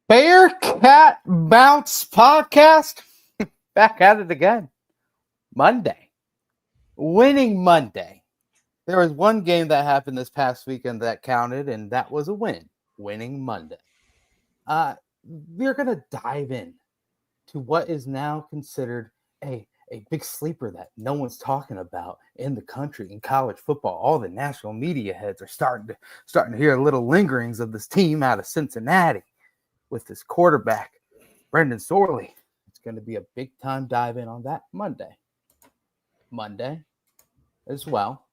Bearcat Bounce Podcast. Back at it again. Monday. Winning Monday. There was one game that happened this past weekend that counted, and that was a win. Winning Monday. We're going to dive in to what is now considered a big sleeper that no one's talking about in the country in college football. All the national media heads are starting to hear little lingerings of this team out of Cincinnati with this quarterback, Brendan Sorley. It's going to be a big time dive in on that Monday as well,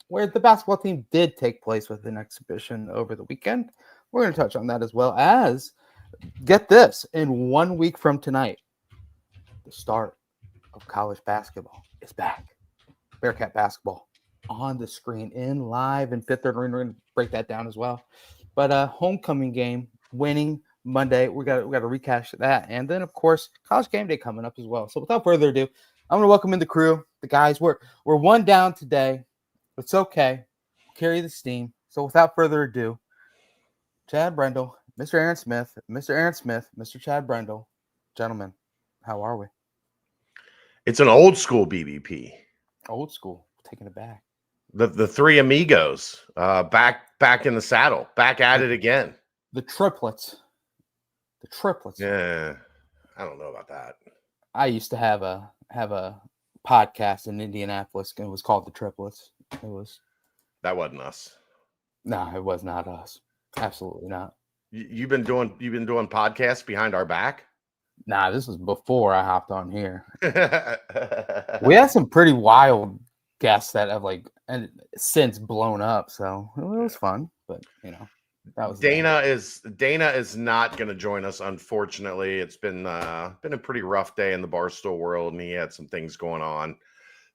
where the basketball team did take place with an exhibition over the weekend. We're going to touch on that as well as, get this, in 1 week from tonight, the start of college basketball is back. Bearcat basketball on the screen in live in Fifth Third. We're going to break that down as well. But homecoming game, winning Monday. We got to recash that, and then of course college game day coming up as well. So without further ado, I'm going to welcome in the crew, the guys. We're one down today. It's okay. Carry the steam. So without further ado, Chad Brendel, Mr. Aaron Smith, Mr. Chad Brendel, gentlemen, how are we? It's an old school BBP. Old school, taking it back. The three amigos, back in the saddle, back at it again. The triplets. Yeah, I don't know about that. I used to have a podcast in Indianapolis, and it was called The Triplets. That wasn't us. No, it was not us. Absolutely not. You've been doing podcasts behind our back? Nah, this was before I hopped on here. We had some pretty wild guests that have and since blown up, so it was fun. But that was Dana is not going to join us, unfortunately. It's been a pretty rough day in the Barstool world, and he had some things going on.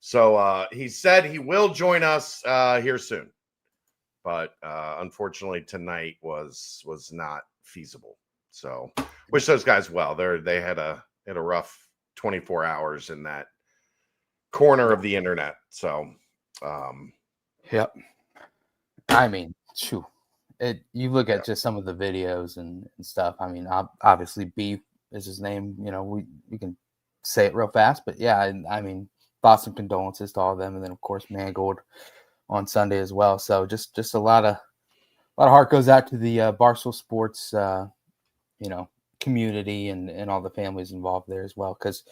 So he said he will join us here soon, but unfortunately tonight was not feasible. So wish those guys well. They had a rough 24 hours in that corner of the internet. So yep. I mean, shoot. You look at just some of the videos and stuff. I mean, obviously Beef is his name. We can say it real fast, but yeah, I mean, thoughts and condolences to all of them, and then of course Mangold on Sunday as well. So just a lot of heart goes out to the Barstool Sports, community and all the families involved there as well. Because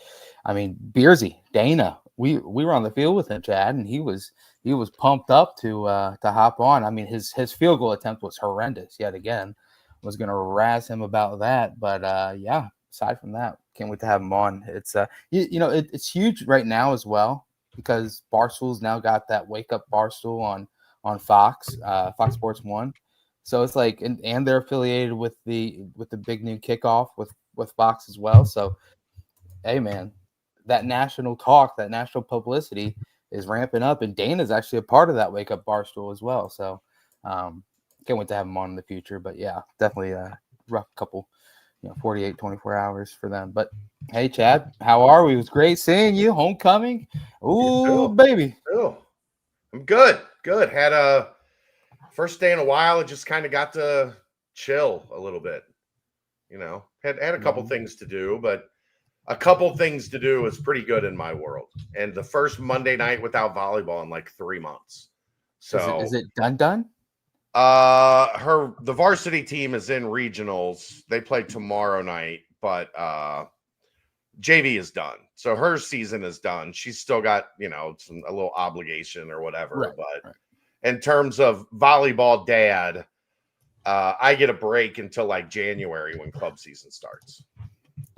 I mean, Beersy, Dana, we were on the field with him, Chad, and he was pumped up to hop on. I mean, his field goal attempt was horrendous yet again. Was going to razz him about that, but yeah. Aside from that, can't wait to have him on. It's it's huge right now as well because Barstool's now got that Wake Up Barstool on Fox Sports 1. So it's like, and they're affiliated with the big new kickoff with Fox as well. So, hey man, that national talk, that national publicity is ramping up, and Dana's actually a part of that Wake Up Barstool as well. So, can't wait to have him on in the future. But yeah, definitely a rough couple, 48, 24 hours for them. But hey, Chad, how are we? It was great seeing you. Homecoming. Ooh, baby. I'm good. Had a first day in a while. It just kind of got to chill a little bit. Had a couple things to do, but a couple things to do is pretty good in my world. And the first Monday night without volleyball in like 3 months. So is it done? The varsity team is in regionals. They play tomorrow night, but JV is done. So her season is done. She's still got, a little obligation or whatever. Right, but right. In terms of volleyball dad, I get a break until like January when club season starts.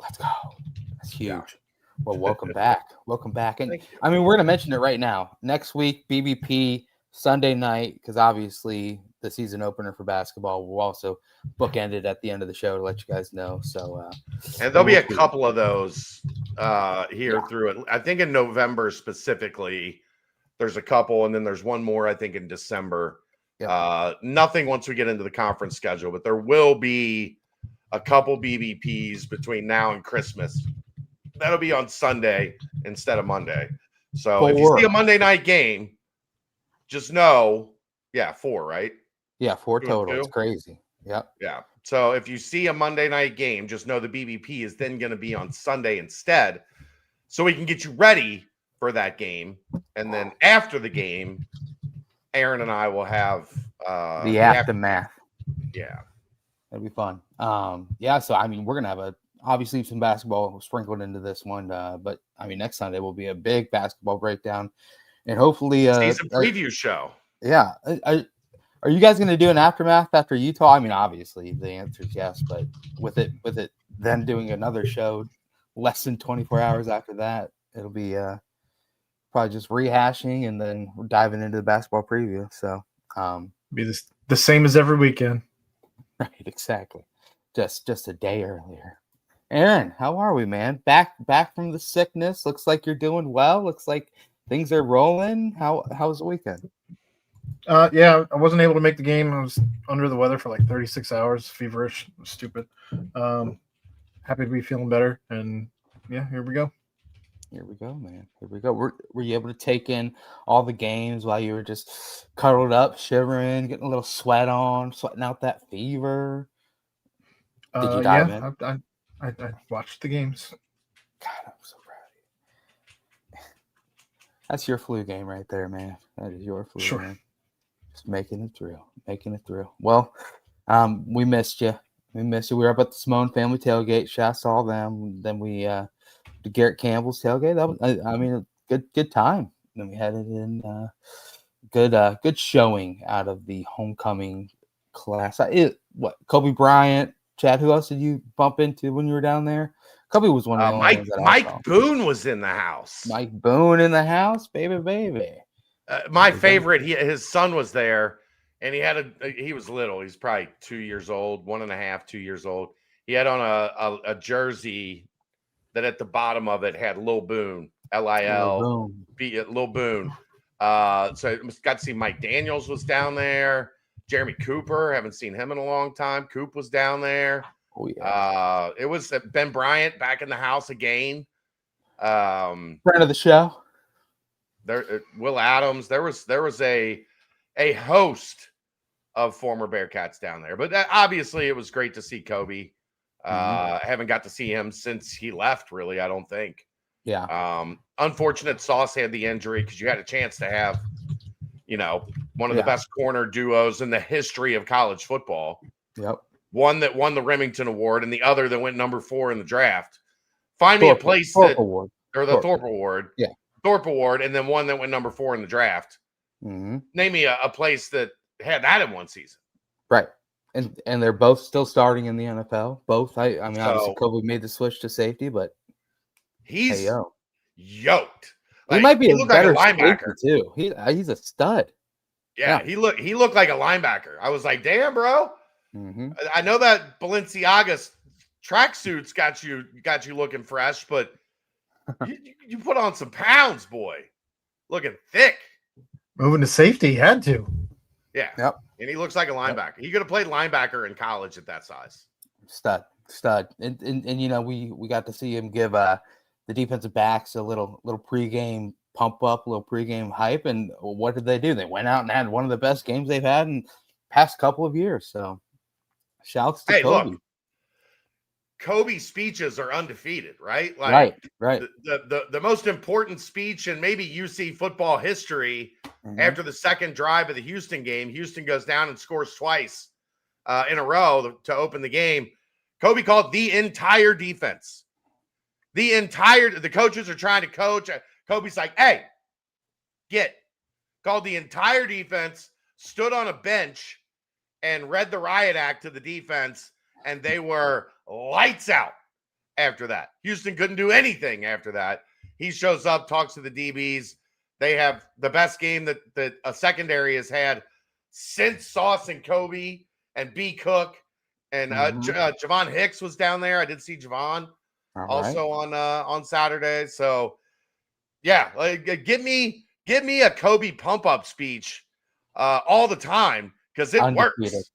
Let's go. That's huge. Yeah. Well, welcome back. And I mean, we're going to mention it right now. Next week, BBP Sunday night, because obviously the season opener for basketball will also bookend it at the end of the show to let you guys know. So, and there'll be a couple of those here through it. I think in November specifically, there's a couple, and then there's one more, I think, in December. Yep. Nothing once we get into the conference schedule, but there will be a couple BBPs between now and Christmas. That'll be on Sunday instead of Monday. So if you see a Monday night game, just know, 4, right? Yeah, 4 total. It's crazy. Yep. Yeah. So if you see a Monday night game, just know the BBP is then going to be on Sunday instead. So we can get you ready for that game. And then after the game, Aaron and I will have The aftermath. Yeah. It'll be fun. Yeah. So I mean, we're gonna have obviously some basketball sprinkled into this one, but I mean, next Sunday will be a big basketball breakdown, and hopefully, season preview show. Yeah. Are you guys gonna do an aftermath after Utah? I mean, obviously the answer is yes, but with it then doing another show less than 24 hours after that, it'll be probably just rehashing and then we're diving into the basketball preview. So be the same as every weekend. Right, exactly. Just a day earlier. Aaron, how are we, man? Back from the sickness. Looks like you're doing well. Looks like things are rolling. How's the weekend? Yeah, I wasn't able to make the game. I was under the weather for like 36 hours, feverish, stupid. Happy to be feeling better, and yeah, here we go. Here we go, man. Here we go. Were you able to take in all the games while you were just cuddled up, shivering, getting a little sweat on, sweating out that fever? Did you dive in? I watched the games. God, I'm so proud of you. That's your flu game right there, man. That is your flu Sure. game. Just making it through. Well, we missed you. We were up at the Simone family tailgate. Shouts to all them. Then we to Garrett Campbell's tailgate. That was, I mean, a good time. Then we had it in good showing out of the homecoming class. Kobe Bryant, Chad, who else did you bump into when you were down there? Kobe was one of the only ones that Mike Boone was in the house. Mike Boone in the house, baby. My favorite, his son was there, and he was little. He's probably 2 years old, 1.5, 2 years old. He had on a jersey that at the bottom of it had Lil Boone, Lil Boone. So got to see Mike Daniels was down there. Jeremy Cooper, haven't seen him in a long time. Coop was down there. Oh yeah. It was Ben Bryant back in the house again. Friend of the show. There, Will Adams. There was a host of former Bearcats down there, but obviously it was great to see Kobe. I haven't got to see him since he left, really. I don't think. Yeah. Unfortunate Sauce had the injury because you had a chance to have, one of the best corner duos in the history of college football. Yep. One that won the Remington Award and the other that went number 4 in the draft. Find me a place Thorpe Award. Yeah. Thorpe Award, and then one that went number 4 in the draft. Mm-hmm. Name me a place that had that in one season. Right. And they're both still starting in the NFL. Both. I mean, obviously Kobe made the switch to safety, but he's yoked. He might be a better linebacker too. He's a stud. Yeah, he looked like a linebacker. I was like, damn, bro. Mm-hmm. I know that Balenciaga's tracksuits got you looking fresh, but you put on some pounds, boy. Looking thick. Moving to safety, he had to. Yeah. Yep. And he looks like a linebacker. He could have played linebacker in college at that size. Stud. And we got to see him give the defensive backs a little pregame pump up, a little pregame hype. And what did they do? They went out and had one of the best games they've had in the past couple of years. So shouts to Kobe. Look, Kobe's speeches are undefeated, right? Like, right. The most important speech in maybe UC football history after the second drive of the Houston game. Houston goes down and scores twice in a row to open the game. Kobe called the entire defense. The coaches are trying to coach. Kobe's like, hey, called the entire defense, stood on a bench, and read the riot act to the defense, and they were lights out after that. Houston couldn't do anything after that. He shows up, talks to the DBs. They have the best game that a secondary has had since Sauce and Kobe and B. Cook. And Javon Hicks was down there. I did see Javon also on Saturday. So, yeah, give me a Kobe pump-up speech all the time because it works.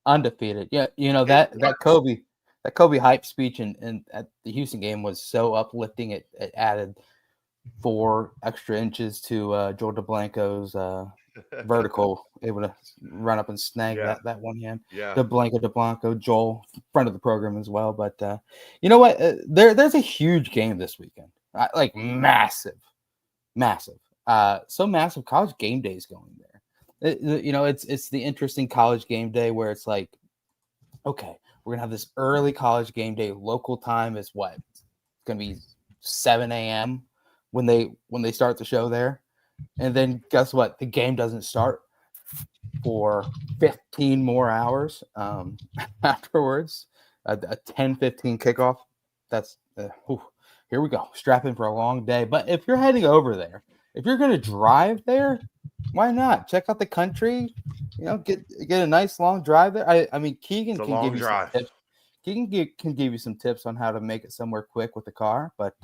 Undefeated. Yeah, that Kobe hype speech and at the Houston game was so uplifting. It added 4 extra inches to Jordan Blanco's vertical, able to run up and snag that one hand. Yeah. De Blanco, Joel, friend of the program as well. But you know what? There's a huge game this weekend, like massive. So massive. College game day is going there. It's the interesting college game day where it's like, okay, we're gonna have this early college game day. Local time is what? It's gonna be 7 a.m. when they start the show there. And then guess what? The game doesn't start for 15 more hours afterwards. A 10-15 kickoff. That's here we go. Strap in for a long day. But if you're heading over there, if you're going to drive there, why not? Check out the country. Get a nice long drive there. I mean, Keegan can give you some tips. Keegan can give you some tips on how to make it somewhere quick with the car. But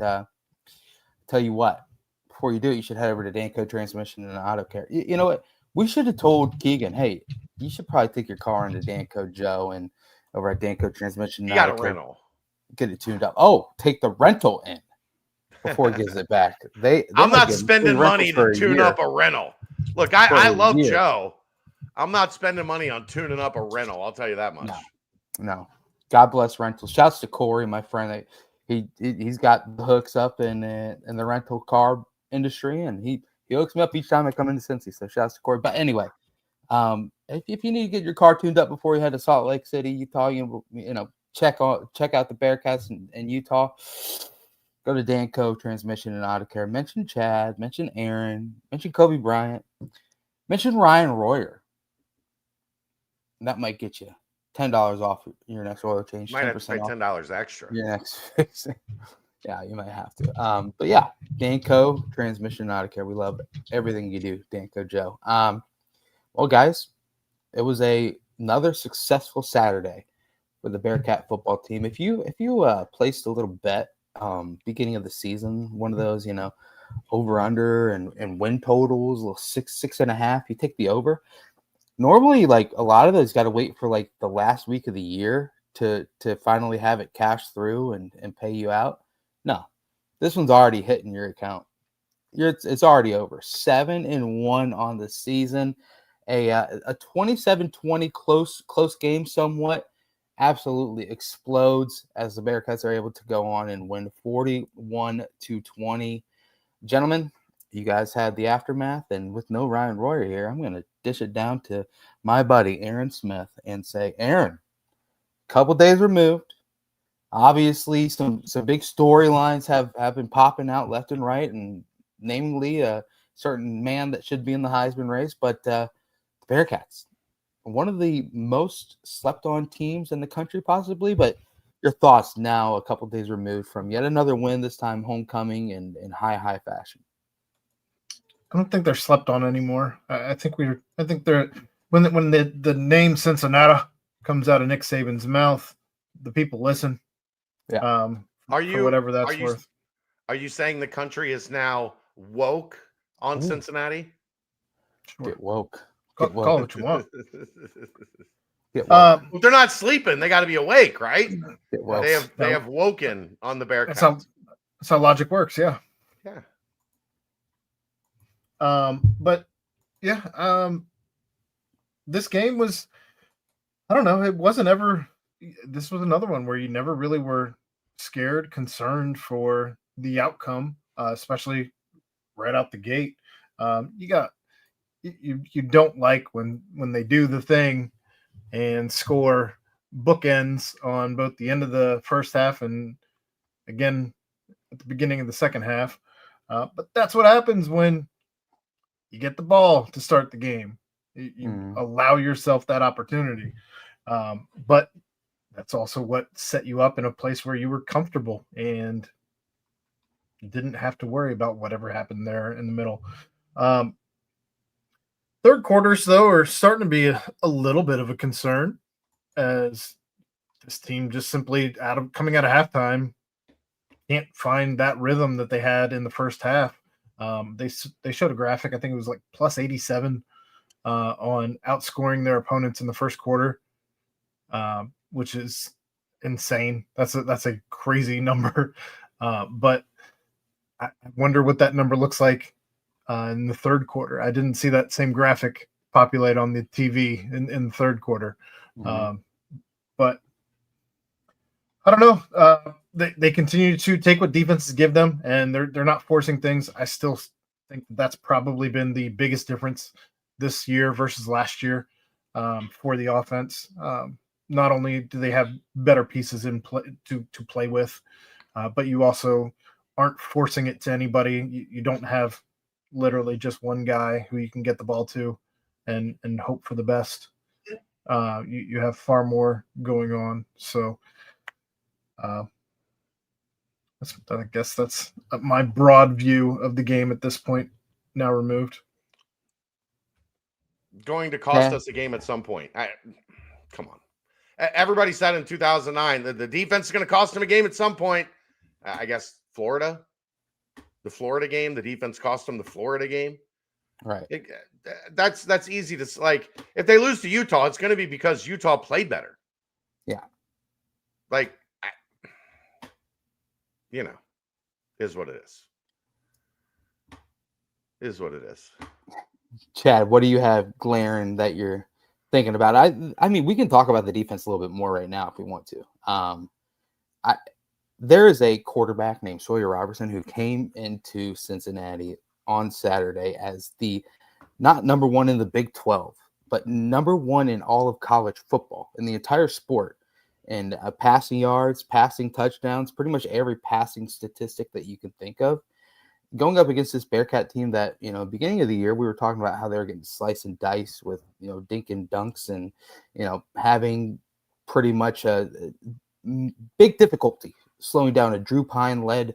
tell you what. Before you do it, you should head over to Danco Transmission and Auto Care. You know what? We should have told Keegan, hey, you should probably take your car into Danco Joe and over at Danco Transmission. You got a rental. Get it tuned up. Oh, take the rental in before he gives it back. I'm not spending money to tune up a rental. Look, I love Joe. I'm not spending money on tuning up a rental. I'll tell you that much. No. God bless rentals. Shouts to Corey, my friend. He's got the hooks up in the rental car industry, and he hooks me up each time I come into Cincy. So shouts to Corey. But anyway, if you need to get your car tuned up before you head to Salt Lake City, Utah, check out the Bearcats in Utah. Go to Danco Transmission and Auto Care. Mention Chad. Mention Aaron. Mention Kobe Bryant. Mention Ryan Royer. That might get you $10 off your next oil change. Might have to pay $10 extra. Your next fixing. Yeah, you might have to. But yeah, Danco Transmission Auto Care. We love everything you do, Danco Joe. Well, guys, it was another successful Saturday for the Bearcat football team. If you placed a little bet beginning of the season, one of those, over under and win totals, a little 6.5, you take the over. Normally, like a lot of those got to wait for like the last week of the year to finally have it cash through and pay you out. No, this one's already hitting your account. It's already over. 7-1 on the season. A 27-20 close game somewhat absolutely explodes as the Bearcats are able to go on and win 41-20. Gentlemen, you guys had the aftermath, and with no Ryan Royer here, I'm going to dish it down to my buddy Aaron Smith and say, Aaron, couple days removed. Obviously, some big storylines have been popping out left and right, and namely a certain man that should be in the Heisman race. But the Bearcats, one of the most slept-on teams in the country, possibly. But your thoughts now, a couple days removed from yet another win, this time homecoming in high fashion. I don't think they're slept on anymore. I think they're when the name Cincinnati comes out of Nick Saban's mouth, the people listen. Yeah. For whatever that's worth. Are you saying the country is now woke on Cincinnati? Sure. Get woke. Call it what you want. They're not sleeping. They got to be awake, right? They have woken on the Bearcats. That's how logic works. Yeah. Yeah. But yeah, this game was, I don't know. It wasn't ever. This was another one where you never really were scared, concerned for the outcome, especially right out the gate. You don't like when they do the thing and score bookends on both the end of the first half and again at the beginning of the second half. But that's what happens when you get the ball to start the game. You allow yourself that opportunity. But that's also what set you up in a place where you were comfortable and you didn't have to worry about whatever happened there in the middle. Third quarters, though, are starting to be a little bit of a concern as this team just simply coming out of halftime can't find that rhythm that they had in the first half. They showed a graphic, I think it was like plus 87 on outscoring their opponents in the first quarter. Which is insane. That's a crazy number. But I wonder what that number looks like in the third quarter. I didn't see that same graphic populate on the TV in the third quarter. Mhm. But I don't know. They continue to take what defenses give them, and they're not forcing things. I still think that's probably been the biggest difference this year versus last year for the offense. Not only do they have better pieces in play to play with, but you also aren't forcing it to anybody. You don't have literally just one guy who you can get the ball to and hope for the best. You have far more going on. So I guess that's my broad view of the game at this point, now removed. Going to cost us a game at some point. Come on. Everybody said in 2009 that the defense is going to cost them a game at some point. I guess Florida, the Florida game, the defense cost them the Florida game. Right. That's easy to like. If they lose to Utah, it's going to be because Utah played better. Yeah. Like, is what it is. Is what it is. Chad, what do you have glaring that you're thinking about? I mean, we can talk about the defense a little bit more right now if we want to. There is a quarterback named Sawyer Robertson who came into Cincinnati on Saturday as the not number one in the Big 12, but number one in all of college football, in the entire sport. And passing yards, passing touchdowns, pretty much every passing statistic that you can think of. Going up against this Bearcat team that, beginning of the year, we were talking about how they were getting sliced and diced with, dink and dunks and, having pretty much a big difficulty slowing down a Drew Pine-led,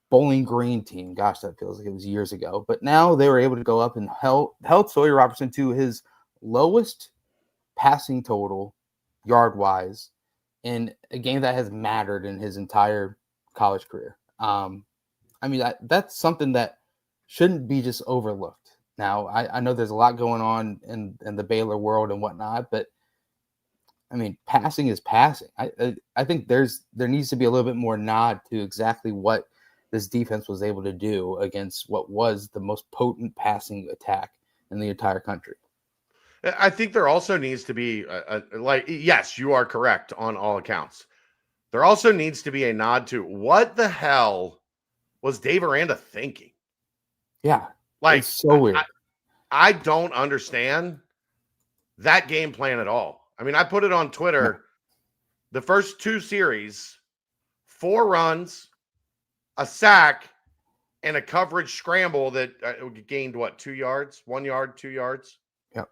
Bowling Green team. Gosh, that feels like it was years ago. But now they were able to go up and held Sawyer Robertson to his lowest passing total yard-wise in a game that has mattered in his entire college career. I mean, that's something that shouldn't be just overlooked. Now, I know there's a lot going on in the Baylor world and whatnot, but I mean, passing is passing. I think there needs to be a little bit more nod to exactly what this defense was able to do against what was the most potent passing attack in the entire country. I think there also needs to be yes, you are correct on all accounts. There also needs to be a nod to what the hell was Dave Aranda thinking? Yeah. Like, it's so weird. I don't understand that game plan at all. I mean, I put it on Twitter. No. The first two series, 4 runs, a sack, and a coverage scramble that gained 2 yards? 1 yard, 2 yards? Yep.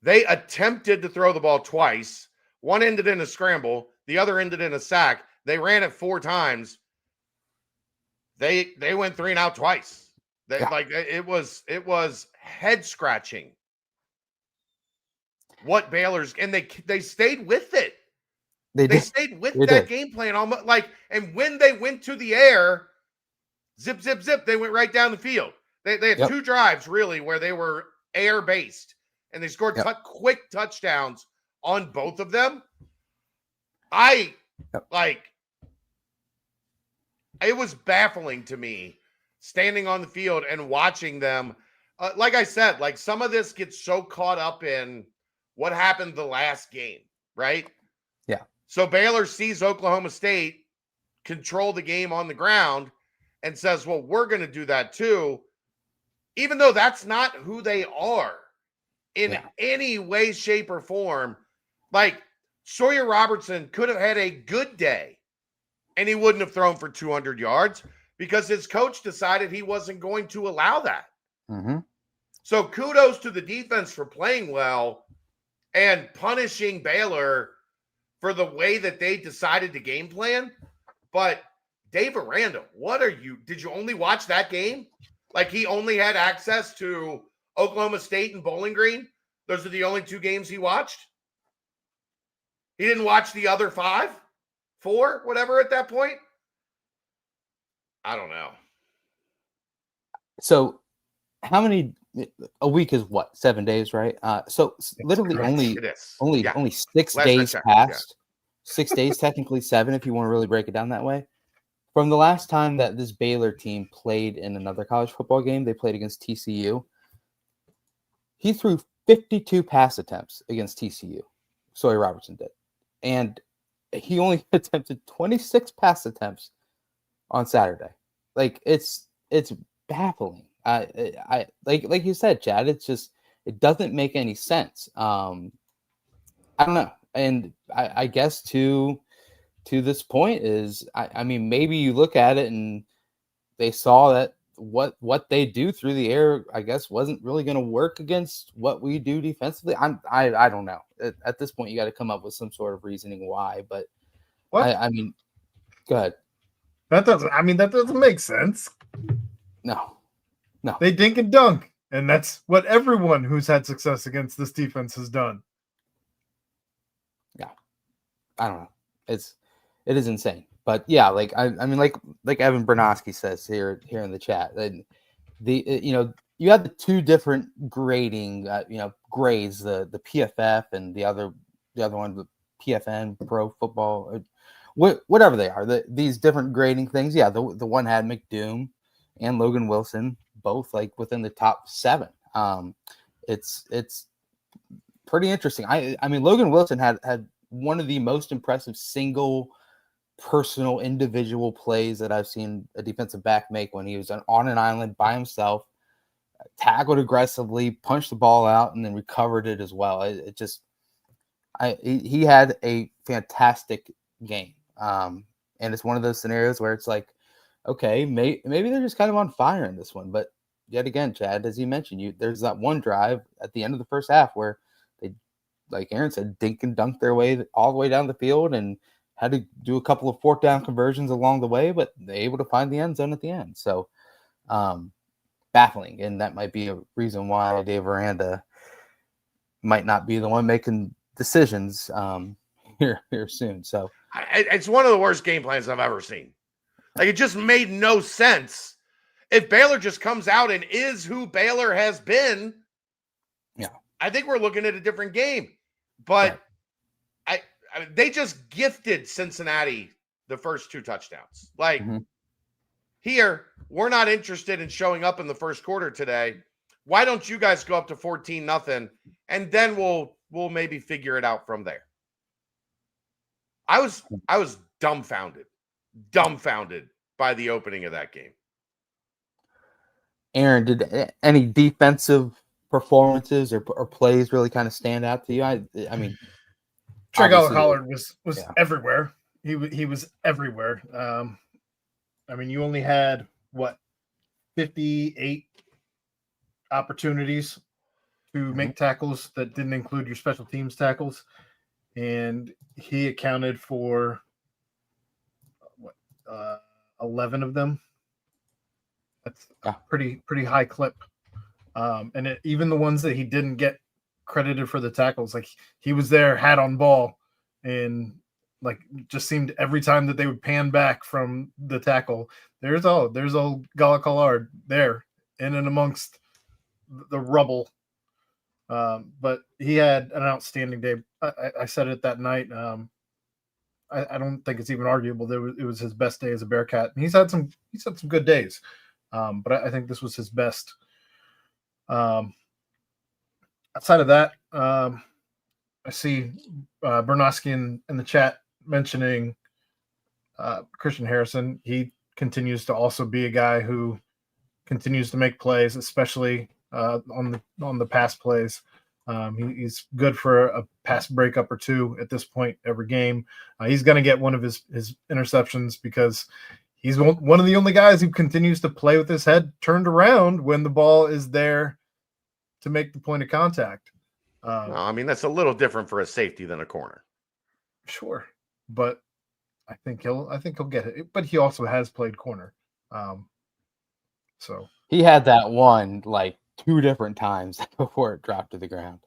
They attempted to throw the ball twice. One ended in a scramble. The other ended in a sack. They ran it 4 times. They went 3 and out twice. It was head scratching. What Baylor's, and they stayed with it. They stayed with that game plan almost and when they went to the air, zip, zip, zip, they went right down the field. They had 2 drives really where they were air based, and they scored quick touchdowns on both of them. It was baffling to me standing on the field and watching them. Like I said, some of this gets so caught up in what happened the last game, right? Yeah. So Baylor sees Oklahoma State control the game on the ground and says, well, we're going to do that too, even though that's not who they are in any way, shape, or form. Like, Sawyer Robertson could have had a good day and he wouldn't have thrown for 200 yards because his coach decided he wasn't going to allow that. Mm-hmm. So kudos to the defense for playing well and punishing Baylor for the way that they decided to game plan. But Dave Aranda, did you only watch that game? Like, he only had access to Oklahoma State and Bowling Green? Those are the only 2 games he watched? He didn't watch the other 5? 4, whatever at that point? I don't know. So how many a week is what? 7 days, right? So literally only 6 days passed. 6 days, technically 7 if you want to really break it down that way. from the last time that this Baylor team played in another college football game, they played against TCU. He threw 52 pass attempts against TCU. Sawyer Robertson did. And he only attempted 26 pass attempts on Saturday. Like it's baffling. I like you said, Chad, it's just it doesn't make any sense. I don't know. And I guess to this point is I mean maybe you look at it and they saw that what they do through the air, I guess, wasn't really going to work against what we do defensively. I don't know. At this point, you got to come up with some sort of reasoning why. But I mean, go ahead. That doesn't make sense. No. They dink and dunk, and that's what everyone who's had success against this defense has done. Yeah, I don't know. It is insane. But yeah, like I mean, like Evan Bernosky says here in the chat, and you had the two different grading, grades, the PFF and the other one, the PFN, Pro Football, whatever they are, these different grading things. Yeah, the one had McDoom and Logan Wilson both like within the top 7. It's pretty interesting. I mean, Logan Wilson had one of the most impressive single personal individual plays that I've seen a defensive back make when he was on an island by himself, tackled aggressively, punched the ball out, and then recovered it as well. He had a fantastic game. And it's one of those scenarios where it's like, okay, maybe they're just kind of on fire in this one. But yet again, Chad, as you mentioned, there's that one drive at the end of the first half where they, like Aaron said, dink and dunk their way all the way down the field and had to do a couple of 4th down conversions along the way, but they're able to find the end zone at the end. So baffling. And that might be a reason why Dave Aranda might not be the one making decisions here soon. So it's one of the worst game plans I've ever seen. Like, it just made no sense. If Baylor just comes out and is who Baylor has been, yeah, I think we're looking at a different game. But right. They just gifted Cincinnati the first 2 touchdowns. Like, here, we're not interested in showing up in the first quarter today. Why don't you guys go up to 14-0, and then we'll maybe figure it out from there. I was dumbfounded by the opening of that game. Aaron, did any defensive performances or plays really kind of stand out to you? I mean, Trey Collard was everywhere. He was everywhere. I mean, you only had 58 opportunities to make tackles that didn't include your special teams tackles, and he accounted for 11 of them. That's a pretty high clip. And even the ones that he didn't get credited for the tackles, like he was there, hat on ball, and like just seemed every time that they would pan back from the tackle, there's old Gala Collard there in and amongst the rubble. But he had an outstanding day. I said it that night. I don't think it's even arguable that it was his best day as a Bearcat. And he's had some good days. But I think this was his best. Outside of that, I see Bernosky in the chat mentioning Christian Harrison. He continues to also be a guy who continues to make plays, especially on the pass plays. He's good for a pass breakup or 2 at this point every game. He's going to get one of his interceptions because he's one of the only guys who continues to play with his head turned around when the ball is there to make the point of contact. No, I mean, that's a little different for a safety than a corner. Sure, but I think he'll get it. But he also has played corner, so he had that one like 2 different times before it dropped to the ground.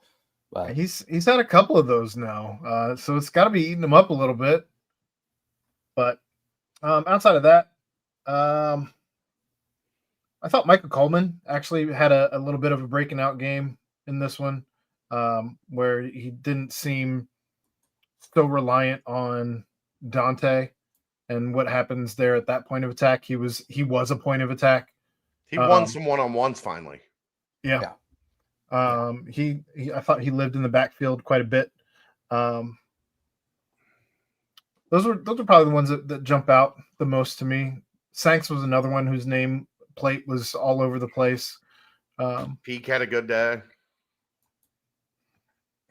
But he's had a couple of those now, so it's got to be eating him up a little bit. But outside of that, I thought Michael Coleman actually had a little bit of a breaking out game in this one, where he didn't seem so reliant on Dante and what happens there at that point of attack. He was a point of attack. He won some one-on-ones finally. Yeah. I thought he lived in the backfield quite a bit. Those are probably the ones that jump out the most to me. Sanks was another one whose name plate was all over the place. Peak had a good day.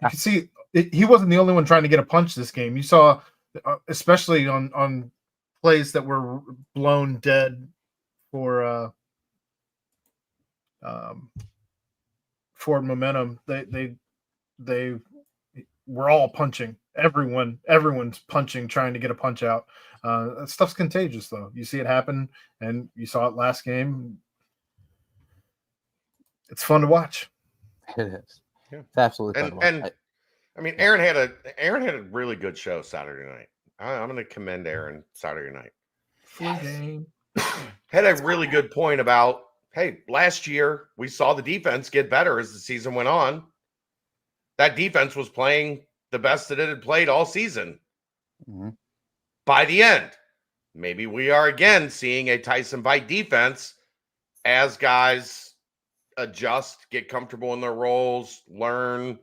You can see he wasn't the only one trying to get a punch this game. You saw, especially on plays that were blown dead for forward momentum. They were all punching. Everyone's punching, trying to get a punch out. That stuff's contagious, though. You see it happen, and you saw it last game. It's fun to watch. It is. Yeah. It's absolutely fun to watch. And I mean, Aaron had a really good show Saturday night. I'm going to commend Aaron Saturday night. Game. Had a really good point about, hey, last year we saw the defense get better as the season went on. That defense was playing the best that it had played all season. Mm-hmm. By the end, maybe we are again seeing a Tyson Vite defense as guys adjust, get comfortable in their roles, learn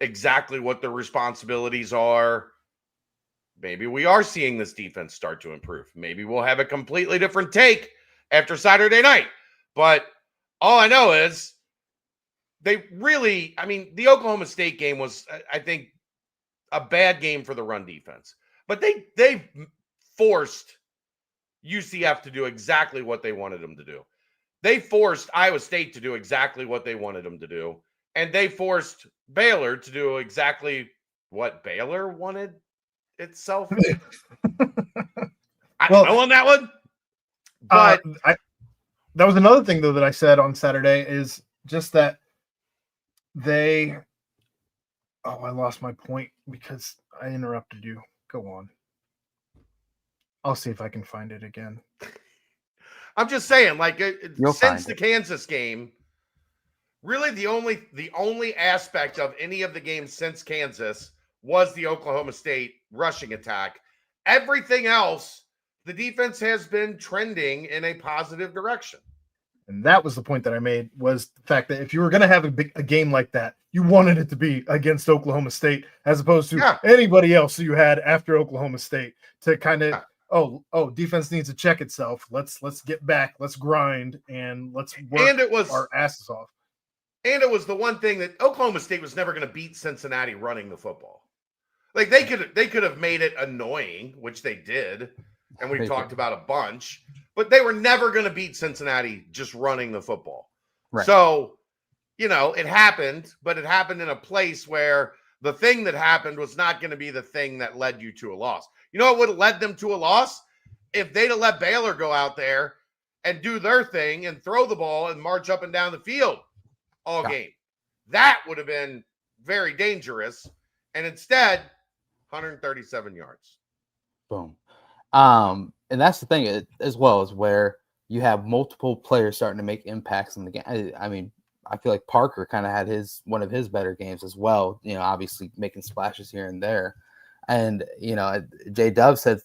exactly what their responsibilities are. Maybe we are seeing this defense start to improve. Maybe we'll have a completely different take after Saturday night. But all I know is the Oklahoma State game was, I think, a bad game for the run defense. But they forced UCF to do exactly what they wanted them to do. They forced Iowa State to do exactly what they wanted them to do. And they forced Baylor to do exactly what Baylor wanted itself. I don't know on that one. But that was another thing, though, that I said on Saturday is just that I lost my point because I interrupted you. Go on. I'll see if I can find it again. I'm just saying, since the Kansas game, really the only aspect of any of the games since Kansas was the Oklahoma State rushing attack. Everything else, the defense has been trending in a positive direction. And that was the point that I made, was the fact that if you were going to have a game like that, you wanted it to be against Oklahoma State as opposed to anybody else you had after Oklahoma State to kind of, defense needs to check itself. Let's get back, let's grind, and let's work our asses off. And it was the one thing that Oklahoma State was never going to beat Cincinnati running the football. Like they could have made it annoying, which they did, and we talked about a bunch. But they were never going to beat Cincinnati just running the football. Right. So, it happened, but it happened in a place where the thing that happened was not going to be the thing that led you to a loss. You know what would have led them to a loss? If they'd have let Baylor go out there and do their thing and throw the ball and march up and down the field all game. That would have been very dangerous. And instead, 137 yards. Boom. And that's the thing as well, is where you have multiple players starting to make impacts in the game. I mean, I feel like Parker kind of had one of his better games as well, obviously making splashes here and there. And, J Dove says,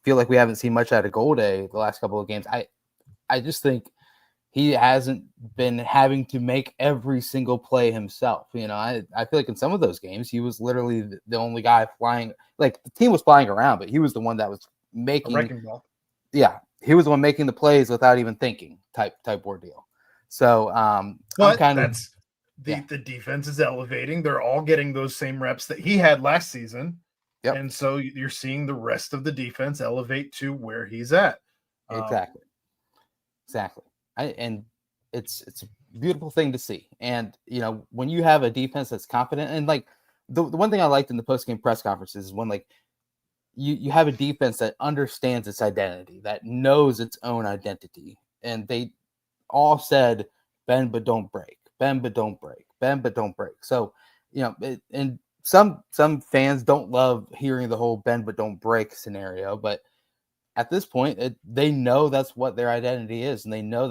feel like we haven't seen much out of Golday the last couple of games. I just think he hasn't been having to make every single play himself. I feel like in some of those games, he was literally the only guy flying. Like, the team was flying around, but he was the one that was making. A wrecking ball. Yeah, he was the one making the plays without even thinking, type ordeal. So, the defense is elevating. They're all getting those same reps that he had last season. Yep. And so you're seeing the rest of the defense elevate to where he's at. Exactly. And it's a beautiful thing to see. And, when you have a defense that's confident, and like the one thing I liked in the post-game press conferences is when you have a defense that understands its identity, that knows its own identity. And they all said, bend but don't break, bend but don't break, bend but don't break. So, and some fans don't love hearing the whole bend but don't break scenario, but at this point, they know that's what their identity is, and they know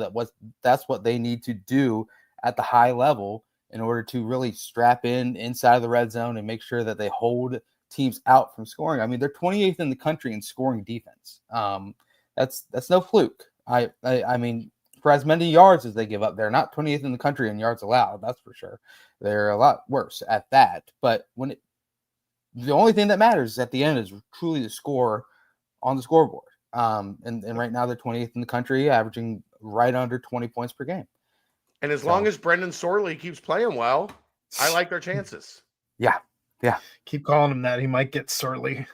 that's what they need to do at the high level in order to really strap inside of the red zone and make sure that they hold teams out from scoring. I mean, they're 28th in the country in scoring defense. That's no fluke. I mean, for as many yards as they give up, they're not 28th in the country in yards allowed. That's for sure. They're a lot worse at that. But the only thing that matters at the end is truly the score on the scoreboard. And right now they're 28th in the country, averaging right under 20 points per game. And as long as Brendan Sorley keeps playing well, I like their chances. Yeah. Keep calling him that. He might get surly.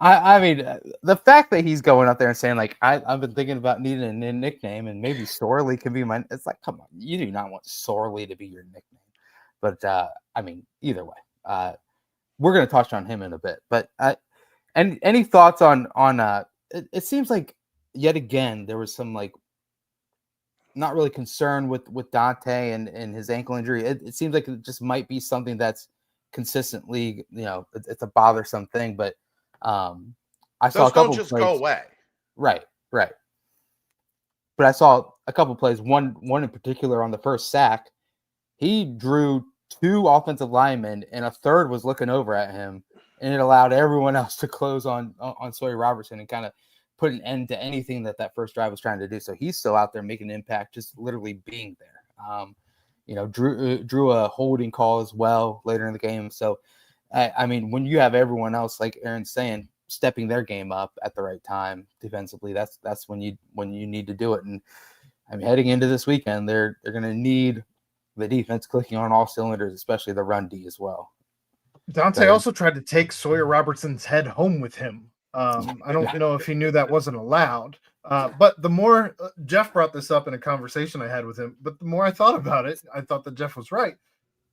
I mean, the fact that he's going up there and saying, like, I've been thinking about needing a nickname, and maybe Sorley can be mine. It's like, come on, you do not want Sorley to be your nickname. But, I mean, either way, we're going to touch on him in a bit. But and any thoughts on it seems like, yet again, there was some, like, not really concern with Dante and his ankle injury. It seems like it just might be something that's consistently, it's a bothersome thing, but I saw a couple don't just plays. go away. Right. But I saw a couple plays. One in particular on the first sack, he drew 2 offensive linemen, and a third was looking over at him, and it allowed everyone else to close on Sawyer Robertson and kind of put an end to anything that first drive was trying to do. So he's still out there making an impact, just literally being there. Drew a holding call as well later in the game. So, I mean, when you have everyone else, like Aaron's saying, stepping their game up at the right time defensively, that's when you need to do it. And I mean, heading into this weekend, they're going to need the defense clicking on all cylinders, especially the run D as well. Dante also tried to take Sawyer Robertson's head home with him. I don't know if he knew that wasn't allowed. But the more Jeff brought this up in a conversation I had with him, but the more I thought about it, I thought that Jeff was right.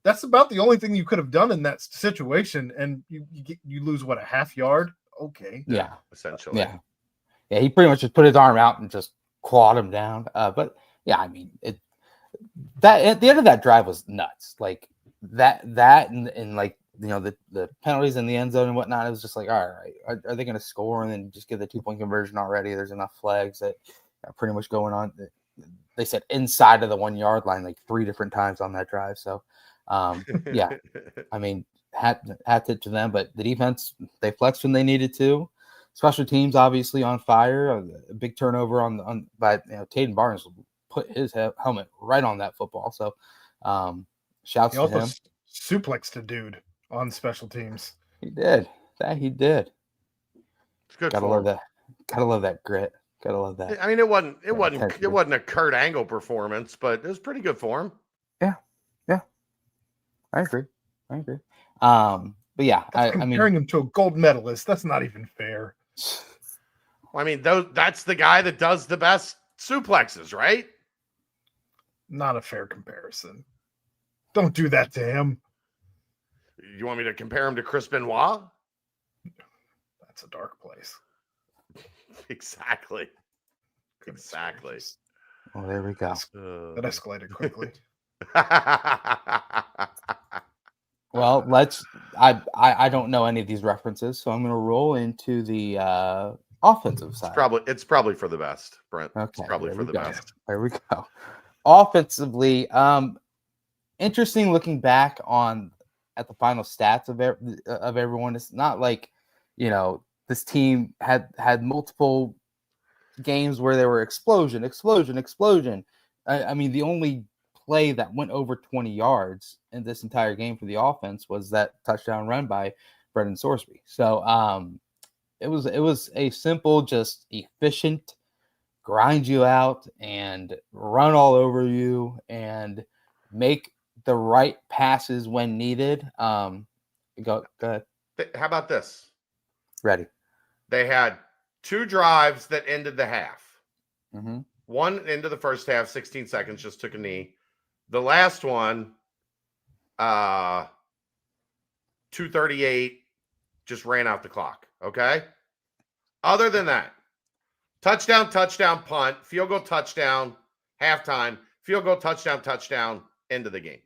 That's about the only thing you could have done in that situation, and you lose a half yard. Okay. Yeah, essentially. Yeah. He pretty much just put his arm out and just clawed him down. But yeah, I mean, that at the end of that drive was nuts. Like that and like, the penalties in the end zone and whatnot. It was just like, all right, are they going to score and then just get the 2-point conversion already? There's enough flags that are pretty much going on. They said inside of the 1 yard line like 3 different times on that drive. So, yeah, I mean, hat tip to them. But the defense, they flexed when they needed to. Special teams obviously on fire. A big turnover by Taden Barnes put his helmet right on that football. So, shouts to him. Suplexed a dude on special teams. He did. He did. It's good. Gotta love that. Gotta love that grit. Gotta love that. I mean, it wasn't a Kurt Angle performance, but it was pretty good for him. Yeah. I agree. But yeah, comparing him to a gold medalist, that's not even fair. I mean, that's the guy that does the best suplexes, right? Not a fair comparison. Don't do that to him. You want me to compare him to Chris Benoit? That's a dark place. Exactly. Oh, there we go. That escalated quickly. Well, I don't know any of these references, so I'm going to roll into the offensive side. It's probably for the best, Brent. Okay, it's probably for the best. There we go. Offensively, interesting looking back at the final stats of everyone. It's not like, this team had multiple games where there were explosion. I mean, the only play that went over 20 yards in this entire game for the offense was that touchdown run by Brendan Sorsby. So it was a simple, just efficient, grind you out and run all over you and make the right passes when needed. Go ahead. How about this? Ready. They had 2 drives that ended the half. Mm-hmm. One into the first half, 16 seconds, just took a knee. The last one, 2:38, just ran out the clock. Okay. Other than that, touchdown, punt, field goal, touchdown, halftime, field goal, touchdown, end of the game.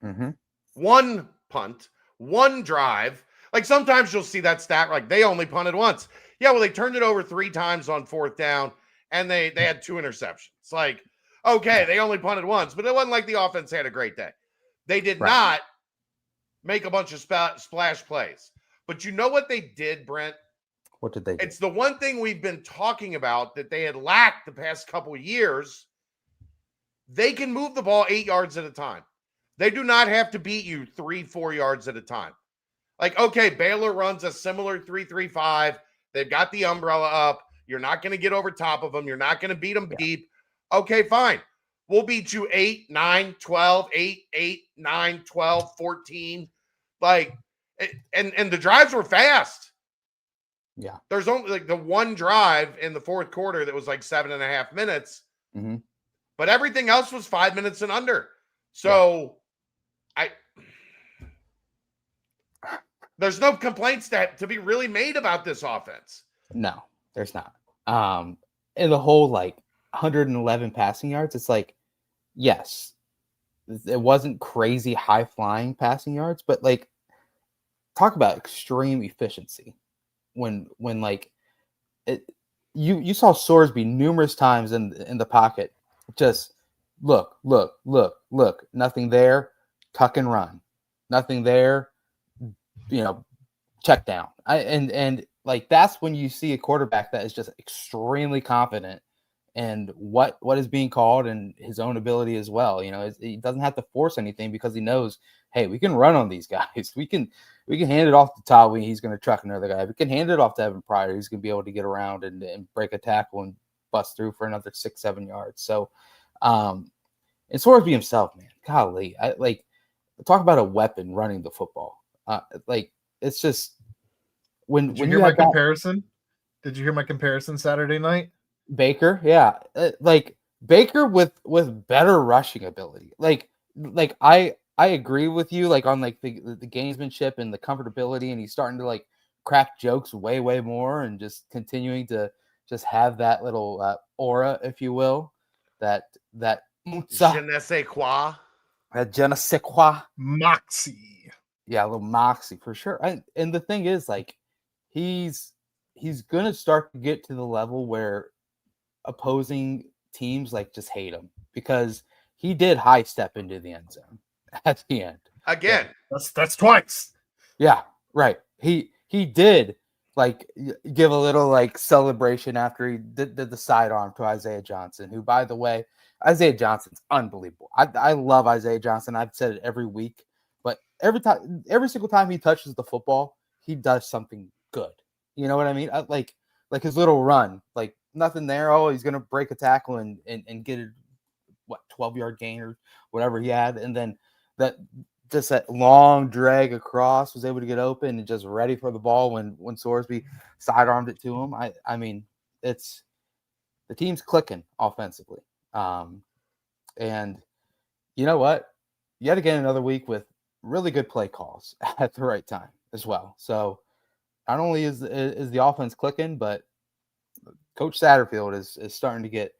Mm-hmm. 1 punt, 1 drive. Like sometimes you'll see that stat, like they only punted once. Yeah, well, they turned it over 3 times on 4th down, and they had 2 interceptions. It's like, okay, they only punted once, but it wasn't like the offense had a great day. They did not make a bunch of splash plays. But you know what they did, Brent? What did they do? It's the one thing we've been talking about that they had lacked the past couple of years. They can move the ball 8 yards at a time. They do not have to beat you 3-4 yards at a time. Like, okay, Baylor runs a similar 3-3-5. They've got the umbrella up. You're not going to get over top of them. You're not going to beat them deep. Okay, fine. We'll beat you 8, 9, 12, 8, 8, 9, 12, 14. Like, and the drives were fast. Yeah. There's only like the one drive in the fourth quarter that was like 7.5 minutes. Mm-hmm. But everything else was 5 minutes and under. So there's no complaints to be really made about this offense. No, there's not. In the whole like 111 passing yards, it's like, yes, it wasn't crazy high flying passing yards, but like, talk about extreme efficiency. When like it, you saw Sorsby numerous times in the pocket, just look, nothing there, tuck and run, nothing there, check down. And like that's when you see a quarterback that is just extremely confident in what is being called and his own ability as well. He doesn't have to force anything because he knows, hey, we can run on these guys. We can hand it off to Tawee. He's going to truck another guy. We can hand it off to Evan Pryor. He's going to be able to get around and break a tackle and bust through for another 6-7 yards. So, and Sorsby himself, man, golly, talk about a weapon running the football. It's just when Did you hear my comparison? Did you hear my comparison Saturday night? Baker, yeah, Baker with better rushing ability. I agree with you, like on like the gamesmanship and the comfortability, and he's starting to like crack jokes way more, and just continuing to just have that little aura, if you will, that je ne sais quoi, that je ne sais quoi, moxie. Yeah, a little moxie for sure. And the thing is, like, he's gonna start to get to the level where opposing teams like just hate him, because he did high step into the end zone at the end. Again. Yeah. That's twice. Yeah, right. He did like give a little like celebration after he did the sidearm to Isaiah Johnson, who, by the way, Isaiah Johnson's unbelievable. I love Isaiah Johnson. I've said it every week, but every single time he touches the football, he does something good. You know what I mean? Like his little run, like nothing there. Oh, he's gonna break a tackle and get a 12-yard gain or whatever he had, and then that long drag across, was able to get open and just ready for the ball when Sorsby sidearmed it to him. I mean, it's the team's clicking offensively. And you know what? Yet again, another week with really good play calls at the right time as well. So not only is the offense clicking, but Coach Satterfield is starting to get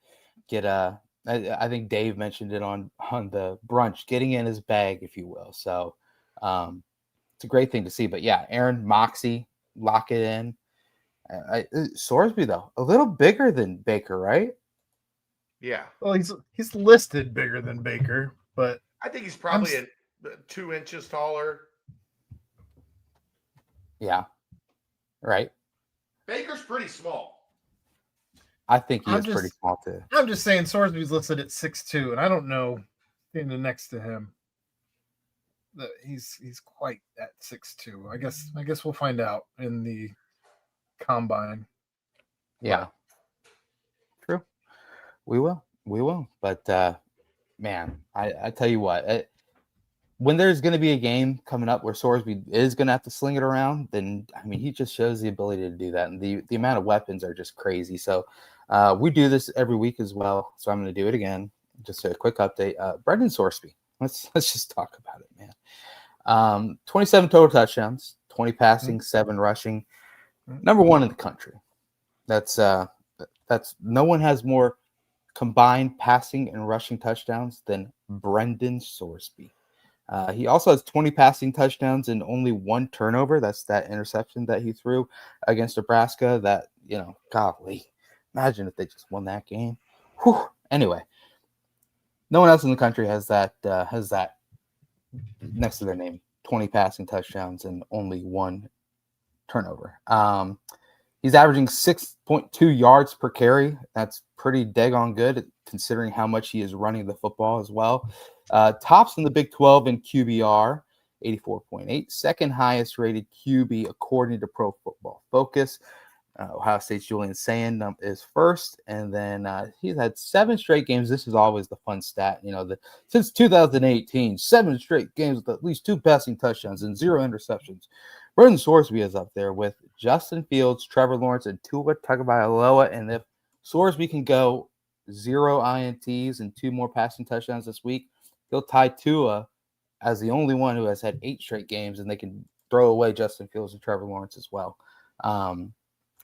I think Dave mentioned it on the brunch, getting in his bag, if you will. So it's a great thing to see. But yeah, Aaron, moxie, lock it in. Sorsby, though, a little bigger than Baker, right? Yeah. Well, he's listed bigger than Baker, but I think he's probably 2 inches taller. Yeah. Right. Baker's pretty small. I think he is pretty small too. I'm just saying Sorsby's listed at 6'2", and I don't know standing next to him that he's quite at 6'2". I guess we'll find out in the combine. Yeah. True. We will. But man, I tell you what, when there's going to be a game coming up where Sorsby is going to have to sling it around, then I mean, he just shows the ability to do that, and the amount of weapons are just crazy. So we do this every week as well. So I'm going to do it again. Just a quick update. Brendan Sorsby. Let's just talk about it, man. 27 total touchdowns, 20 passing, 7 rushing. Number 1 in the country. That's no one has more combined passing and rushing touchdowns than Brendan Sorsby. He also has 20 passing touchdowns and only 1 turnover. That's that interception that he threw against Nebraska. That, golly, imagine if they just won that game. Whew. Anyway, no one else in the country has that next to their name 20 passing touchdowns and only 1 turnover. He's averaging 6.2 yards per carry. That's pretty daggone good considering how much he is running the football as well. Tops in the Big 12 in QBR, 84.8. Second highest rated QB according to Pro Football Focus. Ohio State's Julian Sand is first, and then he's had 7 straight games. This is always the fun stat, since 2018, 7 straight games with at least 2 passing touchdowns and 0 interceptions. Brendan Sorsby is up there with Justin Fields, Trevor Lawrence, and Tua Tagovailoa. And if Sorsby can go 0 INTs and 2 more passing touchdowns this week, he'll tie Tua as the only one who has had 8 straight games, and they can throw away Justin Fields and Trevor Lawrence as well.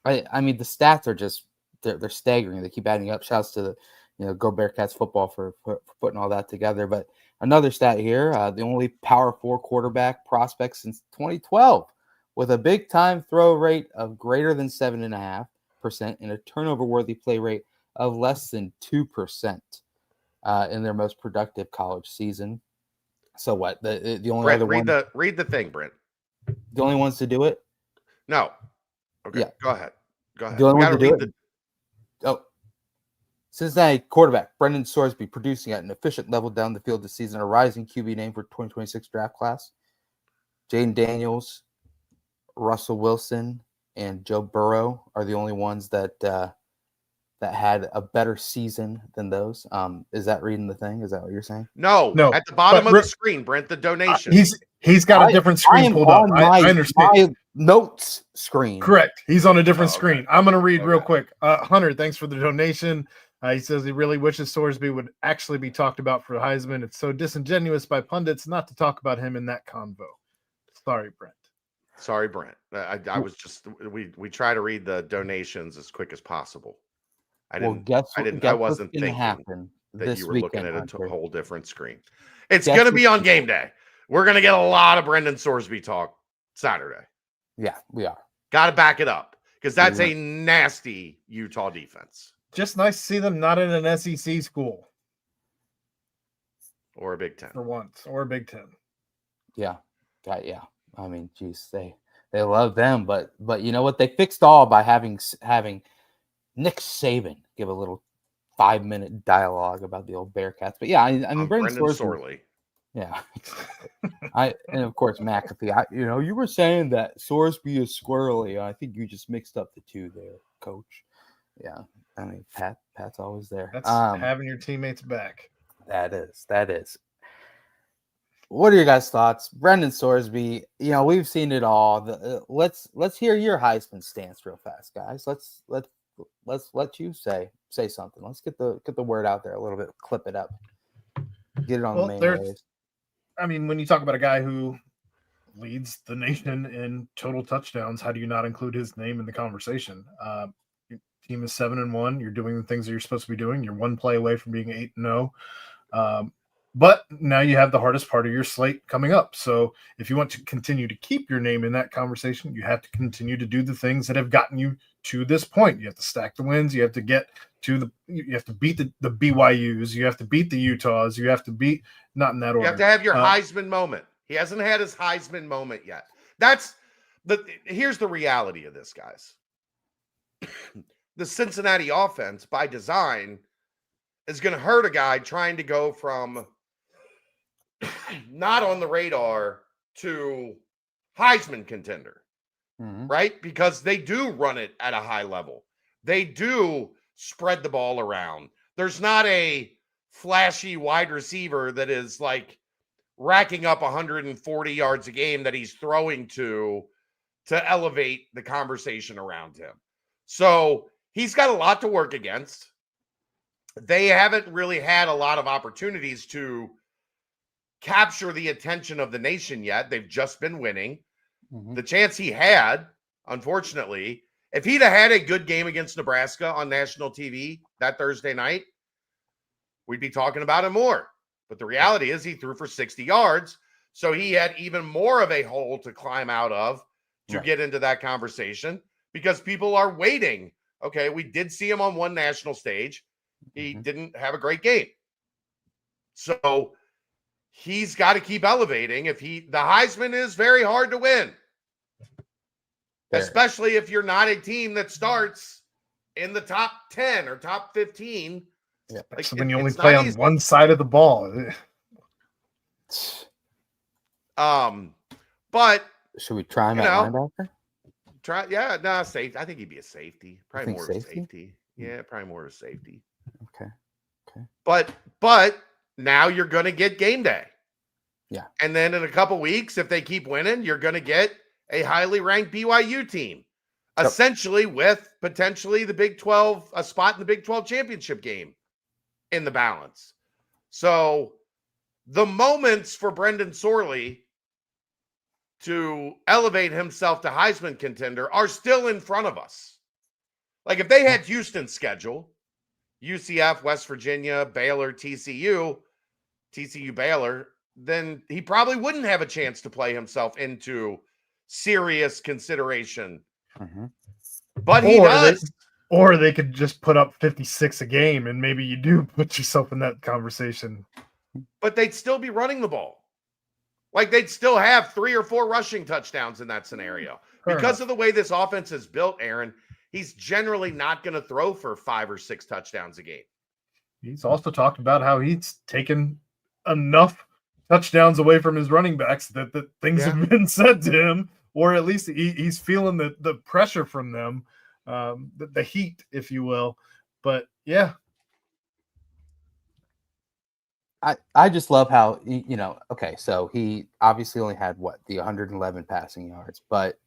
I mean, the stats are just they're staggering. They keep adding up. Shouts to the Go Bearcats football for putting all that together. But another stat here: the only Power 4 quarterback prospect since 2012 with a big time throw rate of greater than 7.5% and a turnover worthy play rate of less than 2% in their most productive college season. So what? The only Brent, other read the thing, Brent. The only ones to do it? No. Okay. Yeah. Go ahead. The only one to do it. Cincinnati quarterback Brendan Sorsby producing at an efficient level down the field this season. A rising QB name for 2026 draft class. Jaden Daniels, Russell Wilson, and Joe Burrow are the only ones that had a better season than those. Is that reading the thing? Is that what you're saying? No. At the bottom of the screen, Brent, the donation. He's got a different screen pulled up. I understand. My notes screen. Correct. He's on a different screen. I'm going to read real quick. Hunter, thanks for the donation. He says he really wishes Sorsby would actually be talked about for Heisman. It's so disingenuous by pundits not to talk about him in that convo. Sorry, Brent. Sorry, Brent. I was just we try to read the donations as quick as possible. I wasn't thinking that you were looking at a whole different screen. It's going to be on game day. We're going to get a lot of Brendan Sorsby talk Saturday. Yeah, we are. Got to back it up because that's a nasty Utah defense. Just nice to see them not in an SEC school. Or a Big Ten. For once. Or a Big Ten. Yeah. Yeah. I mean, geez, they love them, but you know what? They fixed all by having Nick Saban give a little 5-minute dialogue about the old Bearcats. But yeah, I mean, Brendan Sorsby. Yeah. And of course McAfee. You were saying that Sorsby is squirrely. I think you just mixed up the two there, Coach. Yeah. I mean, Pat's always there. That's having your teammates back. That is. What are your guys' thoughts? Brendan Sorsby, we've seen it all. Let's hear your Heisman stance real fast, guys. Let's let you say something. Let's get the word out there a little bit. Clip it up. Get it on the main waves. I mean, when you talk about a guy who leads the nation in total touchdowns, how do you not include his name in the conversation? Your team is 7-1. You're doing the things that you're supposed to be doing. You're 1 play away from being 8-0. But now you have the hardest part of your slate coming up. So if you want to continue to keep your name in that conversation, you have to continue to do the things that have gotten you to this point. You have to stack the wins. You have to get to you have to beat the BYUs. You have to beat the Utahs. You have to beat, not in that order. You have to have your Heisman moment. He hasn't had his Heisman moment yet. Here's the reality of this, guys. The Cincinnati offense, by design, is going to hurt a guy trying to go from not on the radar to Heisman contender, right? Because they do run it at a high level. They do spread the ball around. There's not a flashy wide receiver that is like racking up 140 yards a game that he's throwing to elevate the conversation around him. So he's got a lot to work against. They haven't really had a lot of opportunities to capture the attention of the nation yet. They've just been winning. The chance he had, unfortunately, if he'd have had a good game against Nebraska on national TV that Thursday night, we'd be talking about him more. But the reality is he threw for 60 yards, so he had even more of a hole to climb out of to get into that conversation because people are waiting. Okay, we did see him on one national stage. He didn't have a great game. So he's got to keep elevating. The Heisman is very hard to win, especially if you're not a team that starts in the top 10 or top 15. Yeah, like, so when you only play on one side of the ball. But should we try him at linebacker? Safety. I think he'd be a safety. Probably more of a safety. Yeah, probably more of a safety. Okay. But now you're going to get game day. Yeah. And then in a couple weeks, if they keep winning, you're going to get a highly ranked BYU team, essentially with potentially the Big 12, a spot in the Big 12 championship game in the balance. So the moments for Brendan Sorley to elevate himself to Heisman contender are still in front of us. Like if they had Houston's schedule, UCF, West Virginia, Baylor, TCU, Baylor, then he probably wouldn't have a chance to play himself into serious consideration. Mm-hmm. But he does. Or they could just put up 56 a game and maybe you do put yourself in that conversation. But they'd still be running the ball. Like they'd still have 3 or 4 rushing touchdowns in that scenario. Because of the way this offense is built, Aaron, he's generally not going to throw for 5 or 6 touchdowns a game. He's also talked about how he's taken enough touchdowns away from his running backs that things have been said to him, or at least he's feeling the pressure from them, the heat, if you will. But yeah. I just love how, okay, so he obviously only had the 111 passing yards, but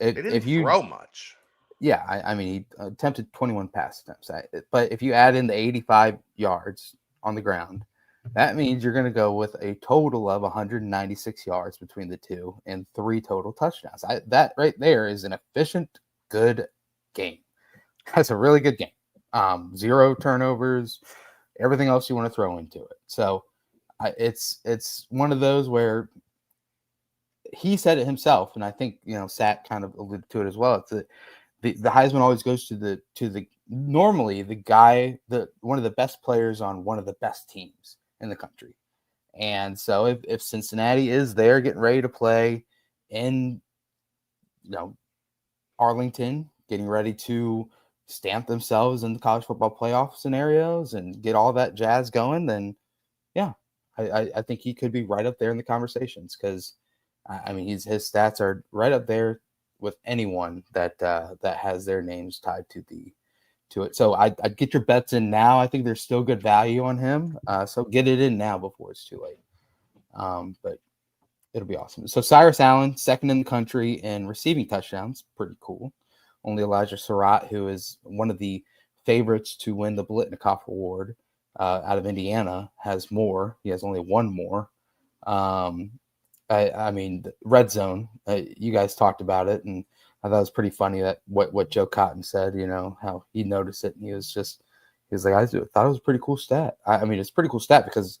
if you throw much. Yeah, I mean, he attempted 21 pass attempts. But if you add in the 85 yards on the ground, that means you're going to go with a total of 196 yards between the two and 3 total touchdowns. That right there is an efficient, good game. That's a really good game. 0 turnovers, everything else you want to throw into it. So it's one of those where he said it himself, and I think Sat kind of alluded to it as well. It's the Heisman always goes to the normally the guy, one of the best players on one of the best teams in the country. And so if Cincinnati is there getting ready to play in Arlington, getting ready to stamp themselves in the college football playoff scenarios and get all that jazz going, then yeah, I think he could be right up there in the conversations, because I mean his stats are right up there with anyone that has their names tied to it. So I'd get your bets in now. I think there's still good value on him. So get it in now before it's too late. But it'll be awesome. So Cyrus Allen, second in the country in receiving touchdowns. Pretty cool. Only Elijah Surratt, who is one of the favorites to win the Blitnikoff Award out of Indiana, has more. He has only 1 more. I mean, the red zone, you guys talked about it, and I thought it was pretty funny that what Joe Cotton said, how he noticed it, and he was like, I thought it was a pretty cool stat. I mean, it's a pretty cool stat because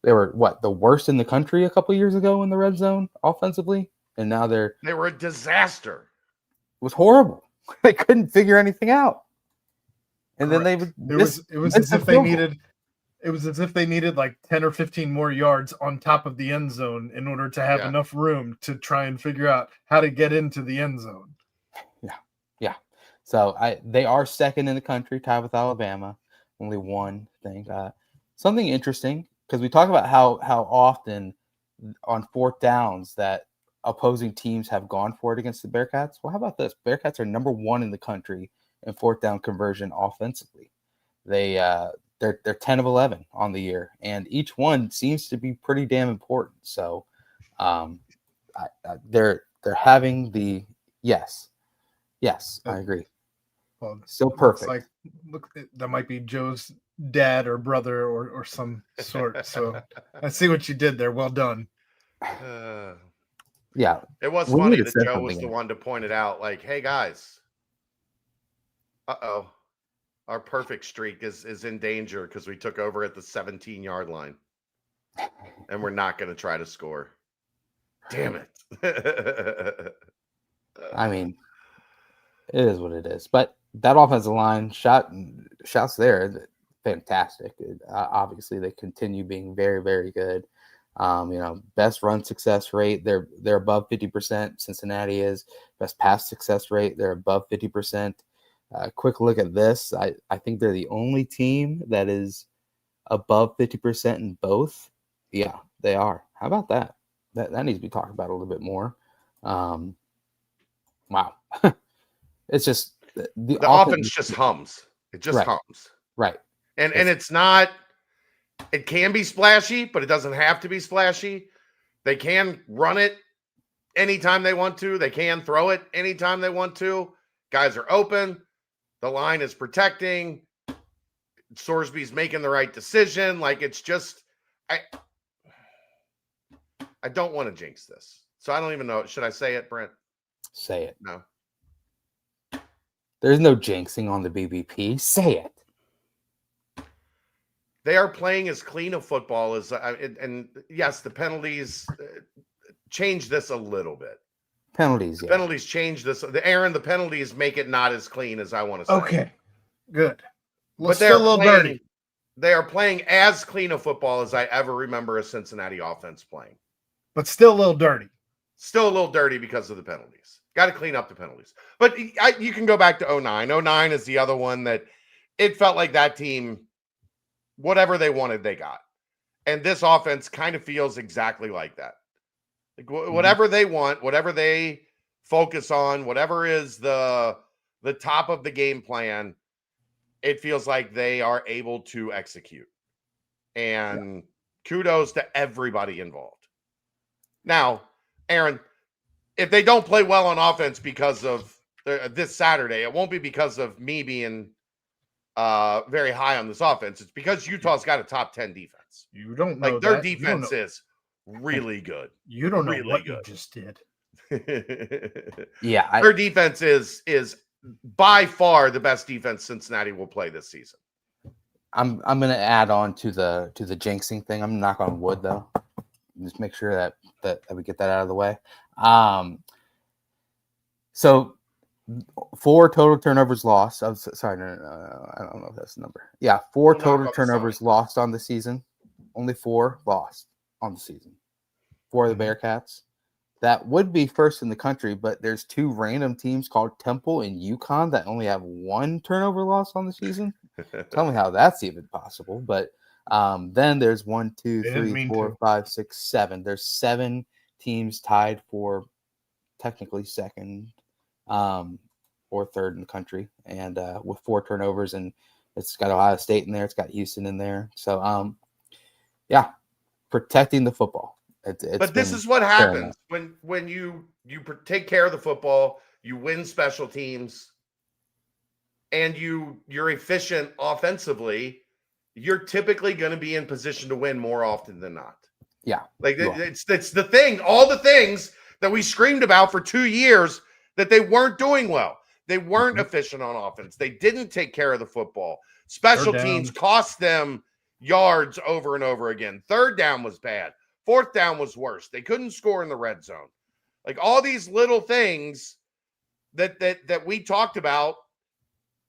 they were the worst in the country a couple years ago in the red zone offensively, and now they were a disaster. It was horrible. They couldn't figure anything out, and Correct. then they would. It was as if they needed. It was as if they needed like 10 or 15 more yards on top of the end zone in order to have enough room to try and figure out how to get into the end zone. Yeah. So they are second in the country, tied with Alabama. Only 1 thing. Something interesting, because we talk about how often on 4th downs that opposing teams have gone for it against the Bearcats. Well, how about this? Bearcats are number 1 in the country in 4th down conversion offensively. They're 10 of 11 on the year, and each one seems to be pretty damn important. So they're having the yes, I agree. Well, still perfect. Look, that might be Joe's dad or brother or some sort. So I see what you did there. Well done. Yeah, it was funny that Joe was the one to point it out. Like, hey guys, our perfect streak is in danger because we took over at the 17-yard line, and we're not going to try to score. Damn it! I mean, it is what it is. But that offensive line shots there, fantastic. Obviously, they continue being very, very good. Best run success rate, they're above 50%. Cincinnati is. Best pass success rate, they're above 50%. Quick look at this. I think they're the only team that is above 50% in both. Yeah, they are. How about that? That needs to be talked about a little bit more. Wow. It's just the offense just hums. It just hums. Right. And it's not, it can be splashy, but it doesn't have to be splashy. They can run it anytime they want to. They can throw it anytime they want to. Guys are open. The line is protecting. Sorsby's making the right decision. Like, it's just, I don't want to jinx this. So I don't even know. Should I say it, Brent? Say it. No. There's no jinxing on the BBP. Say it. They are playing as clean a football as, and yes, the penalties change this a little bit. Penalties change this. The penalties make it not as clean as I want to say. Okay, good. But they're still a little dirty. They are playing as clean a football as I ever remember a Cincinnati offense playing. But still a little dirty. Still a little dirty because of the penalties. Got to clean up the penalties. But you can go back to 09. 09 is the other one that it felt like that team, whatever they wanted, they got. And this offense kind of feels exactly like that. Like whatever they want, whatever they focus on, whatever is the top of the game plan, it feels like they are able to execute. And kudos to everybody involved. Now, Aaron, if they don't play well on offense because of this Saturday, it won't be because of me being very high on this offense. It's because Utah's got a top 10 defense. You don't know their defense is really good. You don't know what you just did. Yeah, their defense is by far the best defense Cincinnati will play this season. I'm gonna add on to the jinxing thing. I'm gonna knock on wood though. Just make sure that we get that out of the way. So 4 total turnovers lost. I'm sorry, no, I don't know if that's the number. Yeah, 4 total turnovers lost on the season. Only 4 lost on the season for the Bearcats. That would be first in the country, but there's 2 random teams called Temple and UConn that only have 1 turnover loss on the season. Tell me how that's even possible. But then there's 1, 2, 3, 4, 5, 6, 7. There's 7 teams tied for technically second or third in the country, and with 4 turnovers, and it's got Ohio State in there, it's got Houston in there. So protecting the football. But this is what happens when you take care of the football, you win special teams, and you're efficient offensively, you're typically going to be in position to win more often than not. Yeah. Like it's the thing, all the things that we screamed about for 2 years that they weren't doing well. They weren't efficient on offense. They didn't take care of the football. Special teams cost them yards over and over again. 3rd down was bad. 4th down was worse. They couldn't score in the red zone. Like all these little things that we talked about,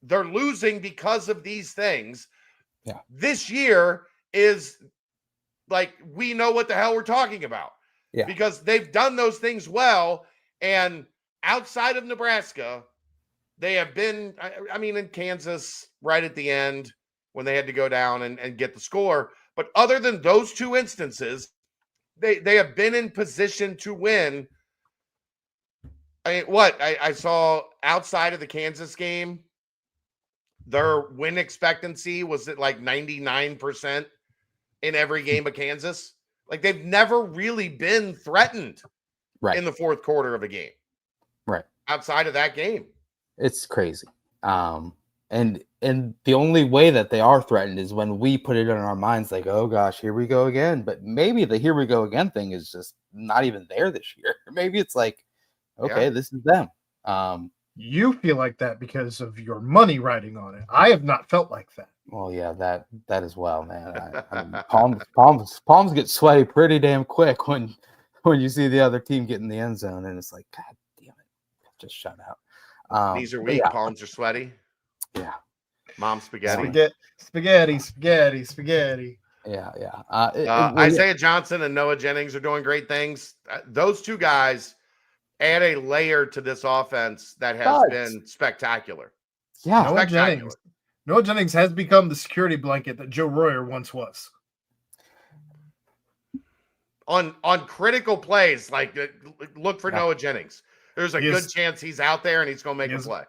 they're losing because of these things. Yeah. This year is like, we know what the hell we're talking about. Yeah. Because they've done those things well. And outside of Nebraska, they have been, I mean, in Kansas right at the end when they had to go down and get the score. But other than those 2 instances, they have been in position to win. I mean, I saw outside of the Kansas game, their win expectancy was at like 99% in every game of Kansas. Like they've never really been threatened in the 4th quarter of a game. Right. Outside of that game. It's crazy. And the only way that they are threatened is when we put it in our minds like, oh gosh, here we go again. But maybe the here we go again thing is just not even there this year. Maybe it's like, okay, this is them. You feel like that because of your money riding on it. I have not felt like that. Well, yeah, that as well, man. I mean, palms get sweaty pretty damn quick when you see the other team get in the end zone, and it's like, God damn it, just shut out. Knees are weak, palms are sweaty. Yeah. Mom spaghetti. Spaghetti. Yeah. Isaiah Johnson and Noah Jennings are doing great things. Those two guys add a layer to this offense that has been spectacular. Yeah. Noah Jennings has become the security blanket that Joe Royer once was. On critical plays, like look for Noah Jennings. There's a good chance he's out there and he's going to make a play.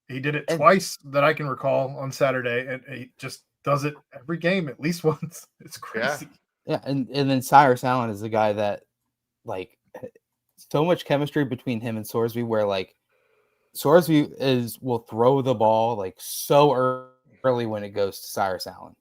He did it twice that I can recall on Saturday, and he just does it every game at least once. It's crazy. Yeah, and then Cyrus Allen is the guy that, like, so much chemistry between him and Sorsby, where like Sorsby will throw the ball like so early when it goes to Cyrus Allen.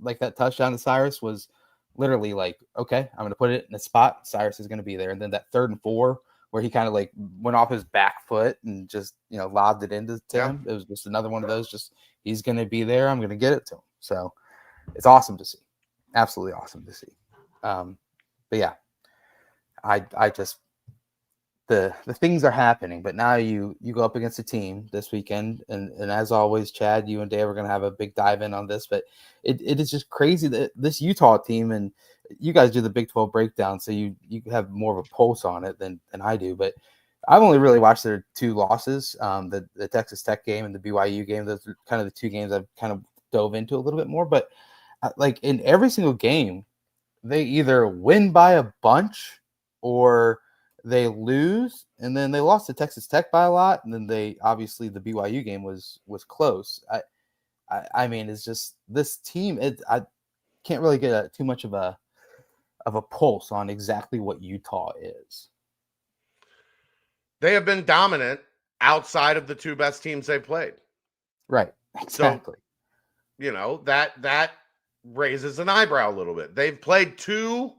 Like that touchdown to Cyrus was literally like, okay, I'm going to put it in a spot. Cyrus is going to be there. And then that 3rd and 4 where he kind of like went off his back foot and just, lobbed it into him. It was just another one of those, just he's going to be there. I'm going to get it to him. So it's awesome to see. Absolutely awesome to see. But yeah, I just, the things are happening, but now you go up against a team this weekend, and as always, Chad, you and Dave are going to have a big dive in on this, but it is just crazy that this Utah team, and you guys do the Big 12 breakdown, so you have more of a pulse on it than I do, but I've only really watched their 2 losses, the Texas Tech game and the BYU game. Those are kind of the 2 games I've kind of dove into a little bit more, but like in every single game, they either win by a bunch or they lose, and then they lost to Texas Tech by a lot, and then the BYU game was close. I mean, it's just this team. I can't really get too much of a pulse on exactly what Utah is. They have been dominant outside of the 2 best teams they played. Right, exactly. So, that raises an eyebrow a little bit. They've played 2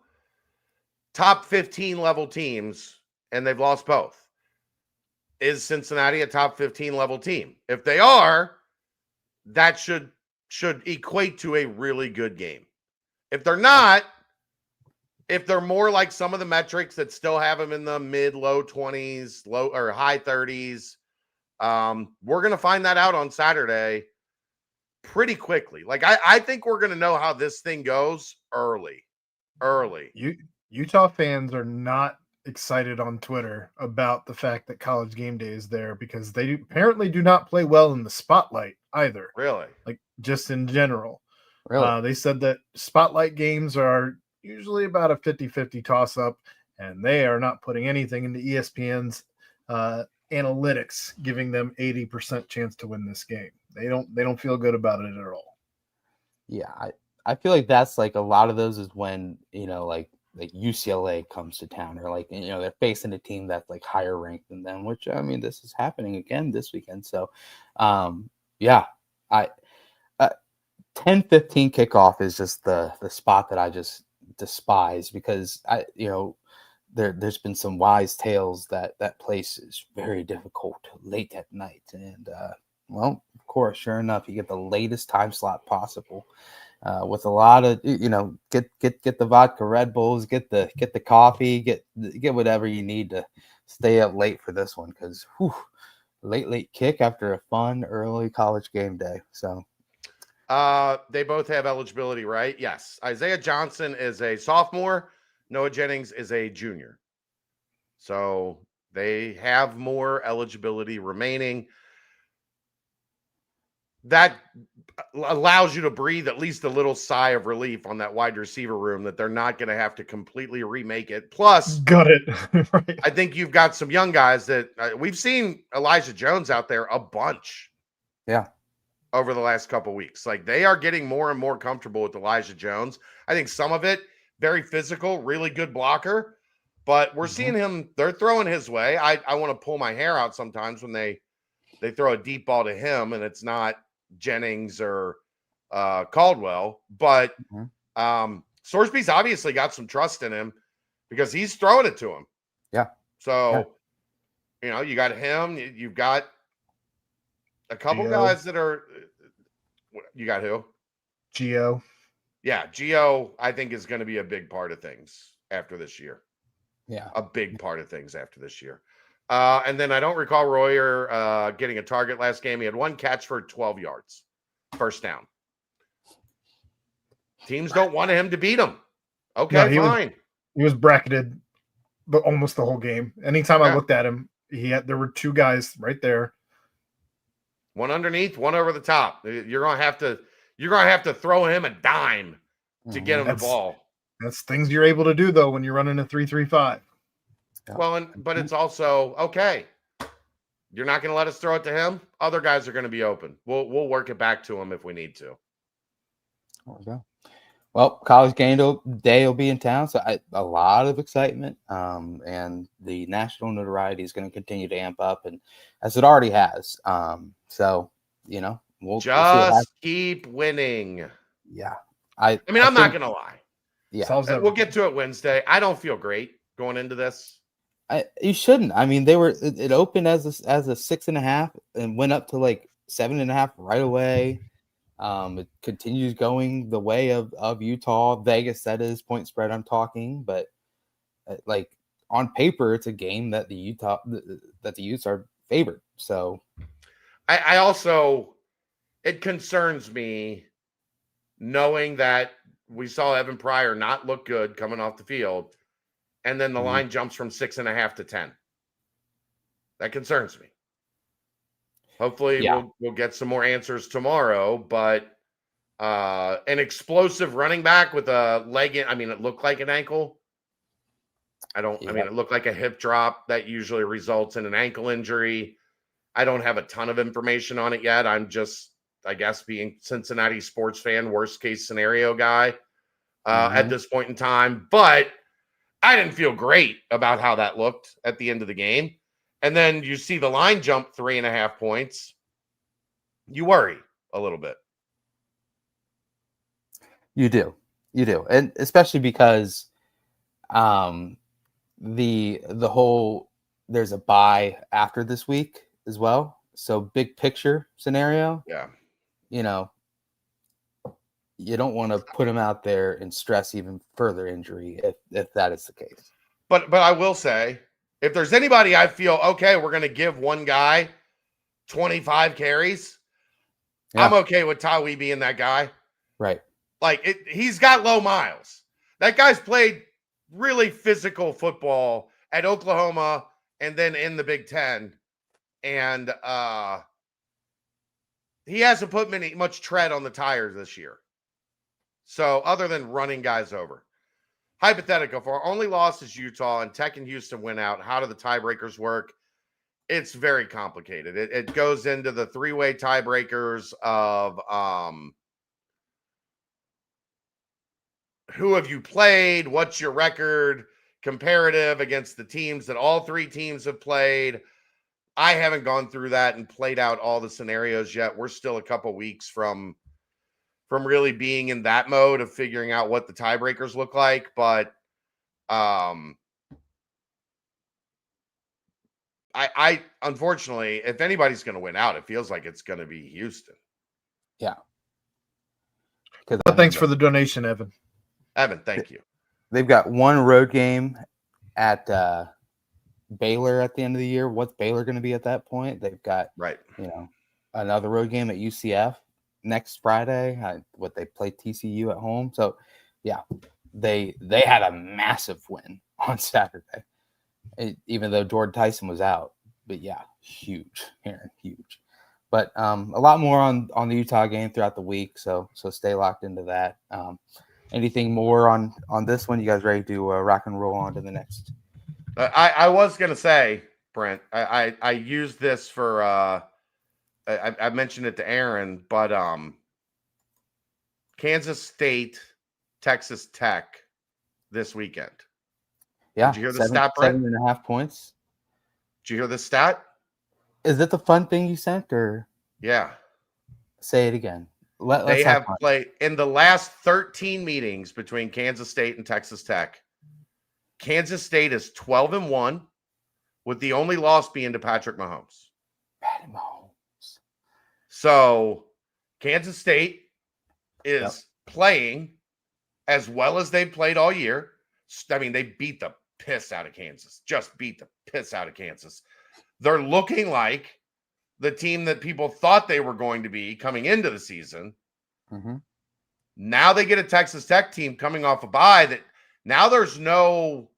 top 15 level teams, and they've lost both. Is Cincinnati a top 15 level team? If they are, that should equate to a really good game. If they're not, if they're more like some of the metrics that still have them in the mid-low 20s, low or high 30s, we're going to find that out on Saturday pretty quickly. Like I think we're going to know how this thing goes early. Utah fans are not excited on Twitter about the fact that College Game Day is there because they apparently do not play well in the spotlight either. Really? Like just in general. Really? They said that spotlight games are usually about a 50-50 toss-up, and they are not putting anything into ESPN's analytics, giving them 80% chance to win this game. They don't feel good about it at all. Yeah, I feel like that's like a lot of those is when, like UCLA comes to town, or like, they're facing a team that's like higher ranked than them, which, I mean, this is happening again this weekend. So, yeah, 10-15 kickoff is just the spot that I just despise, because there's been some wise tales that place is very difficult late at night. And, well, of course, sure enough, you get the latest time slot possible. With a lot of, get the vodka Red Bulls, get the coffee, get whatever you need to stay up late for this one, because late kick after a fun early college game day. So they both have eligibility, right? Yes. Isaiah Johnson is a sophomore. Noah Jennings is a junior. So they have more eligibility remaining. That allows you to breathe at least a little sigh of relief on that wide receiver room, that they're not going to have to completely remake it. Plus, got it. Right. I think you've got some young guys that we've seen Elijah Jones out there a bunch. Yeah. Over the last couple of weeks. Like, they are getting more and more comfortable with Elijah Jones. I think some of it very physical, really good blocker, but we're seeing him, they're throwing his way. I want to pull my hair out sometimes when they throw a deep ball to him and it's not Jennings or Caldwell, but Sorsby's obviously got some trust in him because he's throwing it to him. Yeah. So, you got him, you've got a couple guys that are, you got who? Gio. Yeah, Gio, I think, is going to be a big part of things after this year. Yeah. A big part of things after this year. And then I don't recall Royer getting a target last game. He had 1 catch for 12 yards. First down. Teams don't want him to beat them. Okay, No, fine. He was bracketed, but almost the whole game. Anytime I Yeah. looked at him, there were two guys right there. One underneath, one over the top. You're gonna have to throw him a dime to get him the ball. That's things you're able to do though when you're running a 3-3-5. Well, but it's also okay. You're not going to let us throw it to him. Other guys are going to be open. We'll work it back to him if we need to. There we go. Well, college game day will be in town, so a lot of excitement. And the national notoriety is going to continue to amp up, and as it already has. So we'll just keep winning. Yeah, I mean, I'm not going to lie. Yeah, we'll get to it Wednesday. I don't feel great going into this. You shouldn't. I mean, it opened as a 6.5 and went up to like 7.5 right away. It continues going the way of Utah. Vegas, that is point spread I'm talking, but like on paper, it's a game that the Utes are favored. So I also, it concerns me knowing that we saw Evan Pryor not look good coming off the field, and then the line jumps from 6.5 to 10. That concerns me. Hopefully we'll get some more answers tomorrow, but an explosive running back with a leg in, I mean, it looked like an ankle. I mean, it looked like a hip drop that usually results in an ankle injury. I don't have a ton of information on it yet. I'm just, I guess, being Cincinnati sports fan, worst case scenario guy at this point in time. But I didn't feel great about how that looked at the end of the game. And then you see the line jump 3.5 points. You worry a little bit. You do. And especially because the whole, there's a bye after this week as well. So big picture scenario. Yeah. You don't want to put him out there and stress even further injury if that is the case. But I will say, if there's anybody I feel, okay, we're going to give one guy 25 carries, I'm okay with Tawi being that guy. Right. Like, he's got low miles. That guy's played really physical football at Oklahoma and then in the Big Ten. And he hasn't put much tread on the tires this year. So other than running guys over. Hypothetical, if our only loss is Utah and Tech and Houston win out, how do the tiebreakers work? It's very complicated. It goes into the three-way tiebreakers of who have you played, what's your record, comparative against the teams that all three teams have played. I haven't gone through that and played out all the scenarios yet. We're still a couple weeks from really being in that mode of figuring out what the tiebreakers look like. But I unfortunately, if anybody's going to win out, it feels like it's going to be Houston. Yeah. Thanks for the donation, Evan. Evan, thank you. They've got one road game at Baylor at the end of the year. What's Baylor going to be at that point? They've got another road game at UCF next Friday. They play TCU at home. So yeah, they had a massive win on Saturday, even though Jordan Tyson was out. But yeah, huge, Aaron, huge. But a lot more on the Utah game throughout the week. So stay locked into that. Anything more on this one? You guys ready to rock and roll on to the next? I was going to say, Brent, I used this for I mentioned it to Aaron, but Kansas State, Texas Tech this weekend. Yeah. Did you hear the stat, Brent? 7.5 points. Did you hear the stat? Is it the fun thing you sent, or? Yeah. Say it again. They have played in the last 13 meetings between Kansas State and Texas Tech. Kansas State is 12-1, with the only loss being to Patrick Mahomes. So Kansas State is playing as well as they've played all year. I mean, they beat the piss out of Kansas. Just beat the piss out of Kansas. They're looking like the team that people thought they were going to be coming into the season. Now they get a Texas Tech team coming off a bye that now there's no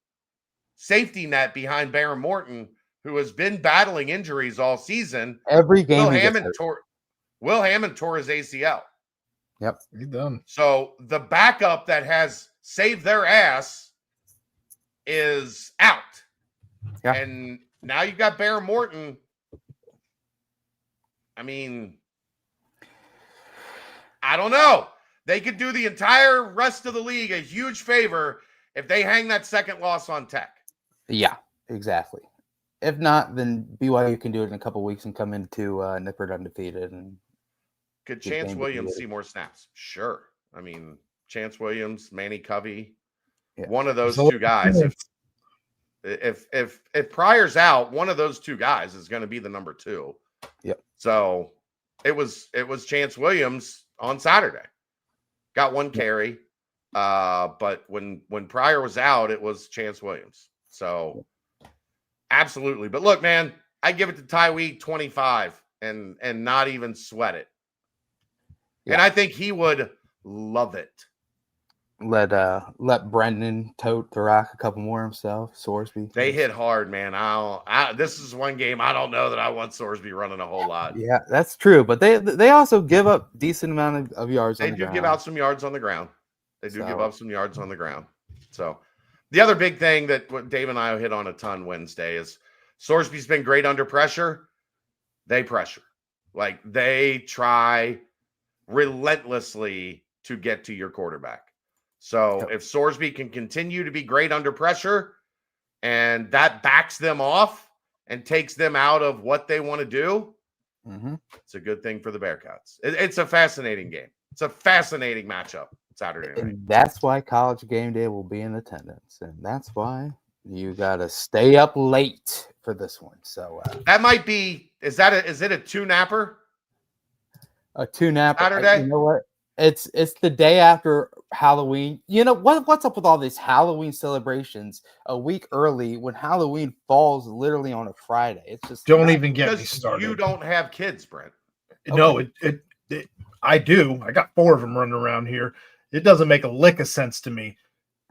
safety net behind Baron Morton, who has been battling injuries all season. Every game he gets hurt. Will Hammond tore his ACL. Yep. He's done. So the backup that has saved their ass is out. Yeah. And now you've got Baron Morton. I mean, I don't know. They could do the entire rest of the league a huge favor if they hang that second loss on Tech. Yeah, exactly. If not, then BYU can do it in a couple weeks and come into Nippert undefeated. And could Chance Williams see more snaps? Sure. I mean, Chance Williams, Manny Covey, one of those two guys. If Pryor's out, one of those two guys is going to be the number 2. Yep. So it was Chance Williams on Saturday. Got one carry. But when Pryor was out, it was Chance Williams. So absolutely. But look, man, I give it to Tyweek 25 and not even sweat it. Yeah. And I think he would love it. Let Brendan tote the rock a couple more himself. Sorsby. They hit hard, man. This is one game I don't know that I want Sorsby running a whole lot. Yeah, that's true. But they also give up decent amount of yards. They do give out some yards on the ground. They do give up some yards on the ground. So the other big thing that Dave and I hit on a ton Wednesday is Sorsby's been great under pressure. They pressure. Like they try relentlessly to get to your quarterback. So if Sorsby can continue to be great under pressure and that backs them off and takes them out of what they want to do, it's a good thing for the Bearcats. It's a fascinating game. It's a fascinating matchup Saturday night. And that's why College Game Day will be in attendance. And that's why you got to stay up late for this one. So that might be, is it a 2-napper? A 2-napper. Saturday? You know what? It's the day after Halloween. You know what's up with all these Halloween celebrations a week early when Halloween falls literally on a Friday? It's just don't even get me started. You don't have kids, Brent. No, it I do. I got 4 of them running around here. It doesn't make a lick of sense to me.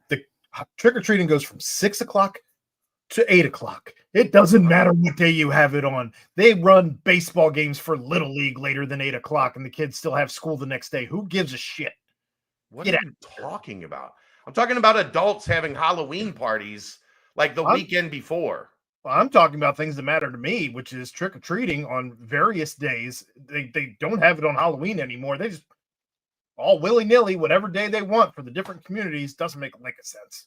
The trick-or-treating goes from 6 o'clock to 8 o'clock. It doesn't matter what day you have it on. They run baseball games for Little League later than 8 o'clock, and the kids still have school the next day. Who gives a shit? What are you talking about? I'm talking about adults having Halloween parties like the weekend before. Well, I'm talking about things that matter to me, which is trick-or-treating on various days. They don't have it on Halloween anymore. They just all willy-nilly, whatever day they want for the different communities. Doesn't make a lick of sense.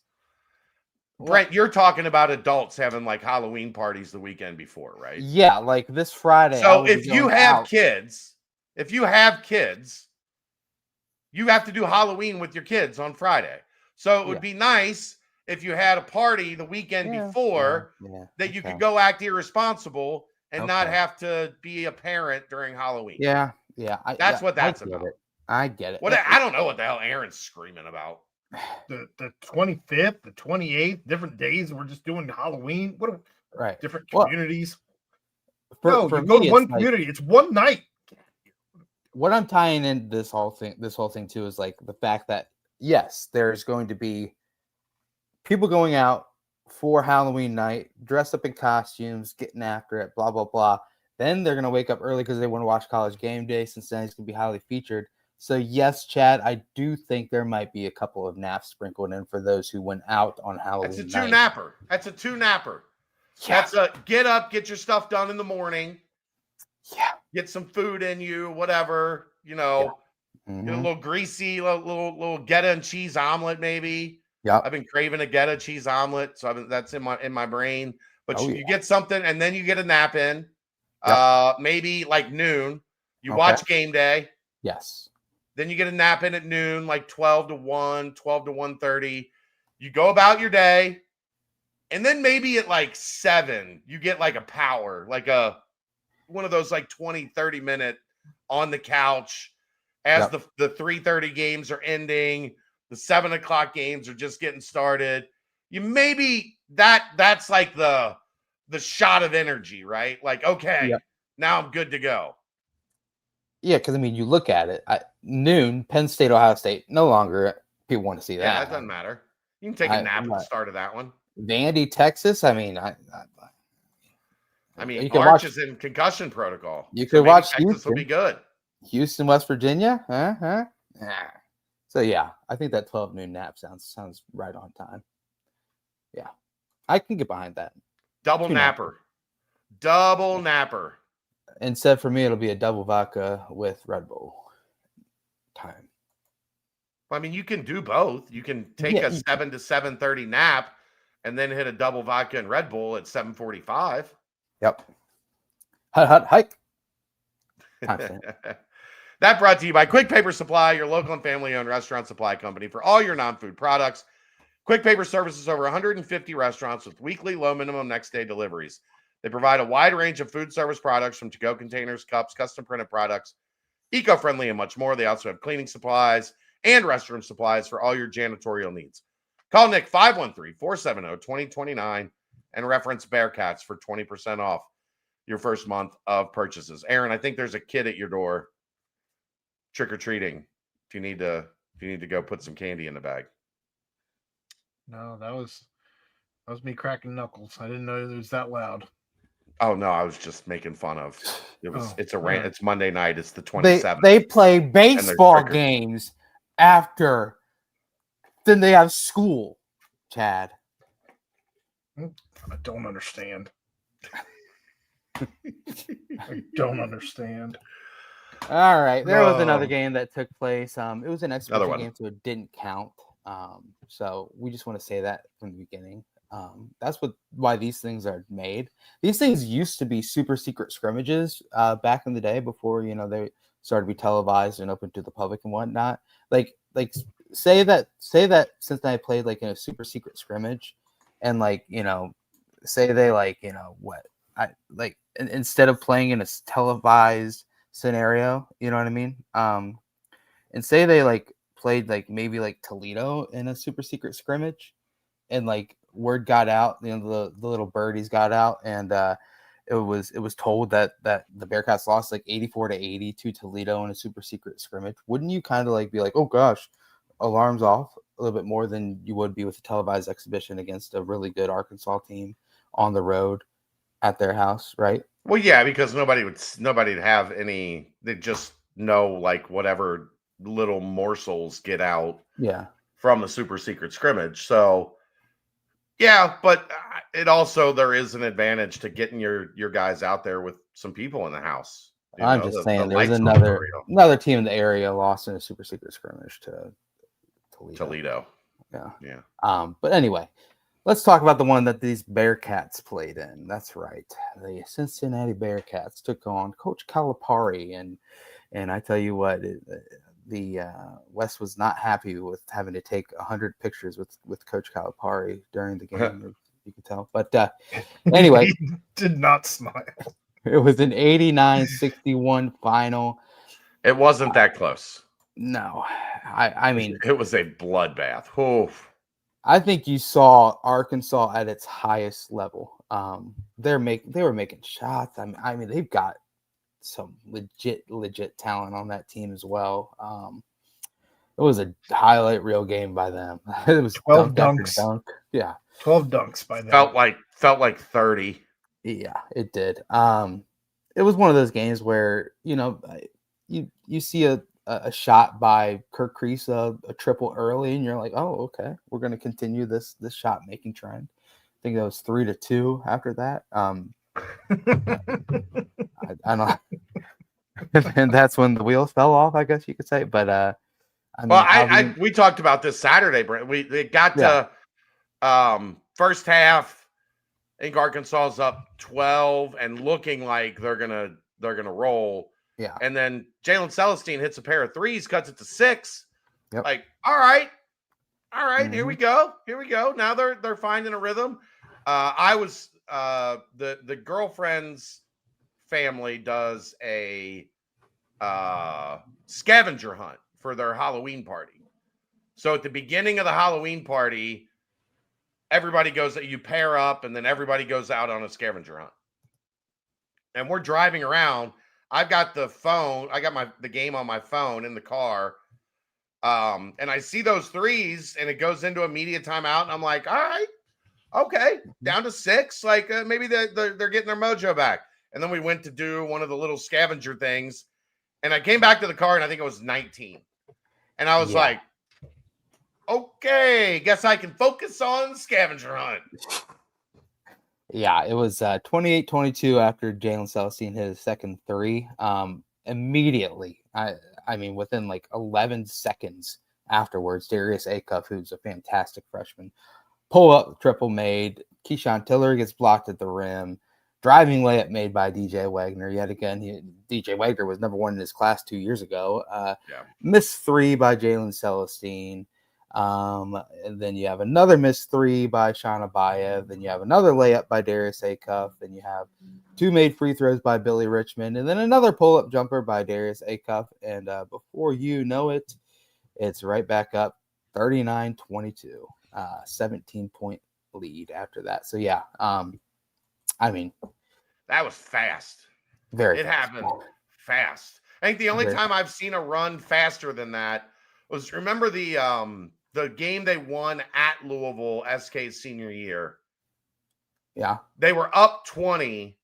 Brent, you're talking about adults having like Halloween parties the weekend before, right? Yeah, like this Friday. So if you have kids, you have to do Halloween with your kids on Friday. So it would be nice if you had a party the weekend before that you could go act irresponsible and not have to be a parent during Halloween. Yeah. That's what that's about. I get it. I don't know what the hell Aaron's screaming about. The 25th, the 28th, different days. We're just doing Halloween. Different communities. For you go to one community. It's one night. What I'm tying in this whole thing too is like the fact that yes, there's going to be people going out for Halloween night, dressed up in costumes, getting after it, blah blah blah. Then they're gonna wake up early because they want to watch College Game Day. Cincinnati's gonna be highly featured. So yes, Chad, I do think there might be a couple of naps sprinkled in for those who went out on Halloween. That's a 2-napper. That's a 2-napper. Yeah. That's a get up, get your stuff done in the morning. Yeah. Get some food in you, whatever, Get a little greasy, little Gouda and cheese omelet, maybe. Yeah. I've been craving a Gouda cheese omelet, so that's in my brain. But you get something, and then you get a nap in. Maybe like noon. You watch Game Day. Yes. Then you get a nap in at noon, like 12 to 1, 12 to 1:30. You go about your day. And then maybe at like 7, you get like a power, like one of those like 20, 30-minute on the couch as the 3:30 games are ending. The 7 o'clock games are just getting started. You maybe that's like the shot of energy, right? Like, okay, now I'm good to go. Yeah, because I mean, you look at it. Noon, Penn State, Ohio State. No longer people want to see Yeah, that. that doesn't matter. You can take a nap at the start of that one. Vandy, Texas. I mean, I mean, you can Arch watch. is in concussion protocol. You So could maybe watch Texas will be good. Houston, West Virginia. So yeah, I think that 12 noon nap sounds right on time. Yeah, I can get behind that. Double napper. Double napper. Instead, for me, it'll be a double vodka with Red Bull time. I mean, you can do both. You can take a 7 to 7:30 nap and then hit a double vodka and Red Bull at 7:45. Yep. Hut, hike. That brought to you by Quick Paper Supply, your local and family-owned restaurant supply company for all your non-food products. Quick Paper services over 150 restaurants with weekly low minimum next day deliveries. They provide a wide range of food service products from to-go containers, cups, custom printed products, eco-friendly, and much more. They also have cleaning supplies and restroom supplies for all your janitorial needs. Call Nick 513-470-2029 and reference Bearcats for 20% off your first month of purchases. Aaron, I think there's a kid at your door trick-or-treating. If you need to go put some candy in the bag. No, that was me cracking knuckles. I didn't know it was that loud. Oh no, I was just making fun of. It's right. It's Monday night. It's the 27th. They play baseball games after. Then they have school, Chad. I don't understand. I don't understand. All right, there was another game that took place. It was an exhibition game, so it didn't count. So we just want to say that from the beginning. That's why these things are made. These things used to be super secret scrimmages back in the day before they started to be televised and open to the public and whatnot. Like say that Cincinnati played like in a super secret scrimmage, and say they instead of playing in a televised scenario, you know what I mean? And say they played maybe Toledo in a super secret scrimmage, and word got out, the little birdies got out, and it was told that the Bearcats lost 84-80 to Toledo in a super secret scrimmage. Wouldn't you kind of be like, oh gosh, alarms off a little bit more than you would be with a televised exhibition against a really good Arkansas team on the road at their house, right? Well, yeah, because nobody'd have any. They just know whatever little morsels get out, from the super secret scrimmage. So, yeah, but it also there is an advantage to getting your guys out there with some people in the house. I'm just saying, there's another team in the area lost in a super secret scrimmage to Toledo. Yeah. But anyway, let's talk about the one that these Bearcats played in. That's right. The Cincinnati Bearcats took on Coach Calipari, and I tell you what, the West was not happy with having to take 100 pictures with Coach Calipari during the game. You can tell. But anyway, he did not smile. It was an 89-61 final. It wasn't that close. No, I mean, it was a bloodbath. Oof. I think you saw Arkansas at its highest level. They were making shots. I mean, they've got some legit talent on that team as well. It was a highlight reel game by them. It was 12 dunks. Dunk. Yeah, 12 dunks by them. Felt like 30. Yeah, it did. It was one of those games where you see a shot by Kirk Kriisa, a triple early, and you're like, oh, okay, we're going to continue this shot making trend. I think that was 3-2 after that. I don't know. And that's when the wheels fell off, I guess you could say. But we talked about this Saturday, Brent. They got to first half. I think Arkansas is up 12 and looking like they're gonna roll. Yeah. And then Jalen Celestine hits a pair of threes, cuts it to 6. Yep. All right, mm-hmm. Here we go. Now they're finding a rhythm. I was the girlfriend's family does a scavenger hunt for their Halloween party. So at the beginning of the Halloween party, everybody you pair up, and then everybody goes out on a scavenger hunt. And we're driving around. I've got the phone. I got the game on my phone in the car. And I see those threes and it goes into a media timeout. And I'm like, all right, okay, down to 6. Like maybe they're getting their mojo back. And then we went to do one of the little scavenger things. And I came back to the car and I think it was 19. And I was like, okay, guess I can focus on scavenger hunt. Yeah, it was 28-22 after Jalen Celestine hit his second 3. Immediately, I mean, within like 11 seconds afterwards, Darius Acuff, who's a fantastic freshman, pull-up triple made. Keyshawn Tiller gets blocked at the rim. Driving layup made by DJ Wagner. Yet again, DJ Wagner was number 1 in his class 2 years ago. Missed 3 by Jalen Celestine. And then you have another missed 3 by Sean Abayev. Then you have another layup by Darius Acuff. Then you have 2 made free throws by Billy Richmond. And then another pull-up jumper by Darius Acuff. And before you know it, it's right back up 39-22. 17-point lead after that. So, yeah, I mean, that was fast. It happened fast. I think the only time I've seen a run faster than that was, remember the game they won at Louisville, SK's senior year. Yeah. They were up 20,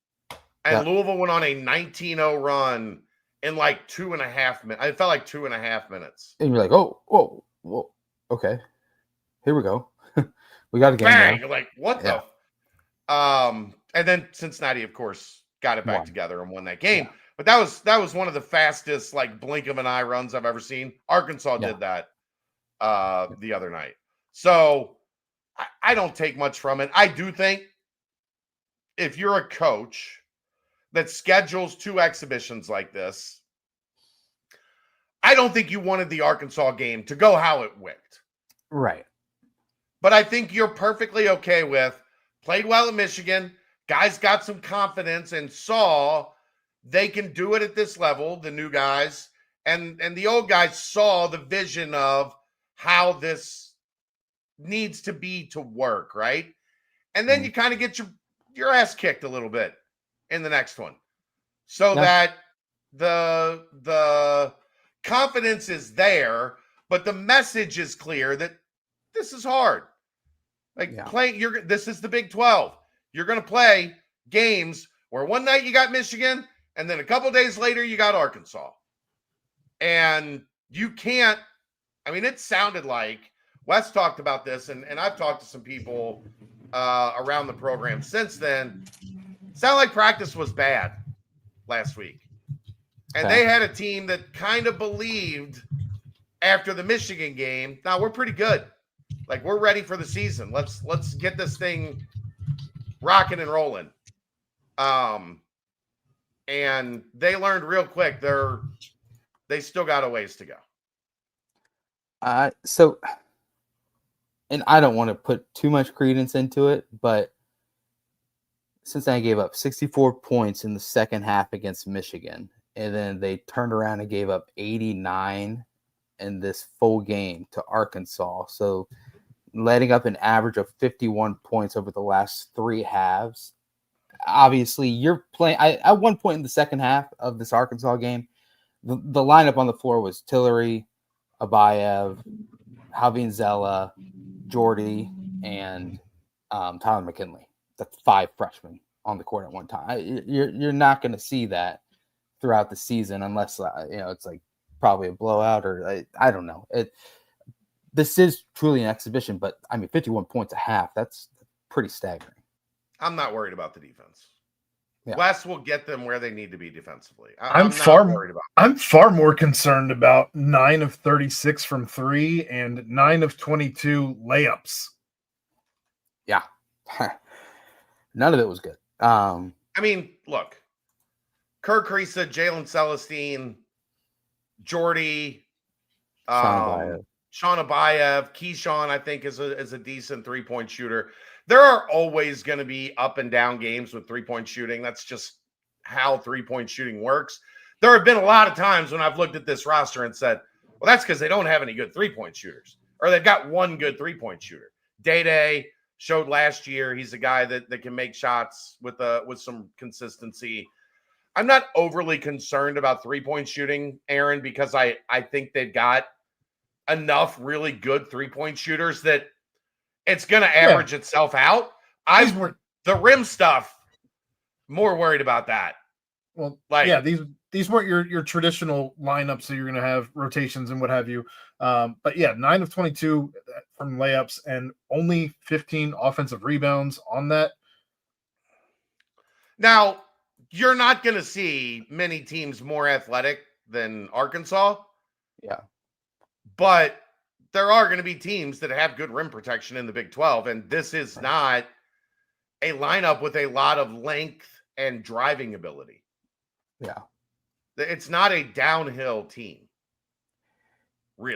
and Louisville went on a 19-0 run in like 2.5 minutes. It felt like 2.5 minutes. And you're like, whoa, okay. Here we go. We got a game. Bang! You're like, what the? And then Cincinnati, of course, got it back together and won that game. Yeah. But that was one of the fastest, like, blink of an eye runs I've ever seen. Arkansas did that the other night. So I don't take much from it. I do think if you're a coach that schedules 2 exhibitions like this, I don't think you wanted the Arkansas game to go how it went. Right. But I think you're perfectly okay with played well at Michigan. Guys got some confidence and saw they can do it at this level, the new guys. And the old guys saw the vision of how this needs to be to work, right? And then you kind of get your ass kicked a little bit in the next one. So that the confidence is there, but the message is clear that this is hard. Like this is the Big 12. You're going to play games where one night you got Michigan and then a couple days later you got Arkansas. And you can't, I mean, it sounded like Wes talked about this, and I've talked to some people around the program since then. It sounded like practice was bad last week. And they had a team that kind of believed after the Michigan game, now we're pretty good. Like, we're ready for the season. Let's get this thing rocking and rolling. And they learned real quick they still got a ways to go. So, and I don't want to put too much credence into it, but Cincinnati gave up 64 points in the second half against Michigan, and then they turned around and gave up 89 in this full game to Arkansas. So, letting up an average of 51 points over the last 3 halves. Obviously, you're playing. At one point in the second half of this Arkansas game, the lineup on the floor was Tillery, Abayev, Halvin Zella, Jordy, and Tyler McKinley. That's 5 freshmen on the court at one time. You're not going to see that throughout the season unless it's like probably a blowout or I don't know. This is truly an exhibition, but I mean, 51 points a half, that's pretty staggering. I'm not worried about the defense. Yeah. Wes will get them where they need to be defensively. I'm far more concerned about 9 of 36 from 3 and 9 of 22 layups. Yeah. None of it was good. I mean, look, Kirk Kriisa, Jalen Celestine, Jordy, Sean Abayev, Keyshawn, I think is a decent 3-point shooter. There are always going to be up and down games with 3-point shooting. That's just how 3-point shooting works. There have been a lot of times when I've looked at this roster and said, well, that's because they don't have any good 3-point shooters, or they've got one good 3-point shooter. Day showed last year he's a guy that can make shots with some consistency. I'm not overly concerned about 3-point shooting, Aaron, because I think they've got enough really good 3-point shooters that it's going to average itself out. The rim stuff, more worried about that. Well, like, these weren't your traditional lineups, so you're going to have rotations and what have you. But 9 of 22 from layups and only 15 offensive rebounds on that. Now, you're not going to see many teams more athletic than Arkansas. Yeah. But there are going to be teams that have good rim protection in the Big 12, and this is not a lineup with a lot of length and driving ability. Yeah. It's not a downhill team. Really.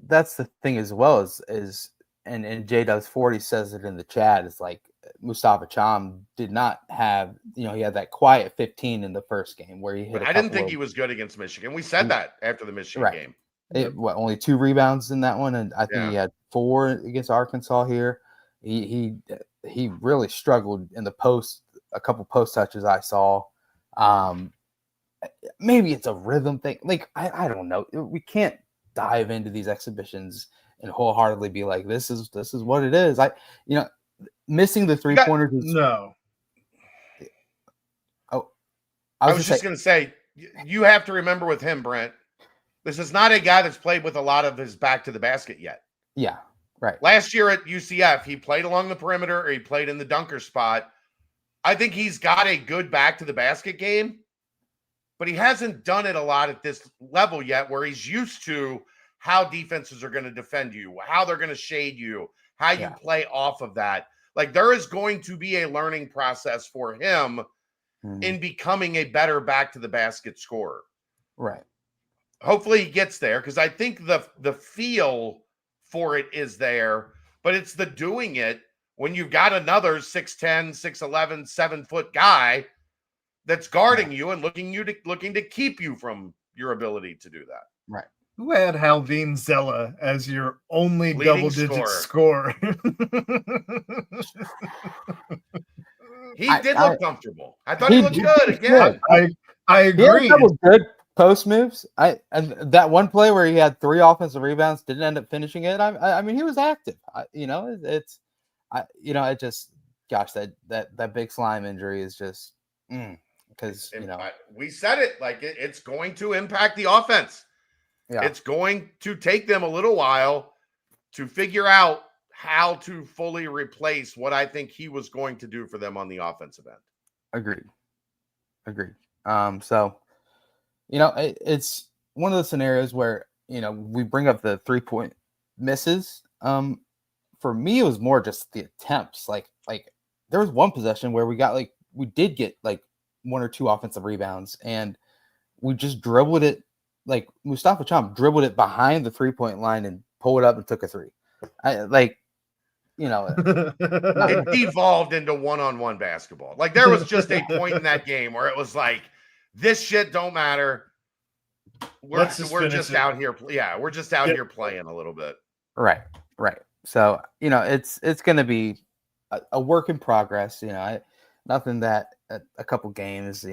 That's the thing as well is and J-Dubs40 says it in the chat. It's like Mustafa Cham did not have, he had that quiet 15 in the first game where he hit. I didn't think he was good against Michigan. We said that after the Michigan game. Only 2 rebounds in that one, and I think he had 4 against Arkansas here. He really struggled in the post. A couple post touches I saw. Maybe it's a rhythm thing. Like I don't know. We can't dive into these exhibitions and wholeheartedly be like, this is what it is. Missing the 3-pointers is no. Oh, I was just going to say, you have to remember with him, Brent, this is not a guy that's played with a lot of his back to the basket yet. Yeah, right. Last year at UCF, he played along the perimeter or he played in the dunker spot. I think he's got a good back to the basket game, but he hasn't done it a lot at this level yet where he's used to how defenses are going to defend you, how they're going to shade you, how you play off of that. Like, there is going to be a learning process for him in becoming a better back to the basket scorer. Right. Hopefully he gets there, because I think the feel for it is there, but it's the doing it when you've got another 6'10", 6'11", 7-foot guy that's guarding you and looking to keep you from your ability to do that. Right. Who had Halvin Zella as your only double-digit scorer? He did look comfortable. I thought he looked good again. I agree. He had a couple good post moves. And that one play where he had 3 offensive rebounds, didn't end up finishing it. I mean, he was active. It just, gosh, that big slime injury is just because we said it, like it's going to impact the offense. Yeah. It's going to take them a little while to figure out how to fully replace what I think he was going to do for them on the offensive end. Agreed. So, it's one of the scenarios where, we bring up the 3-point misses. For me, it was more just the attempts. Like there was one possession where we did get 1 or 2 offensive rebounds, and we just dribbled it. Like Mustafa Cham dribbled it behind the 3-point line and pulled it up and took a 3. It devolved into one-on-one basketball. Like, there was just a point in that game where it was like, this shit don't matter. We're just out here. Yeah, we're just out here playing a little bit. Right. So, it's going to be a work in progress. Nothing that a couple games,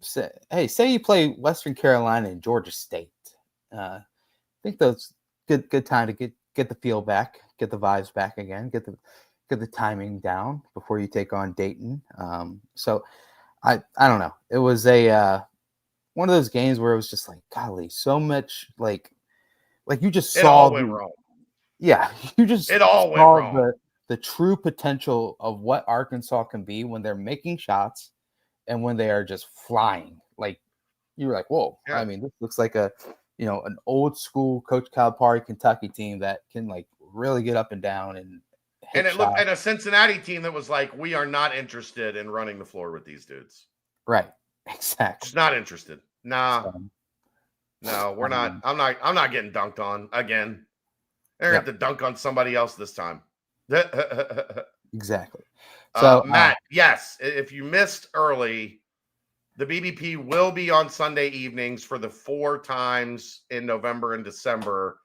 say you play Western Carolina and Georgia State. I think those good time to get the feel back, get the vibes back again, get the timing down before you take on Dayton. So I don't know. It was a one of those games where it was just like, golly, so much like you just saw it all went wrong. Yeah, it all went wrong. The true potential of what Arkansas can be when they're making shots and when they are just flying. Like, you were like, whoa. Yeah. I mean, this looks like an old school Coach Calipari Kentucky team that can really get up and down and it looked at a Cincinnati team that was like, we are not interested in running the floor with these dudes. Right. Exactly. Just not interested. Nah. No, we're not. I'm not getting dunked on again. They're going to have to dunk on somebody else this time. Exactly. So, Matt, yes, if you missed early, the BBP will be on Sunday evenings for the 4 times in November and December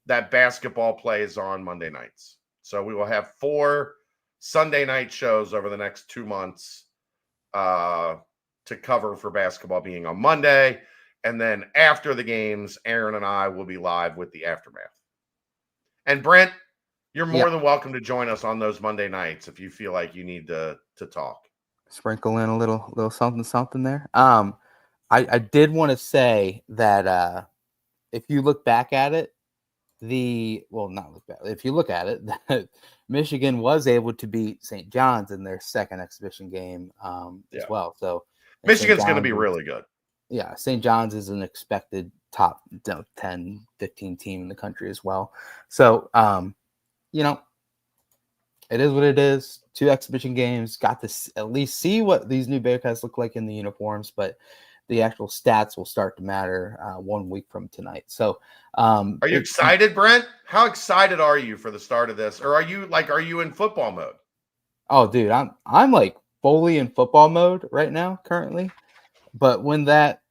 that basketball plays on Monday nights. So we will have 4 Sunday night shows over the next 2 months. to cover for basketball being on Monday. And then after the games, Aaron and I will be live with the aftermath. And Brent, you're more than welcome to join us on those Monday nights if you feel like you need to talk. Sprinkle in a little something there. I did want to say that if you look back at it, if you look at it, Michigan was able to beat St. John's in their second exhibition game as well. So Michigan's going to be really good. Yeah, St. John's is an expected top 10, 15 team in the country as well. So, it is what it is. 2 exhibition games. Got to at least see what these new Bearcats look like in the uniforms, but the actual stats will start to matter 1 week from tonight. So, are you excited, Brent? How excited are you for the start of this? Or are you in football mode? Oh, dude, I'm like fully in football mode right now currently. But when that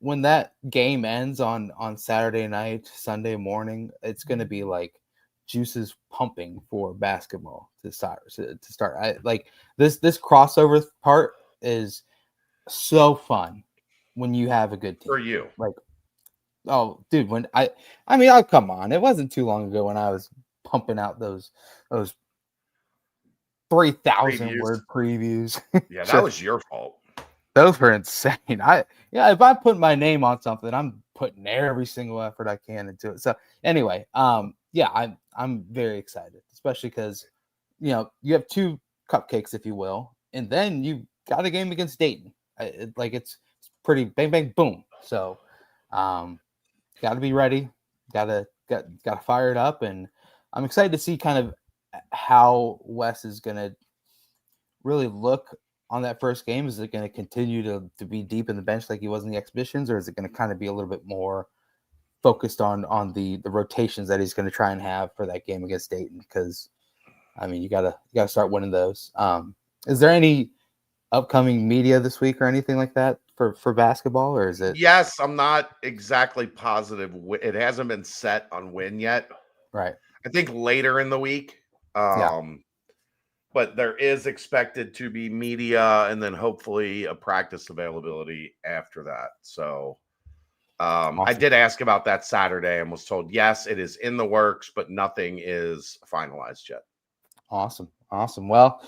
game ends on Saturday night, Sunday morning, it's going to be like juices pumping for basketball to start. This crossover part is so fun when you have a good team. For you. Like, oh, dude, when I'll come on. It wasn't too long ago when I was pumping out those 3,000 word previews. Yeah, that was your fault. Those were insane. If I put my name on something, I'm putting every single effort I can into it. So anyway, I'm very excited, especially because you have 2 cupcakes, if you will, and then you got a game against Dayton. It's pretty bang bang boom. So, got to be ready. Got to fire it up, and I'm excited to see kind of how Wes is gonna really look on that first game. Is it going to continue to be deep in the bench like he was in the exhibitions, or is it going to kind of be a little bit more focused on the rotations that he's going to try and have for that game against Dayton? Because you gotta start winning those. Is there any upcoming media this week or anything like that for basketball, or is it? Yes, I'm not exactly positive. It hasn't been set on when yet. Right. I think later in the week. But there is expected to be media and then hopefully a practice availability after that. So awesome. I did ask about that Saturday and was told, yes, it is in the works, but nothing is finalized yet. Awesome. Well,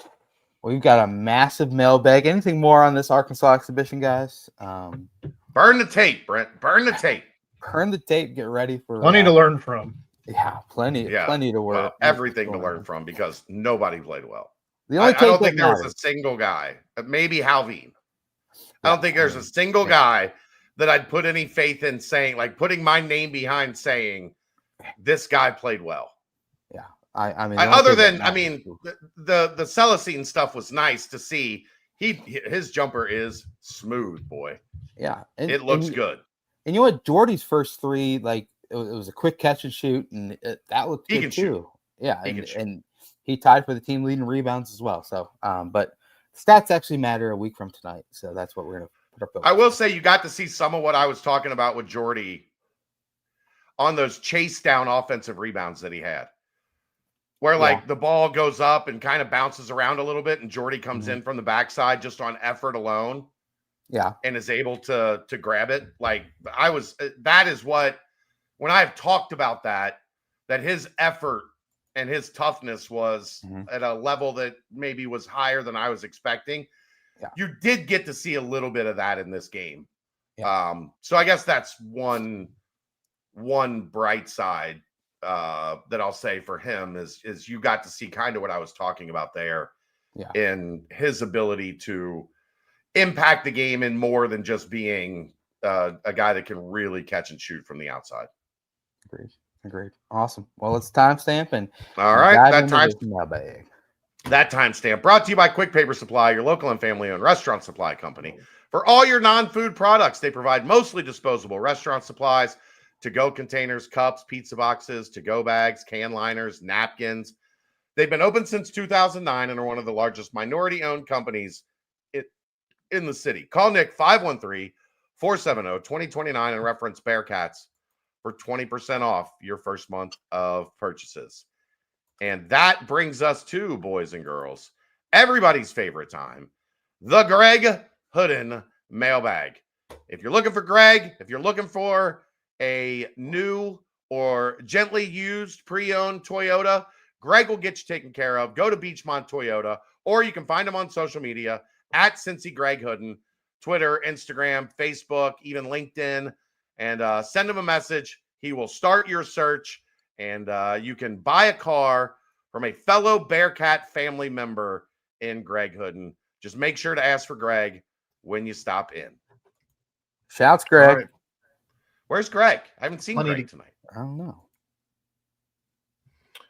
we've got a massive mailbag. Anything more on this Arkansas exhibition, guys? Burn the tape, Brent. Burn the tape. Burn the tape. Get ready for plenty to learn from. Yeah, plenty to work. Well, everything to learn from because nobody played well. I don't think there was a single guy, maybe Halveen. I don't think there's a single guy that I'd put any faith in saying, like putting my name behind saying this guy played well. Yeah. The Celestine stuff was nice to see. His jumper is smooth, boy. Yeah. It looks good. And you know what? Jordy's first 3, like it was a quick catch and shoot, and that looked good too. Shoot. Yeah. And he tied for the team leading rebounds as well. So, but stats actually matter a week from tonight. So that's what we're going to put our focus on. I will say you got to see some of what I was talking about with Jordy on those chase down offensive rebounds that he had, where the ball goes up and kind of bounces around a little bit, and Jordy comes in from the backside just on effort alone. Yeah. And is able to grab it. That is what, when I've talked about that his effort and his toughness was at a level that maybe was higher than I was expecting. Yeah. You did get to see a little bit of that in this game. Yeah. So I guess that's one bright side that I'll say for him is you got to see kind of what I was talking about there in his ability to impact the game in more than just being a guy that can really catch and shoot from the outside. Agreed. Awesome. Well, it's timestamp and all right. That timestamp brought to you by Quick Paper Supply, your local and family-owned restaurant supply company. For all your non-food products, they provide mostly disposable restaurant supplies, to-go containers, cups, pizza boxes, to-go bags, can liners, napkins. They've been open since 2009 and are one of the largest minority-owned companies in the city. Call Nick 513-470-2029 and reference Bearcats for 20% off your first month of purchases. And that brings us to, boys and girls, everybody's favorite time, the Greg Hooden mailbag. If you're looking for Greg, if you're looking for a new or gently used pre-owned Toyota, Greg will get you taken care of. Go to Beachmont Toyota, or you can find him on social media at Cincy Greg Hooden, Twitter, Instagram, Facebook, even LinkedIn, and send him a message. He will start your search, and you can buy a car from a fellow Bearcat family member in Greg Hooden. Just make sure to ask for Greg when you stop in. Shouts, Greg. Right. Where's Greg? I haven't seen Plenty Greg tonight. I don't know.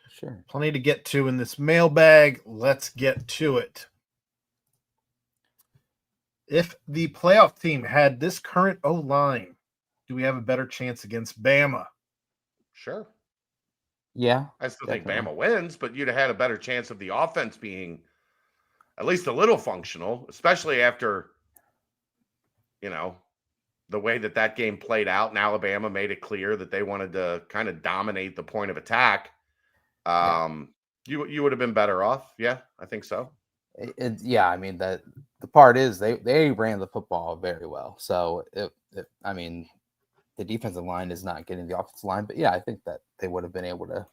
Sure. Plenty to get to in this mailbag. Let's get to it. If the playoff team had this current O-line, do we have a better chance against Bama? Sure. Yeah. I still definitely. think Bama wins, but you'd have had a better chance of the offense being at least a little functional, especially after, the way that game played out, and Alabama made it clear that they wanted to kind of dominate the point of attack. You would have been better off. Yeah, I think so. Yeah, I mean, the part is they ran the football very well. So, I mean, the defensive line is not getting the offensive line. But, yeah, I think that they would have been able to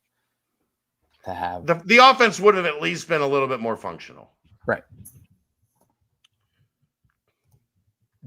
have. The offense would have at least been a little bit more functional. Right.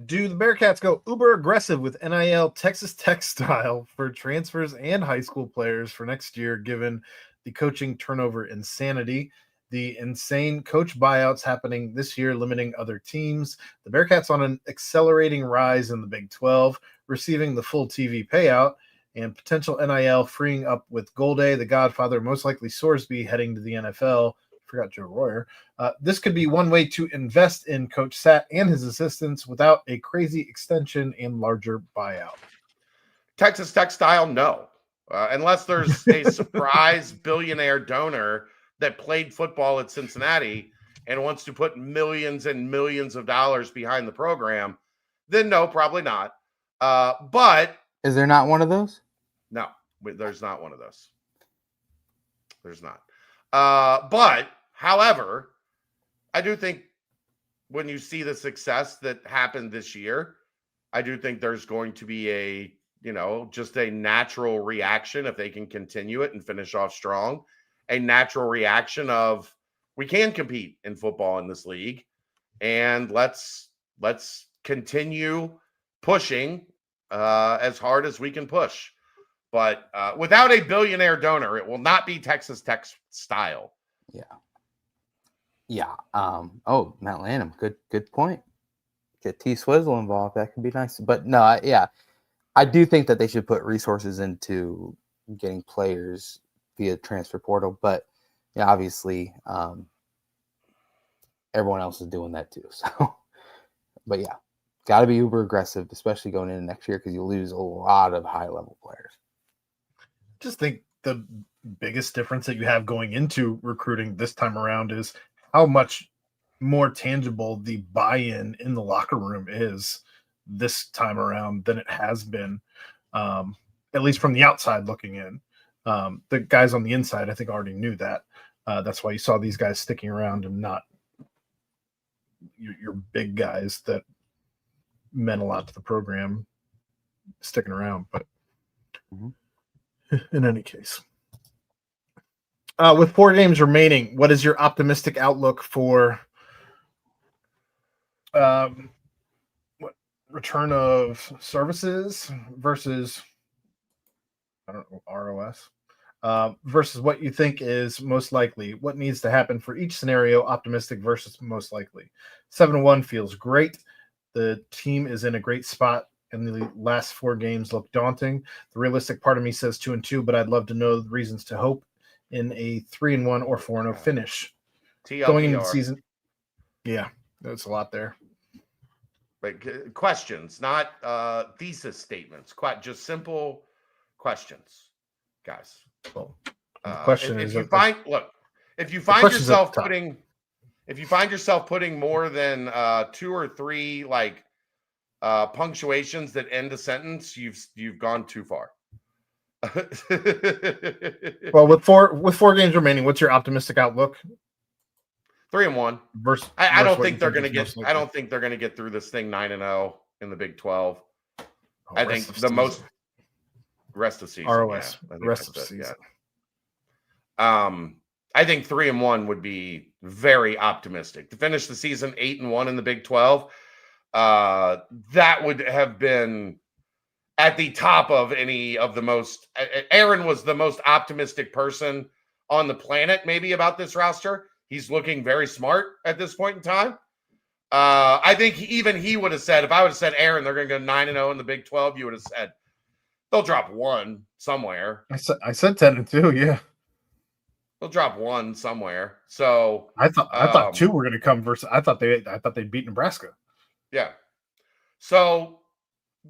Do the Bearcats go uber aggressive with NIL Texas Tech style for transfers and high school players for next year, given the coaching turnover insanity, the insane coach buyouts happening this year, limiting other teams, the Bearcats on an accelerating rise in the Big 12, receiving the full TV payout, and potential NIL freeing up with Golday, the Godfather, most likely Sorsby heading to the NFL. Forgot Joe Royer. This could be one way to invest in Coach Sat and his assistants without a crazy extension and larger buyout. Texas Tech style, no. Unless there's a surprise billionaire donor that played football at Cincinnati and wants to put millions and millions of dollars behind the program, then no, probably not. But is there not one of those? No, there's not one of those. There's not. But, however, I do think when you see the success that happened this year, I do think there's going to be just a natural reaction if they can continue it and finish off strong. A natural reaction of we can compete in football in this league, and let's continue pushing as hard as we can push. But without a billionaire donor, it will not be Texas Tech style. Yeah. Matt Lanham, good point. Get T Swizzle involved. That could be nice. But no, I do think that they should put resources into getting players via transfer portal. But yeah, obviously, everyone else is doing that too. So, but yeah, got to be uber aggressive, especially going into next year because you lose a lot of high level players. Just think the biggest difference that you have going into recruiting this time around is how much more tangible the buy-in in the locker room is this time around than it has been, at least from the outside looking in. The guys on the inside, I think, already knew that. That's why you saw these guys sticking around and not your big guys that meant a lot to the program sticking around. But in any case, with 4 games remaining, what is your optimistic outlook for return of services versus ROS versus what you think is most likely? What needs to happen for each scenario, optimistic versus most likely? 7-1 feels great. The team is in a great spot, and the last 4 games look daunting. The realistic part of me says 2-2, but I'd love to know the reasons to hope in a 3-1 or 4-0 finish. TLDR. Going into the season. Yeah, there's a lot there. But questions, not thesis statements. Just simple questions, guys. Well, the question if is, you find yourself putting more than 2 or 3 punctuations that end a sentence, you've gone too far. Well, with four games remaining, what's your optimistic outlook? 3-1. I don't think they're going to get. I don't think they're going to get through this thing 9-0 in the Big 12. I think the most rest of season. ROS. Yeah, rest of season. Yeah. I think 3-1 would be very optimistic to finish the season 8-1 in the Big 12. That would have been at the top of any of the most. Aaron was the most optimistic person on the planet, maybe, about this roster. He's looking very smart at this point in time. I think even he would have said, if I would have said, Aaron, they're going to go 9-0 in the Big 12, you would have said they'll drop one somewhere. I said 10-2, yeah. They'll drop one somewhere. So I thought two were going to come versus. I thought they'd beat Nebraska. Yeah. So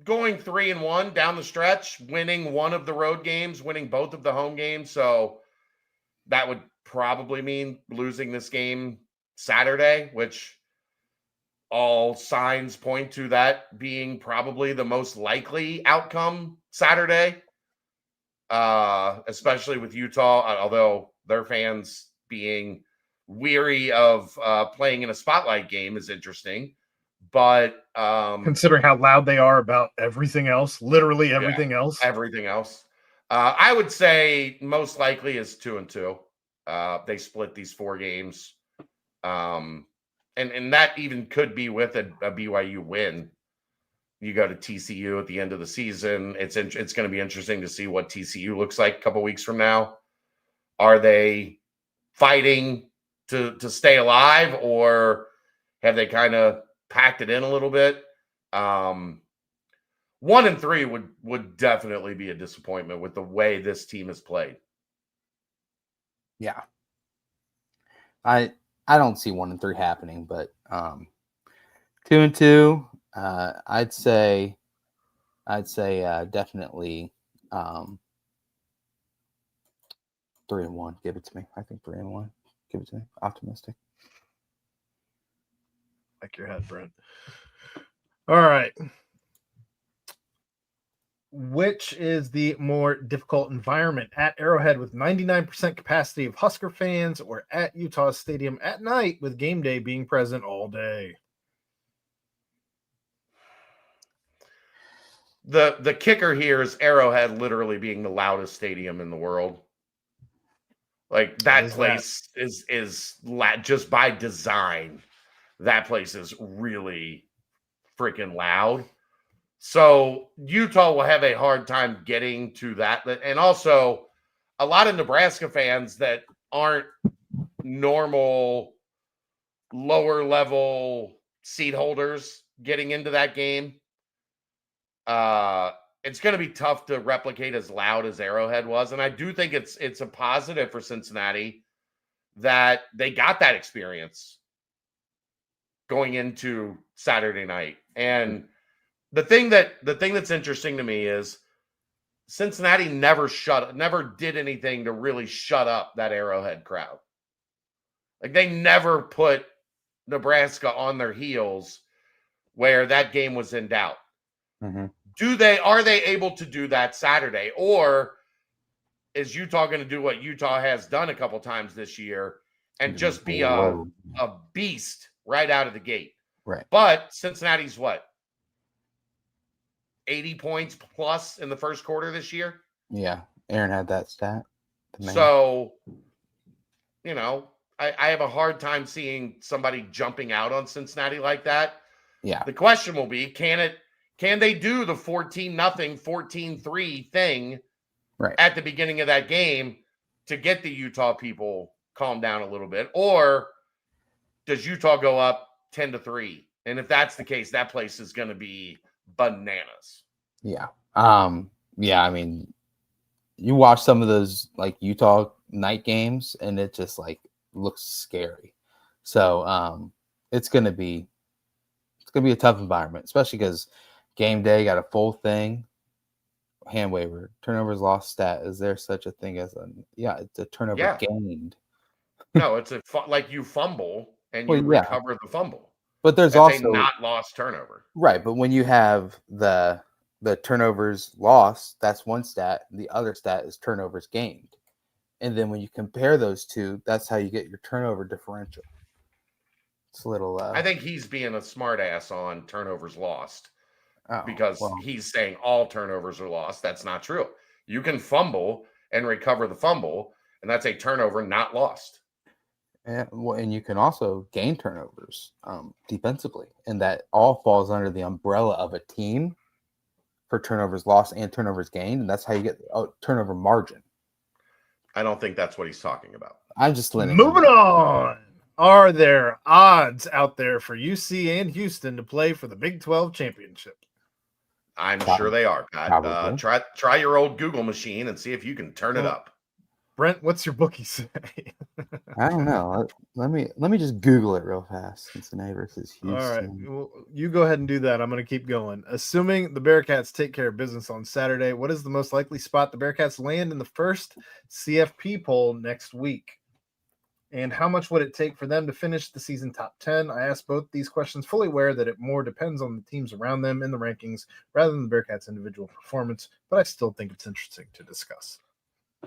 going 3-1 down the stretch, winning one of the road games, winning both of the home games. So that would probably mean losing this game Saturday, which all signs point to that being probably the most likely outcome Saturday, especially with Utah, although their fans being weary of playing in a spotlight game is interesting. But considering how loud they are about everything else, literally everything else. I would say most likely is 2-2. They split these 4 games. And that even could be with a BYU win. You go to TCU at the end of the season. It's going to be interesting to see what TCU looks like a couple weeks from now. Are they fighting to stay alive, or have they kind of packed it in a little bit? 1-3 would definitely be a disappointment with the way this team has played. Yeah. I don't see 1-3 happening, but 2-2, I'd say definitely 3-1. Give it to me. I think 3-1. Give it to me. Optimistic. Like your head, Brent. All right. Which is the more difficult environment, at Arrowhead with 99% capacity of Husker fans, or at Utah Stadium at night with game day being present all day? The kicker here is Arrowhead literally being the loudest stadium in the world. Like that place is just by design. That place is really freaking loud. So Utah will have a hard time getting to that. And also a lot of Nebraska fans that aren't normal lower level seat holders getting into that game. It's going to be tough to replicate as loud as Arrowhead was. And I do think it's a positive for Cincinnati that they got that experience going into Saturday night. And the thing that's interesting to me is Cincinnati never did anything to really shut up that Arrowhead crowd. Like they never put Nebraska on their heels where that game was in doubt. Mm-hmm. Are they able to do that Saturday, or is Utah going to do what Utah has done a couple times this year and just be a beast right out of the gate? Right. But Cincinnati's what? 80 points plus in the first quarter this year. Yeah. Aaron had that stat. So, I have a hard time seeing somebody jumping out on Cincinnati like that. Yeah. The question will be, can they do the 14-0, 14-3 thing right at the beginning of that game to get the Utah people calm down a little bit? Or does Utah go up 10-3? And if that's the case, that place is going to be bananas. Yeah. Yeah, I mean, you watch some of those like Utah night games and it just like looks scary. So it's gonna be a tough environment, especially because game day got a full thing. Hand waiver, turnovers lost stat. Is there such a thing as it's a turnover gained? No, it's like you fumble and you recover the fumble. But there's That's also a not lost turnover. Right, but when you have the turnovers lost, that's one stat. The other stat is turnovers gained. And then when you compare those two, that's how you get your turnover differential. It's a little. I think he's being a smartass on turnovers lost because well, he's saying all turnovers are lost. That's not true. You can fumble and recover the fumble, and that's a turnover not lost. and you can also gain turnovers defensively, and that all falls under the umbrella of a team for turnovers lost and turnovers gained, and that's how you get turnover margin. I don't think that's what he's talking about. I'm just letting Moving on. Are there odds out there for UC and Houston to play for the Big 12 championship? I'm sure they are, Pat. Try your old Google machine and see if you can turn it up. Brent, what's your bookie say? I don't know. Let me just Google it real fast. Cincinnati versus Houston. All right, well, you go ahead and do that. I'm going to keep going. Assuming the Bearcats take care of business on Saturday, what is the most likely spot the Bearcats land in the first CFP poll next week? And how much would it take for them to finish the season top 10? I asked both these questions fully aware that it more depends on the teams around them in the rankings rather than the Bearcats' individual performance, but I still think it's interesting to discuss.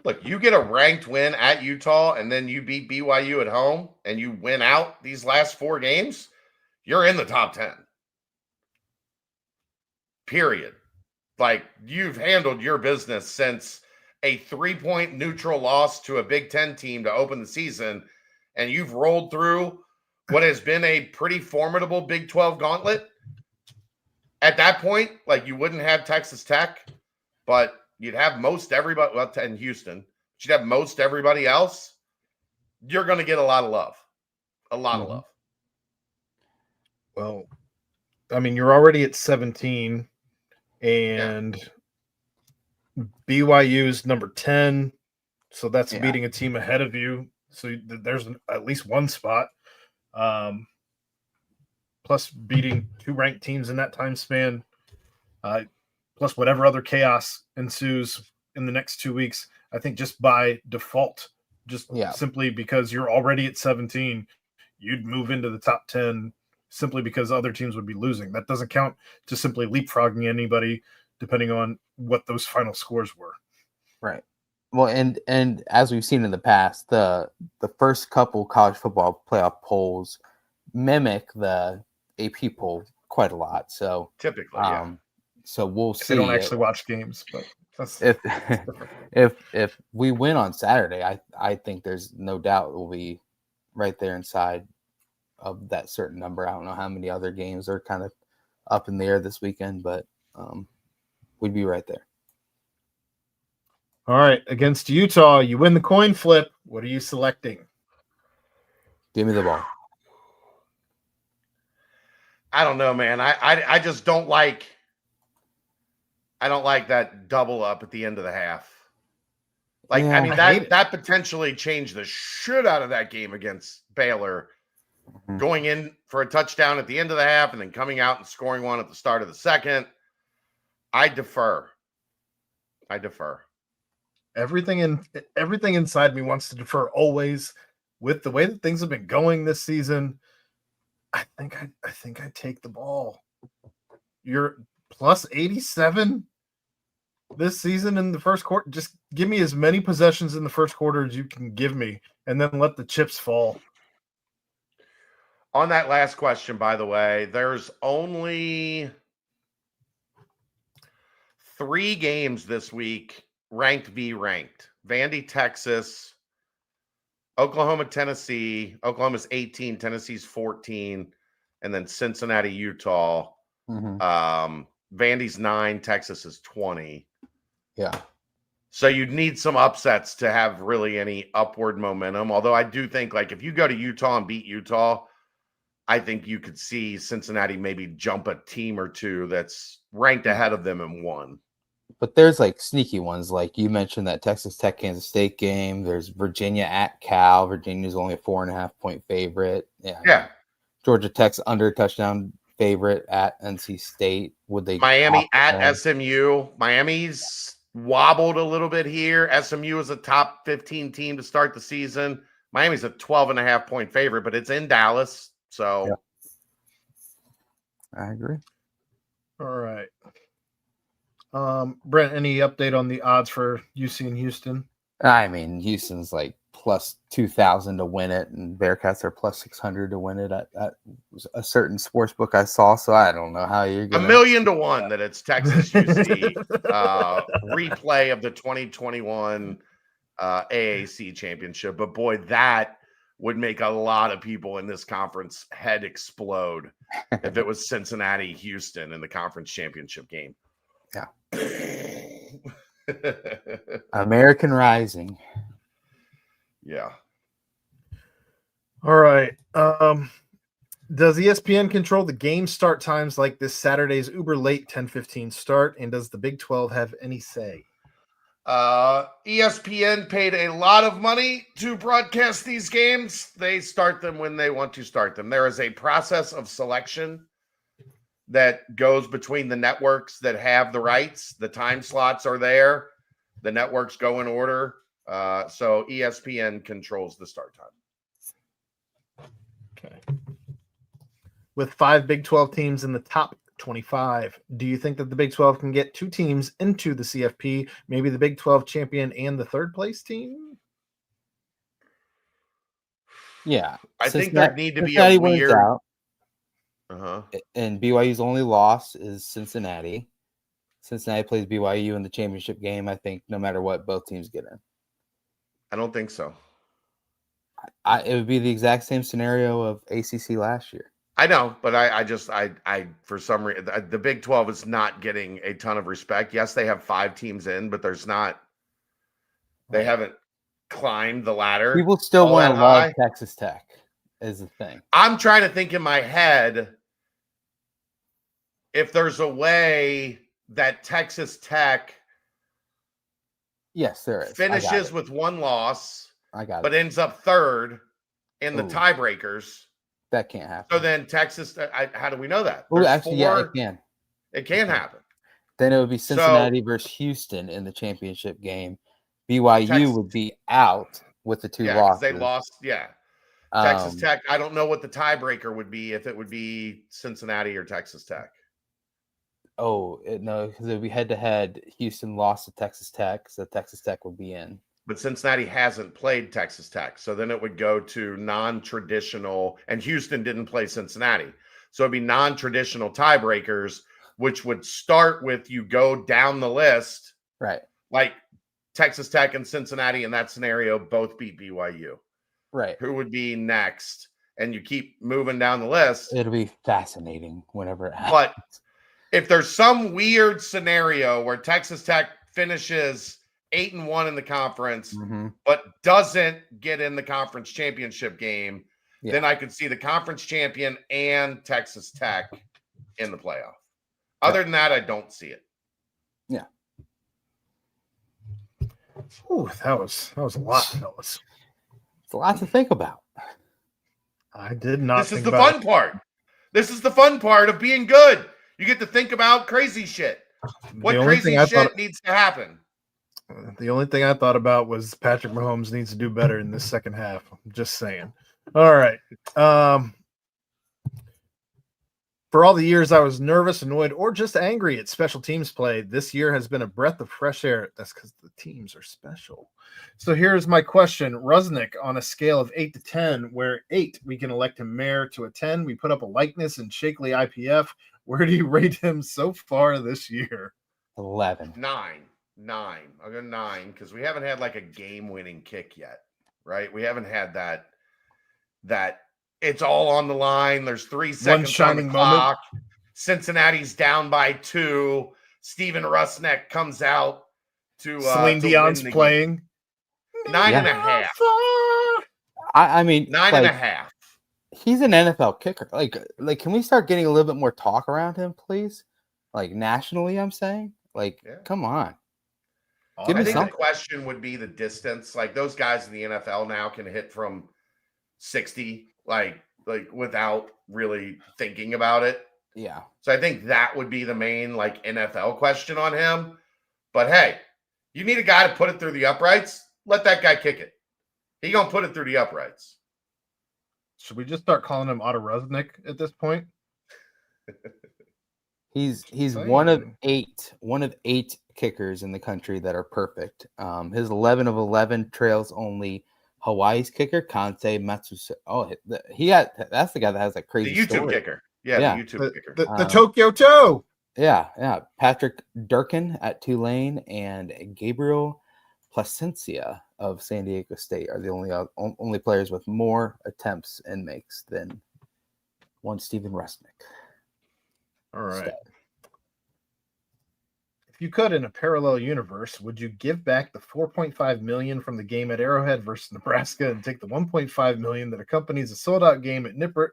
Look, you get a ranked win at Utah, and then you beat BYU at home, and you win out these last 4 games, you're in the top 10. Period. Like, you've handled your business since a 3-point neutral loss to a Big Ten team to open the season, and you've rolled through what has been a pretty formidable Big 12 gauntlet. At that point, like, you wouldn't have Texas Tech, but you'd have most everybody, well, in Houston, but you'd have most everybody else. You're going to get a lot of love. A lot of love. Well, I mean, you're already at 17, and BYU's number 10, so that's beating a team ahead of you. So there's at least one spot. Plus beating 2 ranked teams in that time span. Plus whatever other chaos ensues in the next 2 weeks, I think just by default, simply because you're already at 17, you'd move into the top 10 simply because other teams would be losing. That doesn't count to simply leapfrogging anybody depending on what those final scores were. Right. Well, and as we've seen in the past, the first couple college football playoff polls mimic the AP poll quite a lot. So typically, so we'll see. They don't actually watch games, but that's if we win on Saturday, I think there's no doubt we'll be right there inside of that certain number. I don't know how many other games are kind of up in the air this weekend, but we'd be right there. All right, against Utah, you win the coin flip. What are you selecting? Give me the ball. I don't know, man. I just don't like. I don't like that double up at the end of the half. Like, I mean, that potentially changed the shit out of that game against Baylor. Mm-hmm. Going in for a touchdown at the end of the half and then coming out and scoring one at the start of the second. I defer. Everything inside me wants to defer always. With the way that things have been going this season, I think I take the ball. You're plus 87 this season in the first quarter. Just give me as many possessions in the first quarter as you can give me, and then let the chips fall. On that last question, by the way, there's only 3 games this week, ranked v. ranked. Vandy, Texas, Oklahoma, Tennessee. Oklahoma's 18, Tennessee's 14, and then Cincinnati, Utah. Mm-hmm. Vandy's 9, Texas is 20. Yeah. So you'd need some upsets to have really any upward momentum. Although I do think, like, if you go to Utah and beat Utah, I think you could see Cincinnati maybe jump a team or two that's ranked ahead of them and won. But there's like sneaky ones, like you mentioned that Texas Tech Kansas State game. There's Virginia at Cal. Virginia's only a 4.5-point favorite. Yeah. Georgia Tech's under touchdown favorite at NC State. Would they? Miami at SMU. Miami's wobbled a little bit here. SMU is a top 15 team to start the season. Miami's a 12.5-point favorite, but it's in Dallas. So I agree. All right. Brent, any update on the odds for UC and Houston? I mean, Houston's like plus 2,000 to win it, and Bearcats are plus 600 to win it at a certain sports book I saw. So I don't know how you're going to. 1,000,000 to 1 that it's Texas UC replay of the 2021 AAC championship. But boy, that would make a lot of people in this conference head explode if it was Cincinnati Houston in the conference championship game. Yeah. American Rising. Yeah. All right. Does ESPN control the game start times like this Saturday's uber late 10:15 start? And does the Big 12 have any say? ESPN paid a lot of money to broadcast these games. They start them when they want to start them. There is a process of selection that goes between the networks that have the rights. The time slots are there. The networks go in order. So ESPN controls the start time. Okay. With 5 Big 12 teams in the top 25, do you think that the Big 12 can get 2 teams into the CFP, maybe the Big 12 champion and the third place team? Yeah. I think there need to be a weird out. And BYU's only loss is Cincinnati. Cincinnati plays BYU in the championship game. I think no matter what, both teams get in. I don't think so. It would be the exact same scenario of ACC last year. I know, but I for some reason, the Big 12 is not getting a ton of respect. Yes, they have 5 teams in, but they haven't climbed the ladder. People still want to love Texas Tech is the thing. I'm trying to think in my head if there's a way that Texas Tech yes, there is. Finishes with 1 loss, but ends up third in the tiebreakers. That can't happen. So then Texas, how do we know that? Well, actually, yeah, it can. It can happen. Then it would be Cincinnati versus Houston in the championship game. BYU would be out with the 2 losses. They lost, Texas Tech, I don't know what the tiebreaker would be, if it would be Cincinnati or Texas Tech. No, because it would be head-to-head. Houston lost to Texas Tech, so Texas Tech would be in. But Cincinnati hasn't played Texas Tech, so then it would go to non-traditional, and Houston didn't play Cincinnati. So it'd be non-traditional tiebreakers, which would start with you go down the list. Right. Like Texas Tech and Cincinnati in that scenario both beat BYU. Right. Who would be next? And you keep moving down the list. It'll be fascinating whenever it happens. But if there's some weird scenario where Texas Tech finishes 8-1 in the conference, but doesn't get in the conference championship game, then I could see the conference champion and Texas Tech in the playoff. Other than that, I don't see it. Yeah. Ooh, that was a lot, fellas. It's a lot to think about. I did not. This is the fun part. This is the fun part of being good. You get to think about crazy shit. What crazy shit needs to happen? The only thing I thought about was Patrick Mahomes needs to do better in this second half. I'm just saying. All right. For all the years I was nervous, annoyed, or just angry at special teams play, this year has been a breath of fresh air. That's because the teams are special. So here's my question. Rusnick, on a scale of 8 to 10, where 8, we can elect him mayor, to a 10, we put up a likeness in Shakely IPF. Where do you rate him so far this year? 11. 9. I'll go 9 because we haven't had like a game-winning kick yet, right? We haven't had that it's all on the line. There's 3 seconds on the clock. Cincinnati's down by 2. Steven Rusnick comes out to Celine Dion's playing. 9.5. I mean 9.5. He's an NFL kicker. Like, can we start getting a little bit more talk around him, please? Like nationally, I'm saying. Like, come on. I think the question would be the distance. Like those guys in the NFL now can hit from 60, like without really thinking about it. Yeah. So I think that would be the main like NFL question on him. But hey, you need a guy to put it through the uprights. Let that guy kick it. He gonna put it through the uprights. Should we just start calling him Otto Rusnick at this point? He's one of eight kickers in the country that are perfect. His 11 of 11 trails only Hawaii's kicker, Kante Matsusa. Oh, that's the guy that has that crazy The YouTube story. kicker. Yeah, Yeah. the YouTube kicker. The Tokyo Toe. Yeah. Patrick Durkin at Tulane and Gabriel Placencia of San Diego State are the only players with more attempts and makes than one Steven Resnick. All right. Stud. If you could, in a parallel universe, would you give back the $4.5 million from the game at Arrowhead versus Nebraska and take the $1.5 million that accompanies a sold-out game at Nippert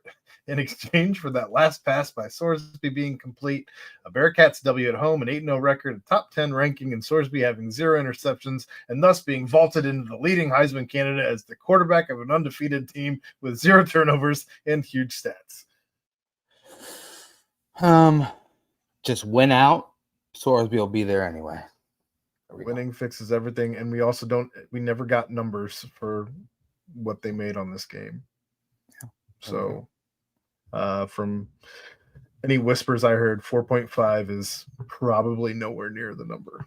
in exchange for that last pass by Sorsby being complete, a Bearcats W at home, an 8-0 record, a top 10 ranking, and Sorsby having 0 interceptions, and thus being vaulted into the leading Heisman candidate as the quarterback of an undefeated team with 0 turnovers and huge stats? Just win out. Sorsby will be there anyway. Winning fixes everything, and we never got numbers for what they made on this game. Yeah. So from any whispers I heard, 4.5 is probably nowhere near the number.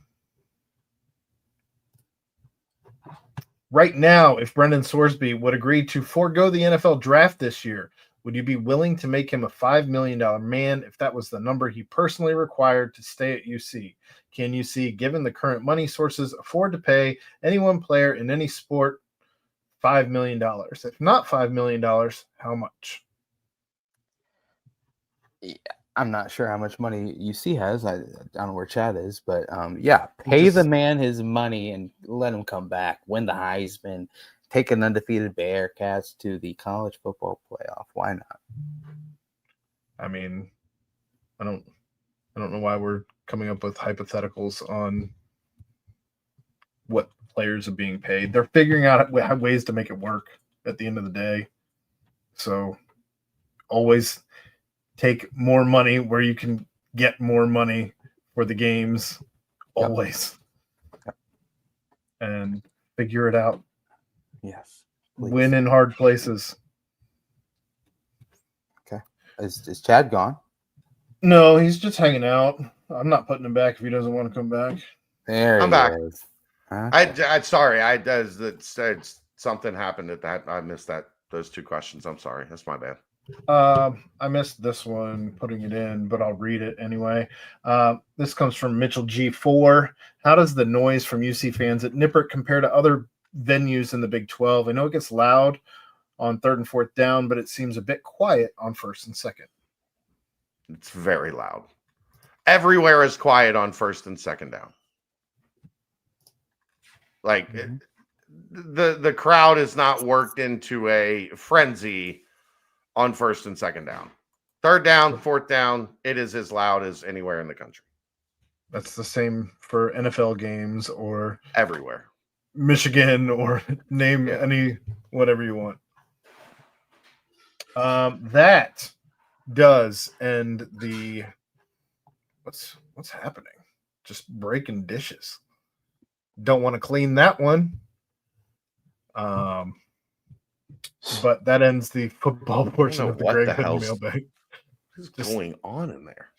Right now, if Brendan Sorsby would agree to forego the NFL draft this year, would you be willing to make him a $5 million man if that was the number he personally required to stay at UC? Can UC, given the current money sources, afford to pay any one player in any sport $5 million? If not $5 million, how much? Yeah, I'm not sure how much money UC has. I don't know where Chad is, but pay the man his money and let him come back, win the Heisman, take an undefeated Bearcats to the college football playoff. Why not? I mean, I don't know why we're coming up with hypotheticals on what players are being paid. They're figuring out ways to make it work at the end of the day. So always take more money where you can get more money for the games. Always. Yep. And figure it out. Yes. Please. Win in hard places. Okay. Is Chad gone? No, he's just hanging out. I'm not putting him back if he doesn't want to come back. There I'm he back. is. Okay. I sorry. Something happened at that. I missed those 2 questions. I'm sorry. That's my bad. I missed this one putting it in, but I'll read it anyway. This comes from Mitchell G4. How does the noise from UC fans at Nippert compare to other venues in the Big 12? I know it gets loud on 3rd and 4th down, but it seems a bit quiet on 1st and 2nd. It's very loud. Everywhere is quiet on 1st and 2nd down. Like the crowd is not worked into a frenzy on 1st and 2nd down. 3rd down, 4th down, it is as loud as anywhere in the country. That's the same for NFL games or everywhere. Michigan or name any whatever you want. That does end the what's happening? Just breaking dishes. Don't want to clean that one. But that ends the football portion of the Greg Hood mailbag. What's going on in there?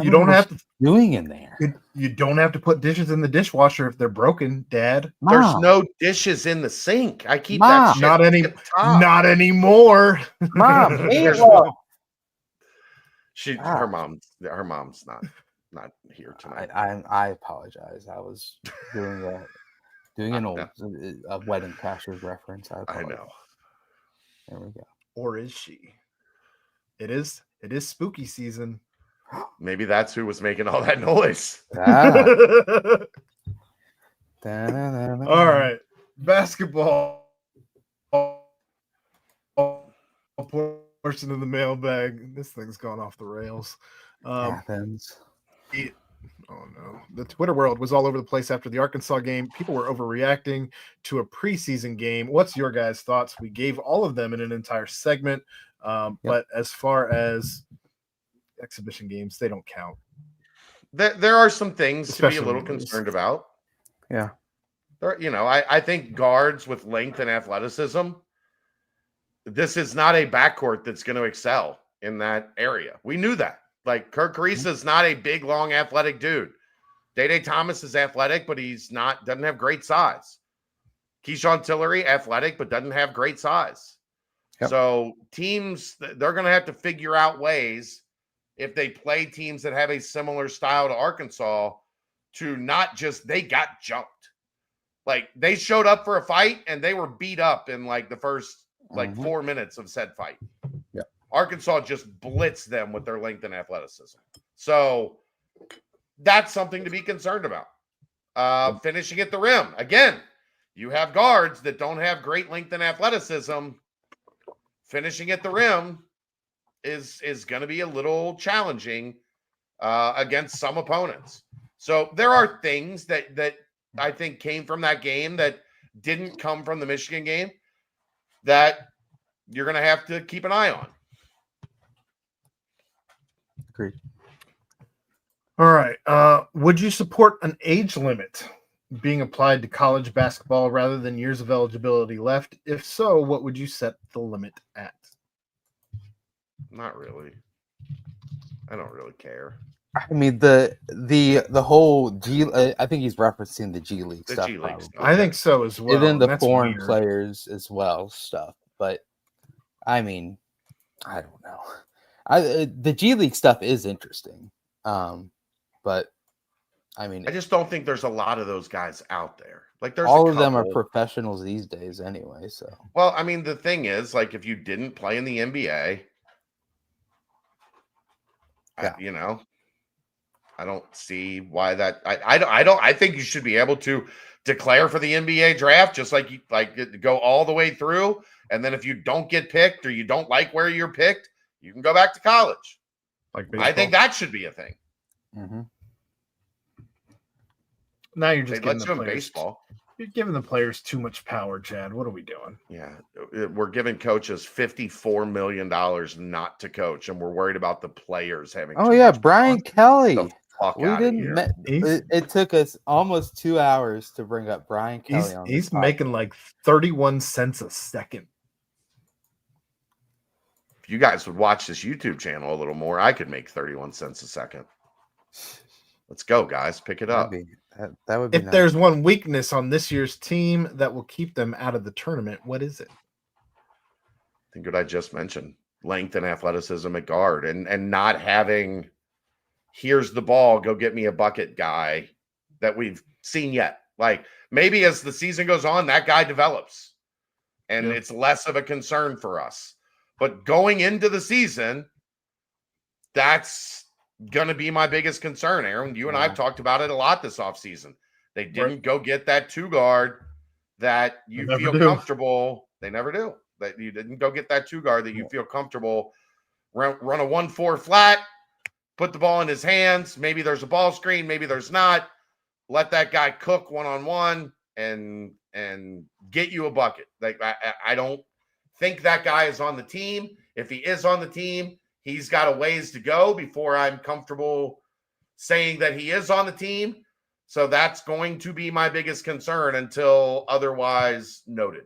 You don't have to doing in there. You don't have to put dishes in the dishwasher if they're broken, Dad. Mom. There's no dishes in the sink. I keep Mom. that shit not anymore. Mom, her mom's not here tonight. I apologize. I was doing a Wedding Crashers reference. I know. There we go. Or is she? It is spooky season. Maybe that's who was making all that noise. All right. Basketball portion of the mailbag. This thing's gone off the rails. Athens. Oh no. The Twitter world was all over the place after the Arkansas game. People were overreacting to a preseason game. What's your guys' thoughts? We gave all of them in an entire segment. But as far as exhibition games, they don't count. There are some things Especially to be a little concerned about. Yeah. I think guards with length and athleticism, this is not a backcourt that's going to excel in that area. We knew that. Like, Kirk Carissa is not a big, long, athletic dude. Day Thomas is athletic, but doesn't have great size. Keyshawn Tillery, athletic, but doesn't have great size. Yep. So teams, they're going to have to figure out ways if they play teams that have a similar style to Arkansas to not just, they got jumped. Like they showed up for a fight and they were beat up in like the first 4 minutes of said fight. Yeah. Arkansas just blitzed them with their length and athleticism. So that's something to be concerned about. Finishing at the rim. Again, you have guards that don't have great length and athleticism. Finishing at the rim is going to be a little challenging against some opponents. So there are things that I think came from that game that didn't come from the Michigan game that you're going to have to keep an eye on. Agreed. All right. Would you support an age limit being applied to college basketball rather than years of eligibility left? If so, what would you set the limit at? Not really. I don't really care. I mean, the whole G. I think he's referencing the G League stuff. G League stuff. I think so as well. And then the That's foreign weird. players as well stuff. But I mean, I don't know. The G League stuff is interesting. But I mean, I just don't think there's a lot of those guys out there. Like there's all a of them are couple. professionals these days anyway. So Well, I mean, the thing is, like, if you didn't play in the NBA, Yeah. I don't see why that. I think you should be able to declare for the NBA draft, just like you go all the way through, and then if you don't get picked or you don't like where you're picked, you can go back to college. Like I think that should be a thing. mm-hmm. Now you're just They let giving you the in players. baseball. You're giving the players too much power, Chad. What are we doing? Yeah, we're giving coaches $54 million not to coach, and we're worried about the players having. Oh too yeah, much Brian power. Kelly. The fuck We outta didn't. here. It took us almost 2 hours to bring up Brian Kelly. He's making like 31 cents a second. If you guys would watch this YouTube channel a little more, I could make 31 cents a second. Let's go, guys. Pick it up. That would be If nice. there's one weakness on this year's team that will keep them out of the tournament, what is it? I think what I just mentioned, length and athleticism at guard, and not having, here's the ball, go get me a bucket guy that we've seen yet. Like maybe as the season goes on, that guy develops and it's less of a concern for us. But going into the season, that's going to be my biggest concern, Aaron. You and I have talked about it a lot this offseason. They didn't go get that 2 guard that you feel comfortable. They never do. That you didn't go get that 2 guard that you feel comfortable. Run a 1-4 flat, put the ball in his hands. Maybe there's a ball screen, maybe there's not. Let that guy cook one-on-one and get you a bucket. Like I don't think that guy is on the team. If he is on the team, he's got a ways to go before I'm comfortable saying that he is on the team. So that's going to be my biggest concern until otherwise noted.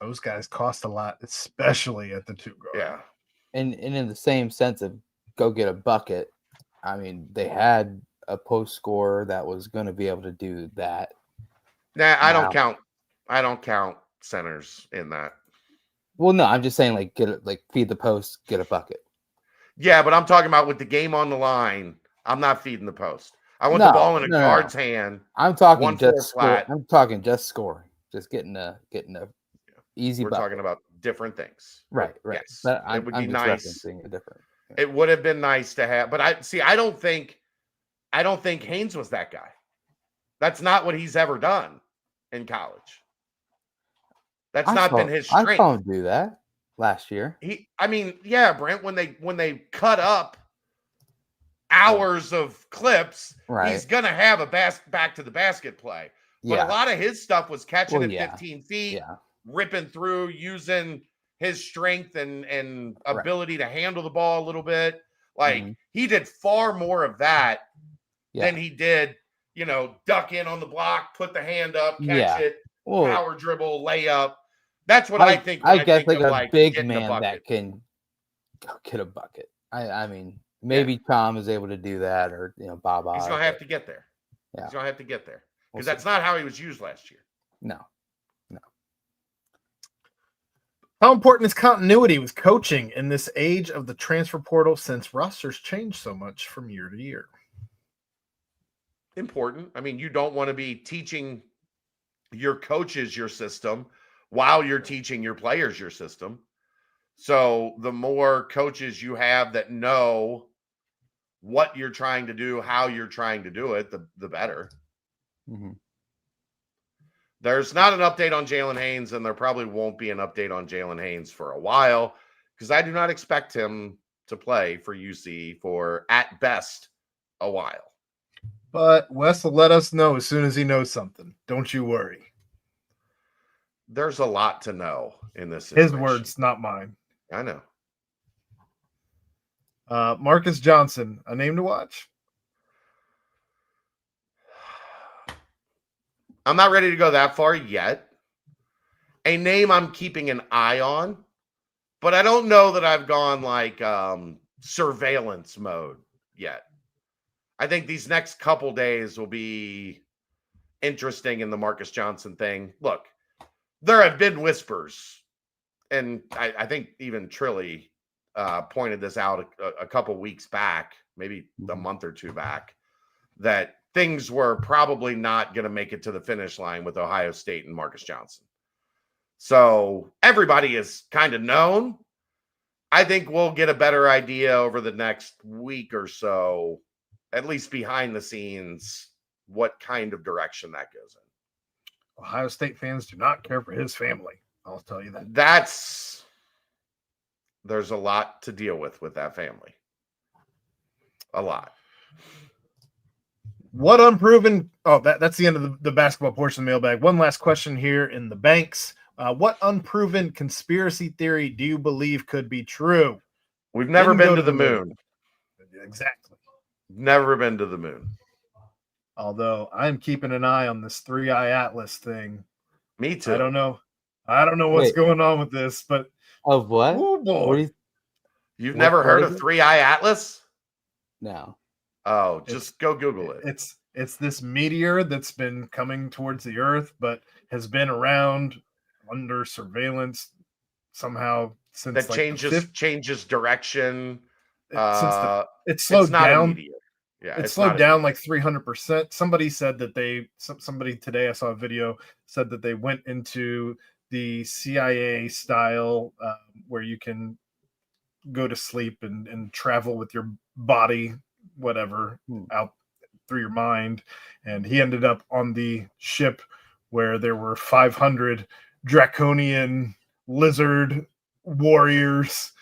Those guys cost a lot, especially at the 2 guard. Yeah. And in the same sense of go get a bucket, I mean, they had a post scorer that was going to be able to do that. Nah, I don't count centers in that. Well, no, I'm just saying feed the post, get a bucket. Yeah, but I'm talking about with the game on the line. I'm not feeding the post. I want the ball in a guard's hand. I'm talking just flat. I'm talking just scoring, just getting a easy. We're bucket. talking about different things, right? Yes, But it would be nice. Referencing a different. Yeah. It would have been nice to have, but I don't think Haynes was that guy. That's not what he's ever done in college. That's not been his strength. I saw him do that last year. Brent, when they cut up hours of clips, he's gonna have a back to the basket play. But a lot of his stuff was catching at 15 feet, ripping through, using his strength and ability to handle the ball a little bit. Like he did far more of that than he did, duck in on the block, put the hand up, catch it, power dribble, layup. That's what I think. I guess a big man that can go get a bucket. I mean, maybe Tom is able to do that, or Bob. He's gonna have to get there. Yeah. He's gonna have to get there because that's not how he was used last year. No. How important is continuity with coaching in this age of the transfer portal since rosters change so much from year to year? Important. I mean, you don't want to be teaching your coaches your system while you're teaching your players your system. So the more coaches you have that know what you're trying to do, how you're trying to do it, the better. Mm-hmm. There's not an update on Jalen Haynes, and there probably won't be an update on Jalen Haynes for a while because I do not expect him to play for UC for, at best, a while. But Wes will let us know as soon as he knows something. Don't you worry. There's a lot to know in this situation. His words, not mine. I know. Marcus Johnson, a name to watch? I'm not ready to go that far yet. A name I'm keeping an eye on, but I don't know that I've gone like surveillance mode yet. I think these next couple days will be interesting in the Marcus Johnson thing. Look, there have been whispers, and I think even Trilly pointed this out a couple weeks back, maybe a month or two back, that things were probably not going to make it to the finish line with Ohio State and Marcus Johnson. So everybody is kind of known. I think we'll get a better idea over the next week or so, at least behind the scenes, what kind of direction that goes in. Ohio State fans do not care for his family. I'll tell you that. There's a lot to deal with that family. A lot. What unproven? Oh, that's the end of the basketball portion of the mailbag. One last question here in the banks. What unproven conspiracy theory do you believe could be true? We've never been to the moon. Exactly. Never been to the moon. Although I'm keeping an eye on this 3-Eye Atlas thing. Me too. I don't know what's going on with this, but of what? Oh boy. You've never heard of 3-Eye Atlas? No. Oh, just go Google it. It's this meteor that's been coming towards the Earth, but has been around under surveillance somehow since that changes direction. It's slowed down. Yeah, it's slowed down like 300%. Somebody said that somebody today, I saw a video, said that they went into the CIA style where you can go to sleep and travel with your body, whatever, out through your mind. And he ended up on the ship where there were 500 draconian lizard warriors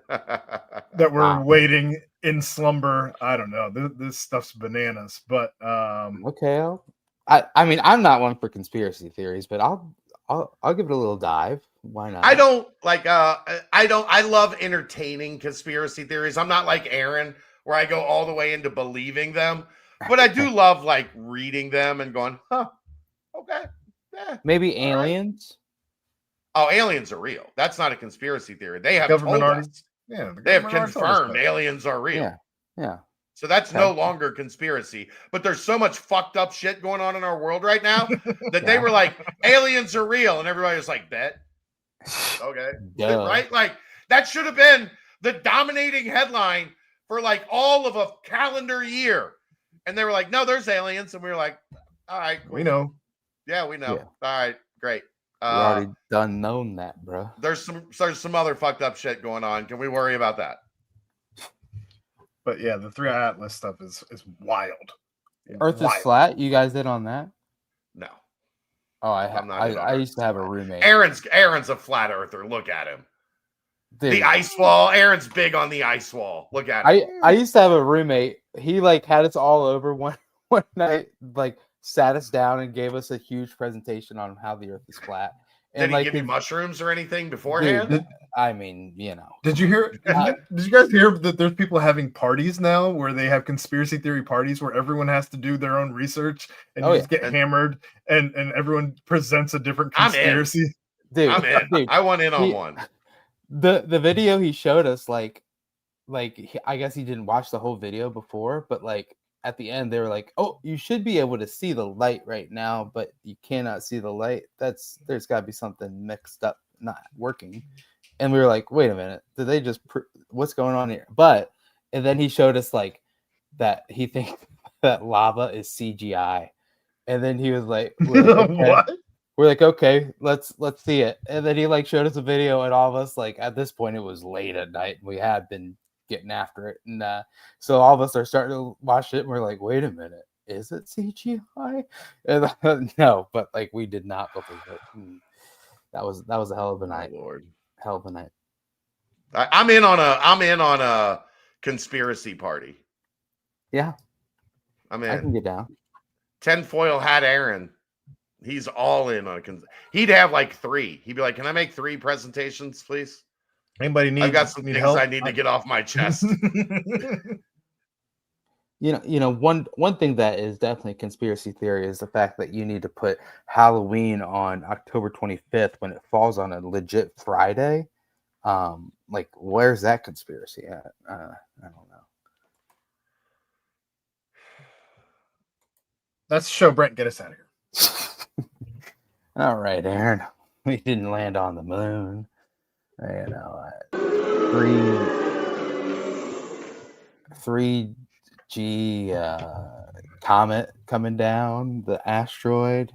that were waiting in slumber. I don't know. This stuff's bananas, but okay. I mean, I'm not one for conspiracy theories, but I'll give it a little dive. Why not? I don't like I love entertaining conspiracy theories. I'm not like Aaron where I go all the way into believing them, but I do love like reading them and going, huh, okay. Yeah, maybe aliens. Right. Oh, aliens are real. That's not a conspiracy theory. They have government told us. Yeah, they have confirmed aliens are real. Yeah. So that's no longer conspiracy. But there's so much fucked up shit going on in our world right now that they were like, aliens are real. And everybody was like, bet. Okay. Right? Like, that should have been the dominating headline for like all of a calendar year. And they were like, no, there's aliens. And we were like, all right. Cool. We know. Yeah, we know. Yeah. All right, great. We already done known that, bro. There's some other fucked up shit going on. Can we worry about that? But yeah, the 3-Eye Atlas stuff is wild. Earth is flat. You guys did on that? No. Oh, I used to have a roommate. Aaron's a flat earther. Look at him. Dude. The ice wall. Aaron's big on the ice wall. Look at him. I used to have a roommate. He like had us all over one night, like sat us down and gave us a huge presentation on how the Earth is flat. And did he give you mushrooms or anything beforehand? Dude, I mean, you know. Did you hear? Did you guys hear that there's people having parties now where they have conspiracy theory parties where everyone has to do their own research and you just get hammered and everyone presents a different conspiracy? Dude, I'm in. Dude, I want in on one. The video he showed us, I guess he didn't watch the whole video before, but like at the end they were like, oh, you should be able to see the light right now, but you cannot see the light. There's got to be something mixed up not working. And we were like, wait a minute, did they just what's going on here? But and then he showed us like that he thinks that lava is CGI. And then he was like, What? We're like, okay, let's see it. And then he like showed us a video, and all of us, like, at this point it was late at night. We had been getting after it. And so all of us are starting to watch it, and we're like, wait a minute, is it CGI? And no, but like we did not believe it. And that was a hell of a night. Oh, Lord. Hell of a night. I'm in on a conspiracy party. Yeah. I can get down. Tinfoil hat Aaron. He's all in on he'd have like 3. He'd be like, can I make 3 presentations, please? Anybody need? I've got some things help? I need to get off my chest. One thing that is definitely a conspiracy theory is the fact that you need to put Halloween on October 25th when it falls on a legit Friday. Like, where's that conspiracy at? I don't know. Let's show Brent. Get us out of here. All right, Aaron. We didn't land on the moon. 3G comet coming down, the asteroid.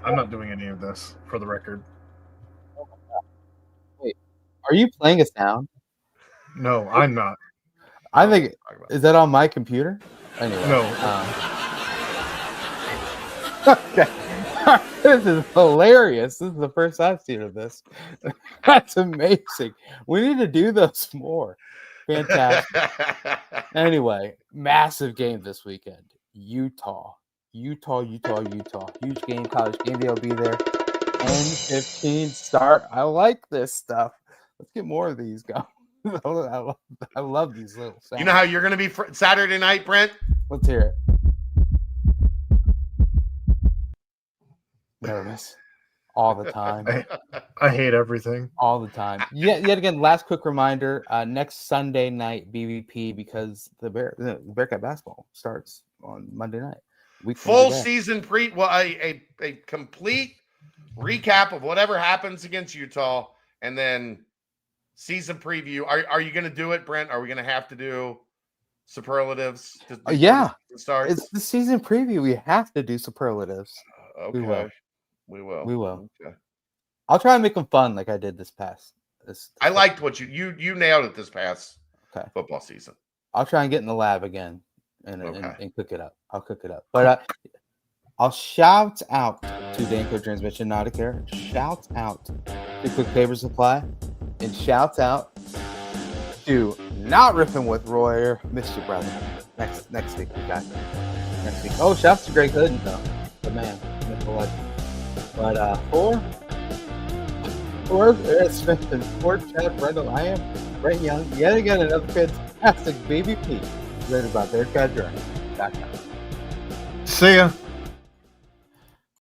I'm not doing any of this, for the record. Wait, are you playing a sound? No, I'm not. I think, is that on my computer? Anyway, No. Okay. This is hilarious. This is the first I've seen of this. That's amazing. We need to do those more. Fantastic. Anyway, massive game this weekend. Utah. Huge game. College game day will be there. 10:15 start. I like this stuff. Let's get more of these going. I love these little sounds. You know how you're going to be Saturday night, Brent? Let's hear it. Nervous. All the time. I hate everything. All the time. Yet again, last quick reminder, next Sunday night, BVP, because the Bearcat basketball starts on Monday night. Full season a complete recap of whatever happens against Utah, and then season preview. Are you going to do it, Brent? Are we going to have to do superlatives? Yeah. Start? It's the season preview. We have to do superlatives. Okay. We will. Okay. I'll try and make them fun like I did this past. I liked what you nailed it this past football season. I'll try and get in the lab again and cook it up. I'll cook it up. But I'll shout out to Danco Transmission Nauticare. Shout out to Quick Paper Supply. And shout out to Not Ripping with Royer. Missed you, brother. Next week, we got next week. Oh, shout out to Greg Hooden, though. The man. But for Smith and for Chad Brendel, I am Brent Young. Yet again, another fantastic BVP. Read about Bearcat Journey. See ya.